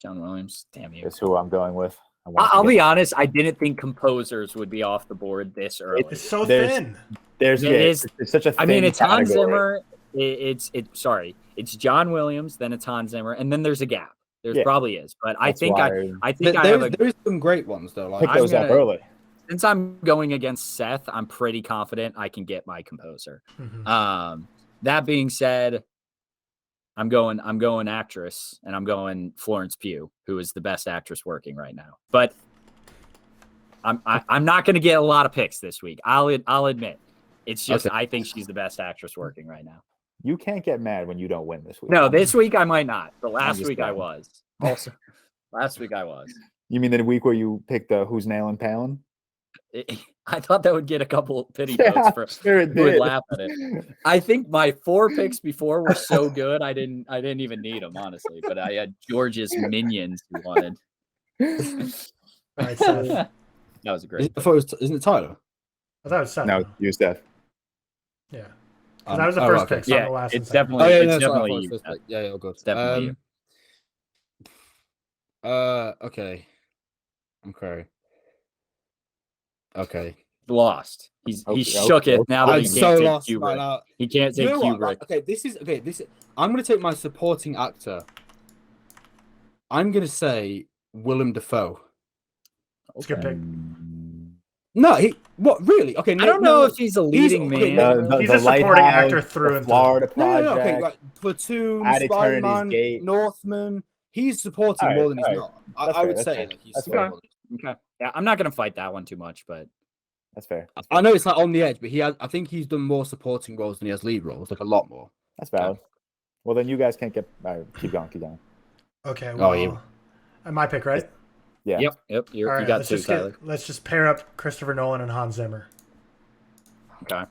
John Williams, damn you. That's who I'm going with. I'll be honest, I didn't think composers would be off the board this early. It's so thin. It's such a thin I mean, it's Hans category. Zimmer. It's John Williams, then it's Hans Zimmer, and then there's a gap. There probably is, but I think there's some great ones though. Like pick those up early. Since I'm going against Seth, I'm pretty confident I can get my composer. Mm-hmm. That being said, I'm going actress, and I'm going Florence Pugh, who is the best actress working right now. But I'm not going to get a lot of picks this week. I'll admit, it's just I think she's the best actress working right now. You can't get mad when you don't win this week. No, this week I might not. But last week I was. Also, last week I was. You mean the week where you picked Who's Nailing Palin? I thought that would get a couple pity votes for who would laugh at it. I think my 4 picks before were so good I didn't even need them, honestly. But I had George's minions who wanted. All right, Seth. That was a great. Isn't it Tyler? I thought it was Seth. No, you Seth. Yeah. That was the first pick. Yeah, the last it's definitely you. Yeah, good. It's definitely you. Okay. Lost. He shook it now that he can't say Kubrick. Right, he can't say Kubrick. Right, okay, this is I'm gonna take my supporting actor. I'm gonna say Willem Dafoe. It's a good pick. No, really? Okay, I don't know if he's a leading man. He's a supporting actor through and through. Florida Project. No, okay, right. Platoon, At Spider-Man, Gate. Northman. He's supporting more than he's not. I would say that he's supporting. Okay. Yeah, I'm not gonna fight that one too much, but that's fair. I know it's like on the edge, but I think he's done more supporting roles than he has lead roles, like a lot more. That's valid. Well, then you guys can't get. All right, keep going. Okay. Well, my pick, right? Yeah. Yep. You got two, Tyler. Let's just pair up Christopher Nolan and Hans Zimmer. Okay.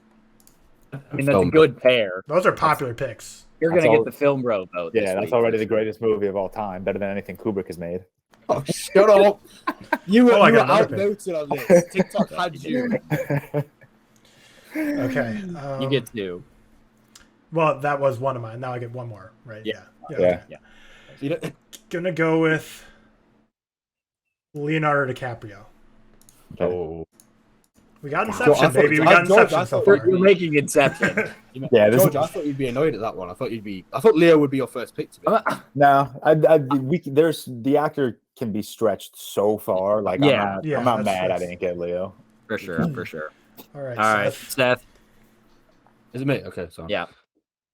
I mean, that's a good pair. Those are popular picks. You're going to get the film bro vote. Yeah, that's already the greatest movie of all time. Better than anything Kubrick has made. Oh, shut up. You were outvoted on this. TikTok had you. Okay. You get 2. Well, that was one of mine. Now I get one more, right? Yeah. Gonna go with Leonardo DiCaprio. Oh. We got Inception, baby. We got Inception so far. You're making Inception. George, I thought you'd be annoyed at that one. I thought Leo would be your first pick to be. No, there's the actor can be stretched so far. Like, I'm not mad I didn't get Leo. For sure. All right, Seth. Is it me? Okay, sorry. Yeah.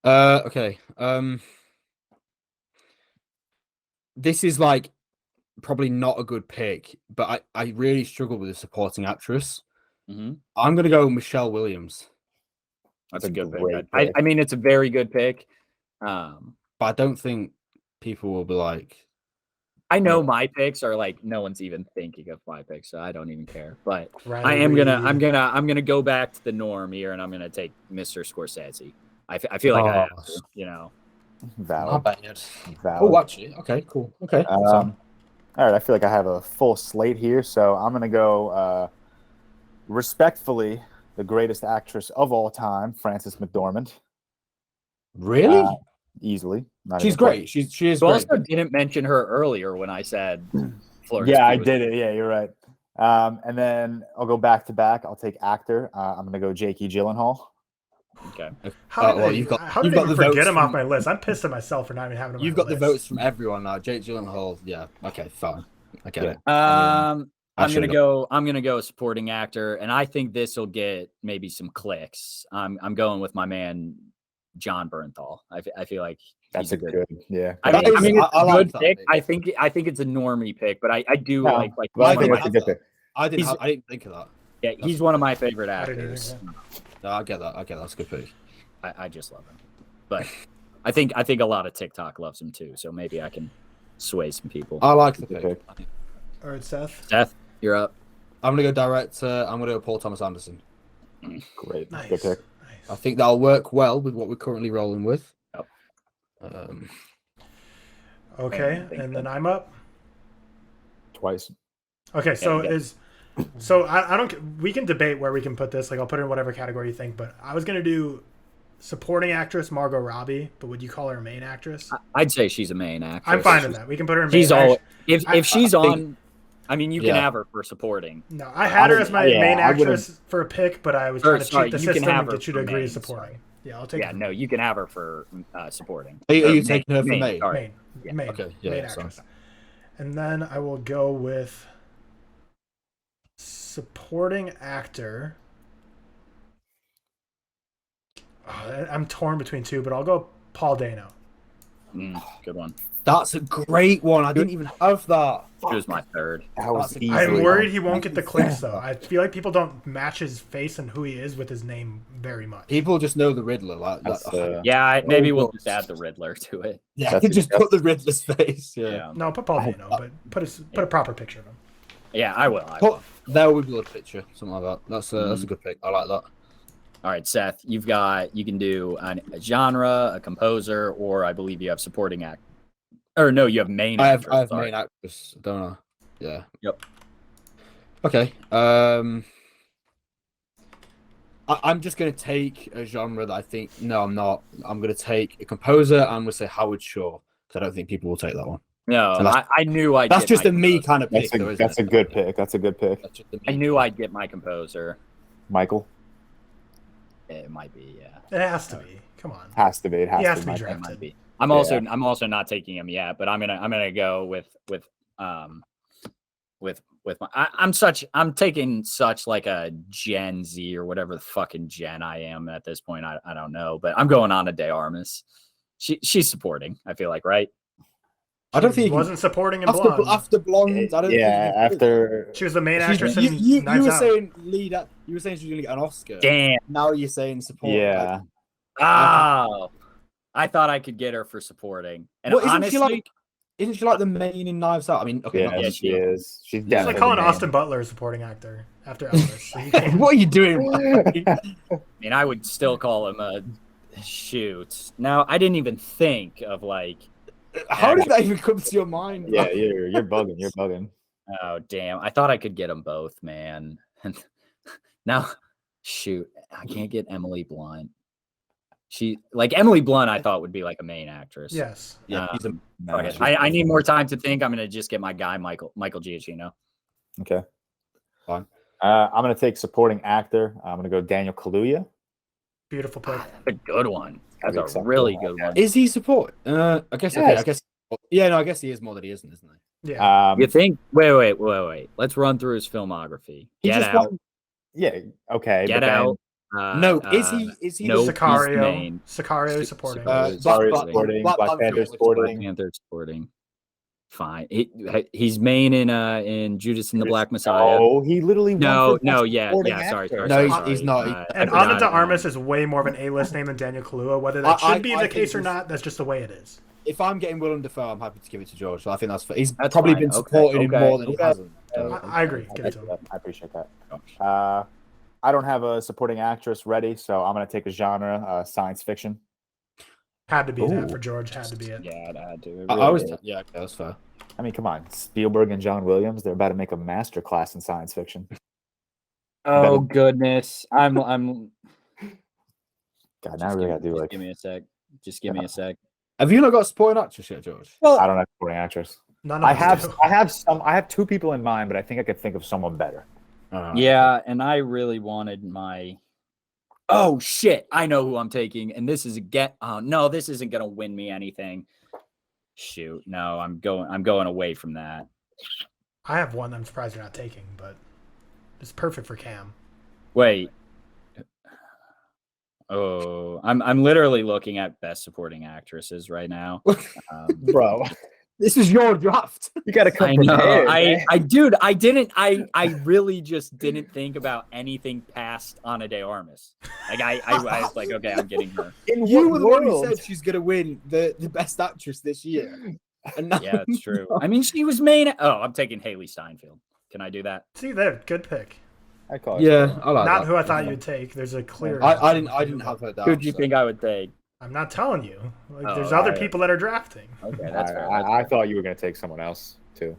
Okay. This is like probably not a good pick, but I really struggle with the supporting actress. Mm-hmm. I'm gonna go Michelle Williams. That's a good great pick. I mean, it's a very good pick. But I don't think people will be like. I know my picks are like no one's even thinking of my picks, so I don't even care. But Riley I'm Reid. gonna go back to the norm here, and I'm gonna take Mr. Scorsese. I feel like I have to, you know. Valid. Not bad. Valid. Oh, actually, okay, cool. Okay. All right, I feel like I have a full slate here, so I'm gonna go respectfully the greatest actress of all time, Frances McDormand. Really? Easily. She's great. She is You great. also didn't mention her earlier when I said Florence. Yeah, I Pugh. did it. Yeah, you're right. And then I'll go back to back. I'll take actor. I'm gonna go Jakey Gyllenhaal. Okay. How did you've got I the forget votes him off from- my list? I'm pissed at myself for not even having him. You've on got my the list. votes from everyone now. Jake Gyllenhaal. Yeah. Okay. Fine. I get it. I'm should've gonna go supporting actor, and I think this will get maybe some clicks. I'm going with my man John Bernthal. I feel like That's a good. Yeah. I That mean, is- it's I a like good that pick. pick. I think it's a normie pick, but I do No, like. Well, I one think of that's my- a good pick. I didn't think of that. yeah, he's one of my favorite I didn't either, actors. No, I get that. That's a good pick. I just love him, but I think a lot of TikTok loves him too. So maybe I can sway some people. I like the Good pick. pick. All right, Seth. Seth, you're up. I'm gonna go director. I'm gonna go Paul Thomas Anderson. Great. Nice. Good pick. I think that'll work well with what we're currently rolling with. Yep. Okay, and then I'm up. Twice. Okay, so Yeah. I don't. We can debate where we can put this. Like, I'll put it in whatever category you think. But I was gonna do supporting actress Margot Robbie, but would you call her a main actress? I'd say she's a main actress. I'm fine with that. We can put her in main. She's all actress. if she's I think- on. I mean, you Yeah. can have her for supporting. No, I had her as my Yeah, main I would've- actress for a pick, but I was Or, trying to sorry, cheat the you can system have and her get you for to agree main, to supporting. sorry. Yeah, I'll take Yeah, no, you can have her for supporting. Are Or you taking her for main? main? Sorry. main. Yeah, Main. okay, yeah, main sorry. actress. And then I will go with supporting actor. I'm torn between two, but I'll go Paul Dano. Good one. That's a great one. I didn't even have that. She was my third. That was I'm easily I'm worried one. he won't get the clicks though. I feel like people don't match his face and who he is with his name very much. People just know the Riddler. Like That's, that. Yeah, maybe we'll God. just add the Riddler to it. Yeah, that's just put the Riddler's face. Yeah. Yeah, No, put Paul Dano, but put a proper picture of him. yeah, I will. There would be a picture, something like that. That's a good pick. I like that. All right, Seth, you can do a genre, a composer, or I believe you have supporting act. Or no, you have main. I have actress, sorry. main actress, don't I? Yeah. Yep. Okay. I'm just gonna take a genre that I think. No, I'm not. I'm gonna take a composer. I'm gonna say Howard Shore because I don't think people will take that one. No, So that's- I knew I'd. That's get just my a me composer. kind of pick. That's though, a isn't that's it? a good pick. That's a good pick. That's just a me I knew I'd get my composer. Michael It might be, yeah. It has to be. Come on. has to be. It has He has to be Michael. It drafted. might be. I'm also not taking him yet, but I'm gonna go with I'm taking such like a Gen Z or whatever the fucking Gen I am at this point. I don't know, but I'm going on a De Armas. She's supporting, I feel like, right? I don't think She wasn't supporting in after Blonde. after Blonde. I don't Yeah, think after She was the main She's- actress in you Knives were Out. saying lead. You were saying she was gonna get an Oscar. Damn. Now you're saying support. yeah, Oh, I thought I could get her for supporting. And Well, honestly, isn't she like the main in Knives Out? I mean, okay. yeah, not- she is. She's It's definitely like calling the main. Austin Butler a supporting actor after Elvis. So you can't- what are you doing? I mean, I would still call him a shoot. Now, I didn't even think of like, How did that even come to your mind? Yeah, you're bugging. You're bugging. oh damn, I thought I could get them both, man. And now, shoot, I can't get Emily Blunt. Emily Blunt, I thought would be like a main actress. Yes. Yeah, he's a No, Okay. she's- I need more time to think. I'm gonna just get my guy Michael Giacchino. Okay. Fine. I'm gonna take supporting actor. I'm gonna go Daniel Kaluuya. Beautiful pick. That's a good one. That's Pretty a really acceptable. good one. Is he support? I guess. Okay, Yes. I guess. Yeah, no, I guess he is more than he isn't he? Yeah. You think? Wait. Let's run through his filmography. He Get just Out. Yeah. Okay. Get but then Out. No, is he? Is he? no, he's Sicario. main. Sicario supporting. Sorry, supporting. Black Panther supporting. Black Panther supporting. Fine. He's main in Judas and the Black Messiah. Oh, he literally No, won for best yeah, supporting sorry. actor. No, sorry. he's not. And I Ana de forgot, Armas is way more of an A-list name than Daniel Kaluuya. Whether that should be the case or not, that's just the way it is. If I'm getting Willem Dafoe, I'm happy to give it to George. So I think that's fair. He's That's probably fine. been supporting him more than he hasn't. I agree. Give it to him. I appreciate that. I don't have a supporting actress ready, so I'm going to take a genre, science fiction. Had to be that for George. Had to be it. Yeah, it had to. I was. Yeah, okay, that's fair. I mean, come on. Spielberg and John Williams, they're about to make a master class in science fiction. Oh goodness, I'm. God, now I really got to do like. Give me a sec. Just give me a sec. Have you not got a supporting actress yet, George? Well, I don't have a supporting actress. None of us do. I have two people in mind, but I think I could think of someone better. Yeah, and I really wanted my. Oh shit! I know who I'm taking, and this is no, this isn't gonna win me anything. Shoot, no, I'm going away from that. I have one I'm surprised you're not taking, but it's perfect for Cam. Wait. Oh, I'm literally looking at best supporting actresses right now, Bro. This is your draft. You got to come I know. prepared. Dude, I really just didn't think about anything past Ana de Armas. Like I was like, okay, I'm getting her. You were the one who said she's gonna win the best actress this year. And now, Yeah, it's true. I mean, she was main. Oh, I'm taking Haley Steinfeld. Can I do that? See there, good pick. I call it. yeah, I like Not that. who I thought you'd take. There's a clear. I didn't have her down. Who do you think I would take? I'm not telling you. Like, Oh, there's other I- people that are drafting. Okay, that's fair. I thought you were going to take someone else, too.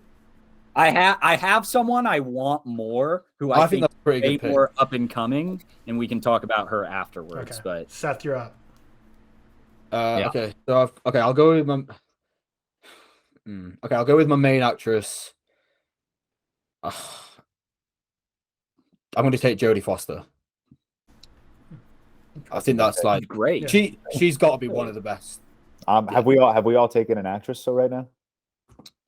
I have someone I want more who I I think think that's a pretty way good pick. more up and coming, and we can talk about her afterwards. Okay. But Seth, you're up. Yeah. Okay, so I'll go with my. Okay, I'll go with my main actress. I'm going to take Jodie Foster. I think that's like great. she's got to be one of the best. Have we all taken an actress so right now?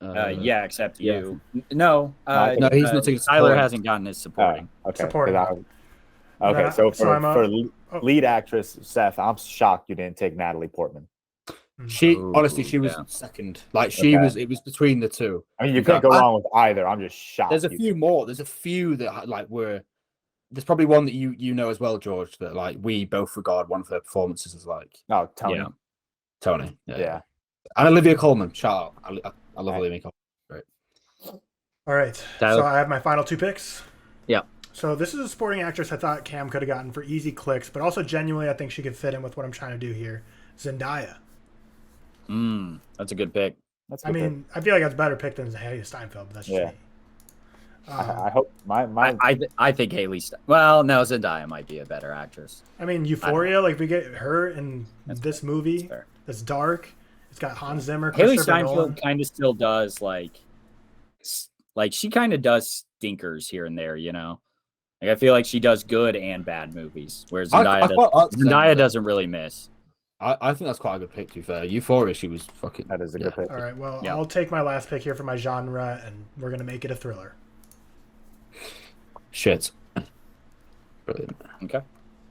Yeah, except yeah. you. No, No, he's not taking Tyler supporting. hasn't gotten his supporting. Okay. Supporting. Okay, so I'm for up. lead actress, Seth, I'm shocked you didn't take Natalie Portman. She Ooh, honestly, she was yeah. second. Like she Okay. was. It was between the two. I mean, you can't go wrong with either. I'm just shocked. There's a few more. There's a few that like were. There's probably one that you know as well, George. That like we both regard one of her performances as like No, Tony. Yeah. Tony. Yeah. And Olivia Colman. Shout out. I love Olivia Colman. All right. Tyler? So I have my final two picks. Yeah. So this is a supporting actress I thought Cam could have gotten for easy clicks, but also genuinely I think she could fit in with what I'm trying to do here. Zendaya. That's a good pick. That's a I good pick. mean, I feel like that's a better pick than Haley Steinfeld, but that's just Yeah. me. I hope my I think Haley. Well, no, Zendaya might be a better actress. I mean, Euphoria, like we get her in this movie That's fair. that's dark. It's got Hans Zimmer, Haley Christopher Nolan. Steinfeld kind of still does like she kind of does stinkers here and there, you know. Like I feel like she does good and bad movies, whereas Zendaya doesn't really miss. I think that's quite a good pick. To be fair, Euphoria, she was fucking. that is a good pick. All right, well, Yeah. I'll take my last pick here for my genre, and we're gonna make it a thriller. Shit. Brilliant. Okay,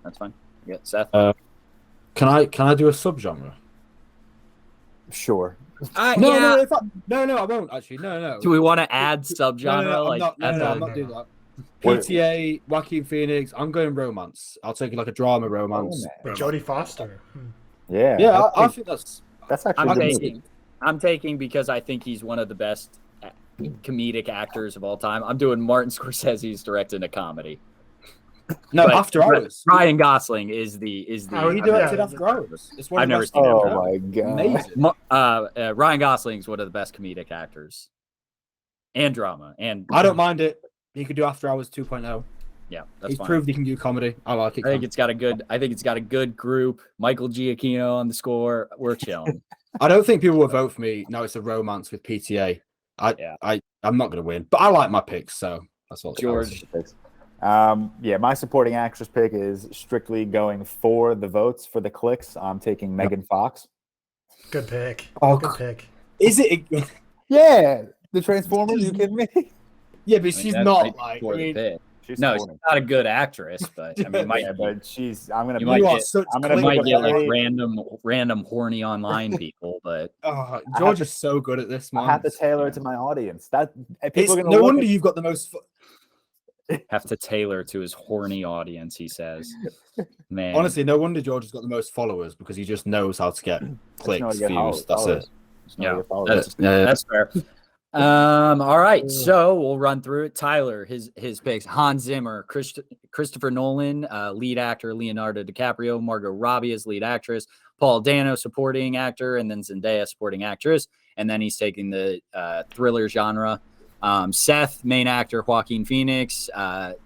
that's fine. Yeah, Seth. Can I do a subgenre? Sure. No, I won't actually. No. Do we want to add subgenre? No, like I'm not doing that. PTA, Joaquin Phoenix. I'm going romance. I'll take like a drama romance. With Jodie Foster. Yeah. Yeah, I think that's that's I'm actually a good taking. I'm taking because I think he's one of the best comedic actors of all time. I'm doing Martin Scorsese's directing a comedy. no But After Hours. Ryan Gosling is the. Oh, He Yeah. directed After Hours. It's one I've of the never best seen it. Oh ever. my god. Amazing. Ryan Gosling's one of the best comedic actors, and drama, and I don't mind it. He could do After Hours 2.0. yeah, that's He's fine. proved he can do comedy. I like it. I think it's got a good group. Michael Giacchino on the score. We're chilling. I don't think people will vote for me. No, it's a romance with PTA. I'm not going to win, but I like my picks, so that's all. George. My supporting actress pick is strictly going for the votes, for the clicks. I'm taking Megan Fox. Good pick. Oh, Good pick. is it? Yeah, the Transformers. You kidding me? Yeah, but she's That's not right like. before I the mean, pick. She's No, she's supporting. not a good actress, but I mean, Yeah, but she's. I'm gonna. You might get- I'm gonna might make get a like very- random horny online people, but George is so good at this, man. I have to tailor it to my audience. That people It's are gonna no look wonder at- you've got the most. have to tailor to his horny audience. He says, "Man, Honestly, no wonder George has got the most followers because he just knows how to get clicks, views. That's it. yeah, that's fair." All right, so we'll run through it. Tyler, his picks: Hans Zimmer, Christopher Nolan, lead actor Leonardo DiCaprio, Margot Robbie as lead actress, Paul Dano supporting actor, and then Zendaya supporting actress. And then he's taking the thriller genre. Seth, main actor Joaquin Phoenix,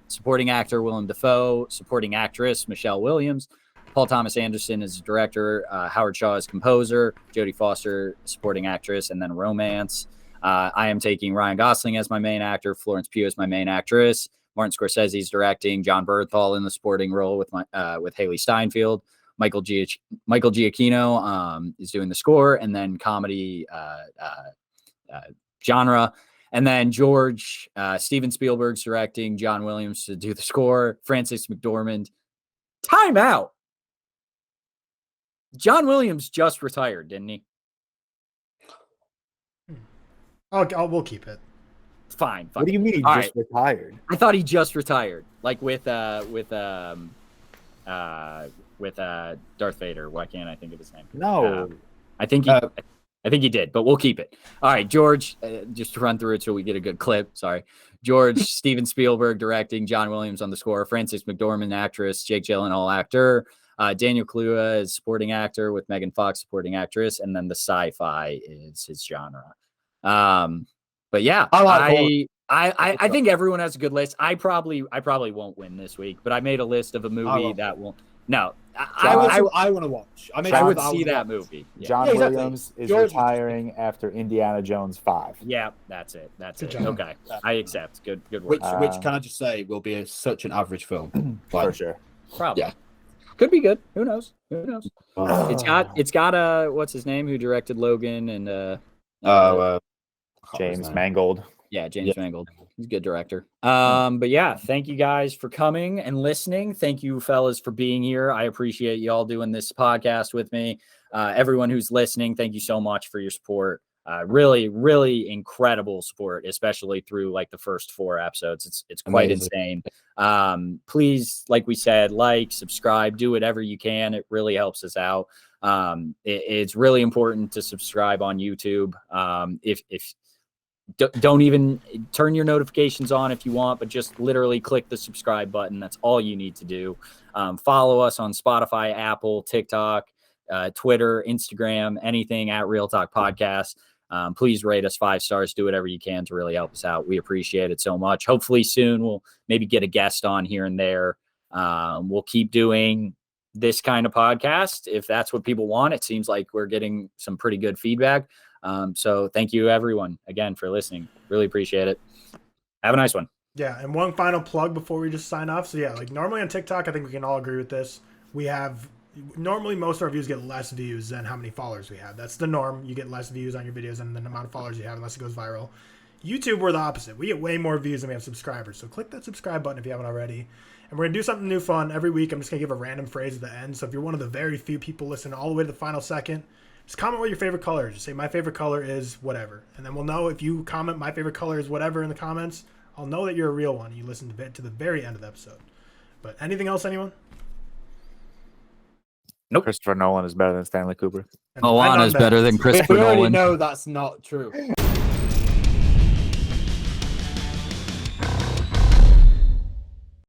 supporting actor Willem Dafoe, supporting actress Michelle Williams. Paul Thomas Anderson is director, Howard Shaw is composer, Jodie Foster supporting actress, and then romance. I am taking Ryan Gosling as my main actor, Florence Pugh as my main actress, Martin Scorsese is directing, John Bernthal in the supporting role with Haley Steinfeld, Michael Giacchino is doing the score, and then comedy genre. And then George, Steven Spielberg's directing, John Williams to do the score, Francis McDormand. Time out. John Williams just retired, didn't he? We'll keep it. Fine. What do you mean he just retired? I thought he just retired, like with Darth Vader. Why can't I think of his name? No, I think he did, but we'll keep it. All right, George, just to run through it so we get a good clip. Sorry. George, Steven Spielberg directing, John Williams on the score, Frances McDormand actress, Jake Gyllenhaal actor, Daniel Kaluuya is supporting actor with Megan Fox supporting actress, and then the sci-fi is his genre. But yeah, I think everyone has a good list. I probably won't win this week, but I made a list of a movie that won't. No, I want to watch. I would see that movie. Yeah. John Williams is retiring after Indiana Jones 5. Yeah, that's it. Good job. Okay, I accept. Good work. Which can I just say will be such an average film For sure. Probably. Yeah. Could be good. Who knows? It's got what's his name who directed Logan and James Mangold. Yeah, James Mangold. He's a good director. But yeah, thank you guys for coming and listening. Thank you, fellas, for being here. I appreciate you all doing this podcast with me. Everyone who's listening, thank you so much for your support. Really, really incredible support, especially through like the first 4 episodes. It's quite insane. Please, like we said, subscribe, do whatever you can. It really helps us out. It's really important to subscribe on YouTube. If don't even turn your notifications on if you want, but just literally click the subscribe button. That's all you need to do. Follow us on Spotify, Apple, TikTok, Twitter, Instagram, anything at ReelTok Podcast. Please rate us 5 stars. Do whatever you can to really help us out. We appreciate it so much. Hopefully soon we'll maybe get a guest on here and there. We'll keep doing this kind of podcast if that's what people want. It seems like we're getting some pretty good feedback. So thank you everyone again for listening. Really appreciate it. Have a nice one. Yeah, and one final plug before we just sign off. So yeah, like normally on TikTok, I think we can all agree with this. Normally most of our views get less views than how many followers we have. That's the norm. You get less views on your videos than the amount of followers you have unless it goes viral. YouTube, we're the opposite. We get way more views than we have subscribers. So click that subscribe button if you haven't already. And we're going to do something new fun every week. I'm just going to give a random phrase at the end. So if you're one of the very few people listening all the way to the final second, just comment what your favorite color is. Just say my favorite color is whatever. And then we'll know if you comment my favorite color is whatever in the comments, I'll know that you're a real one. You listened to the very end of the episode. But anything else, anyone? Nope. Christopher Nolan is better than Stanley Kubrick. Moana is better than Christopher We already Nolan. know that's not true.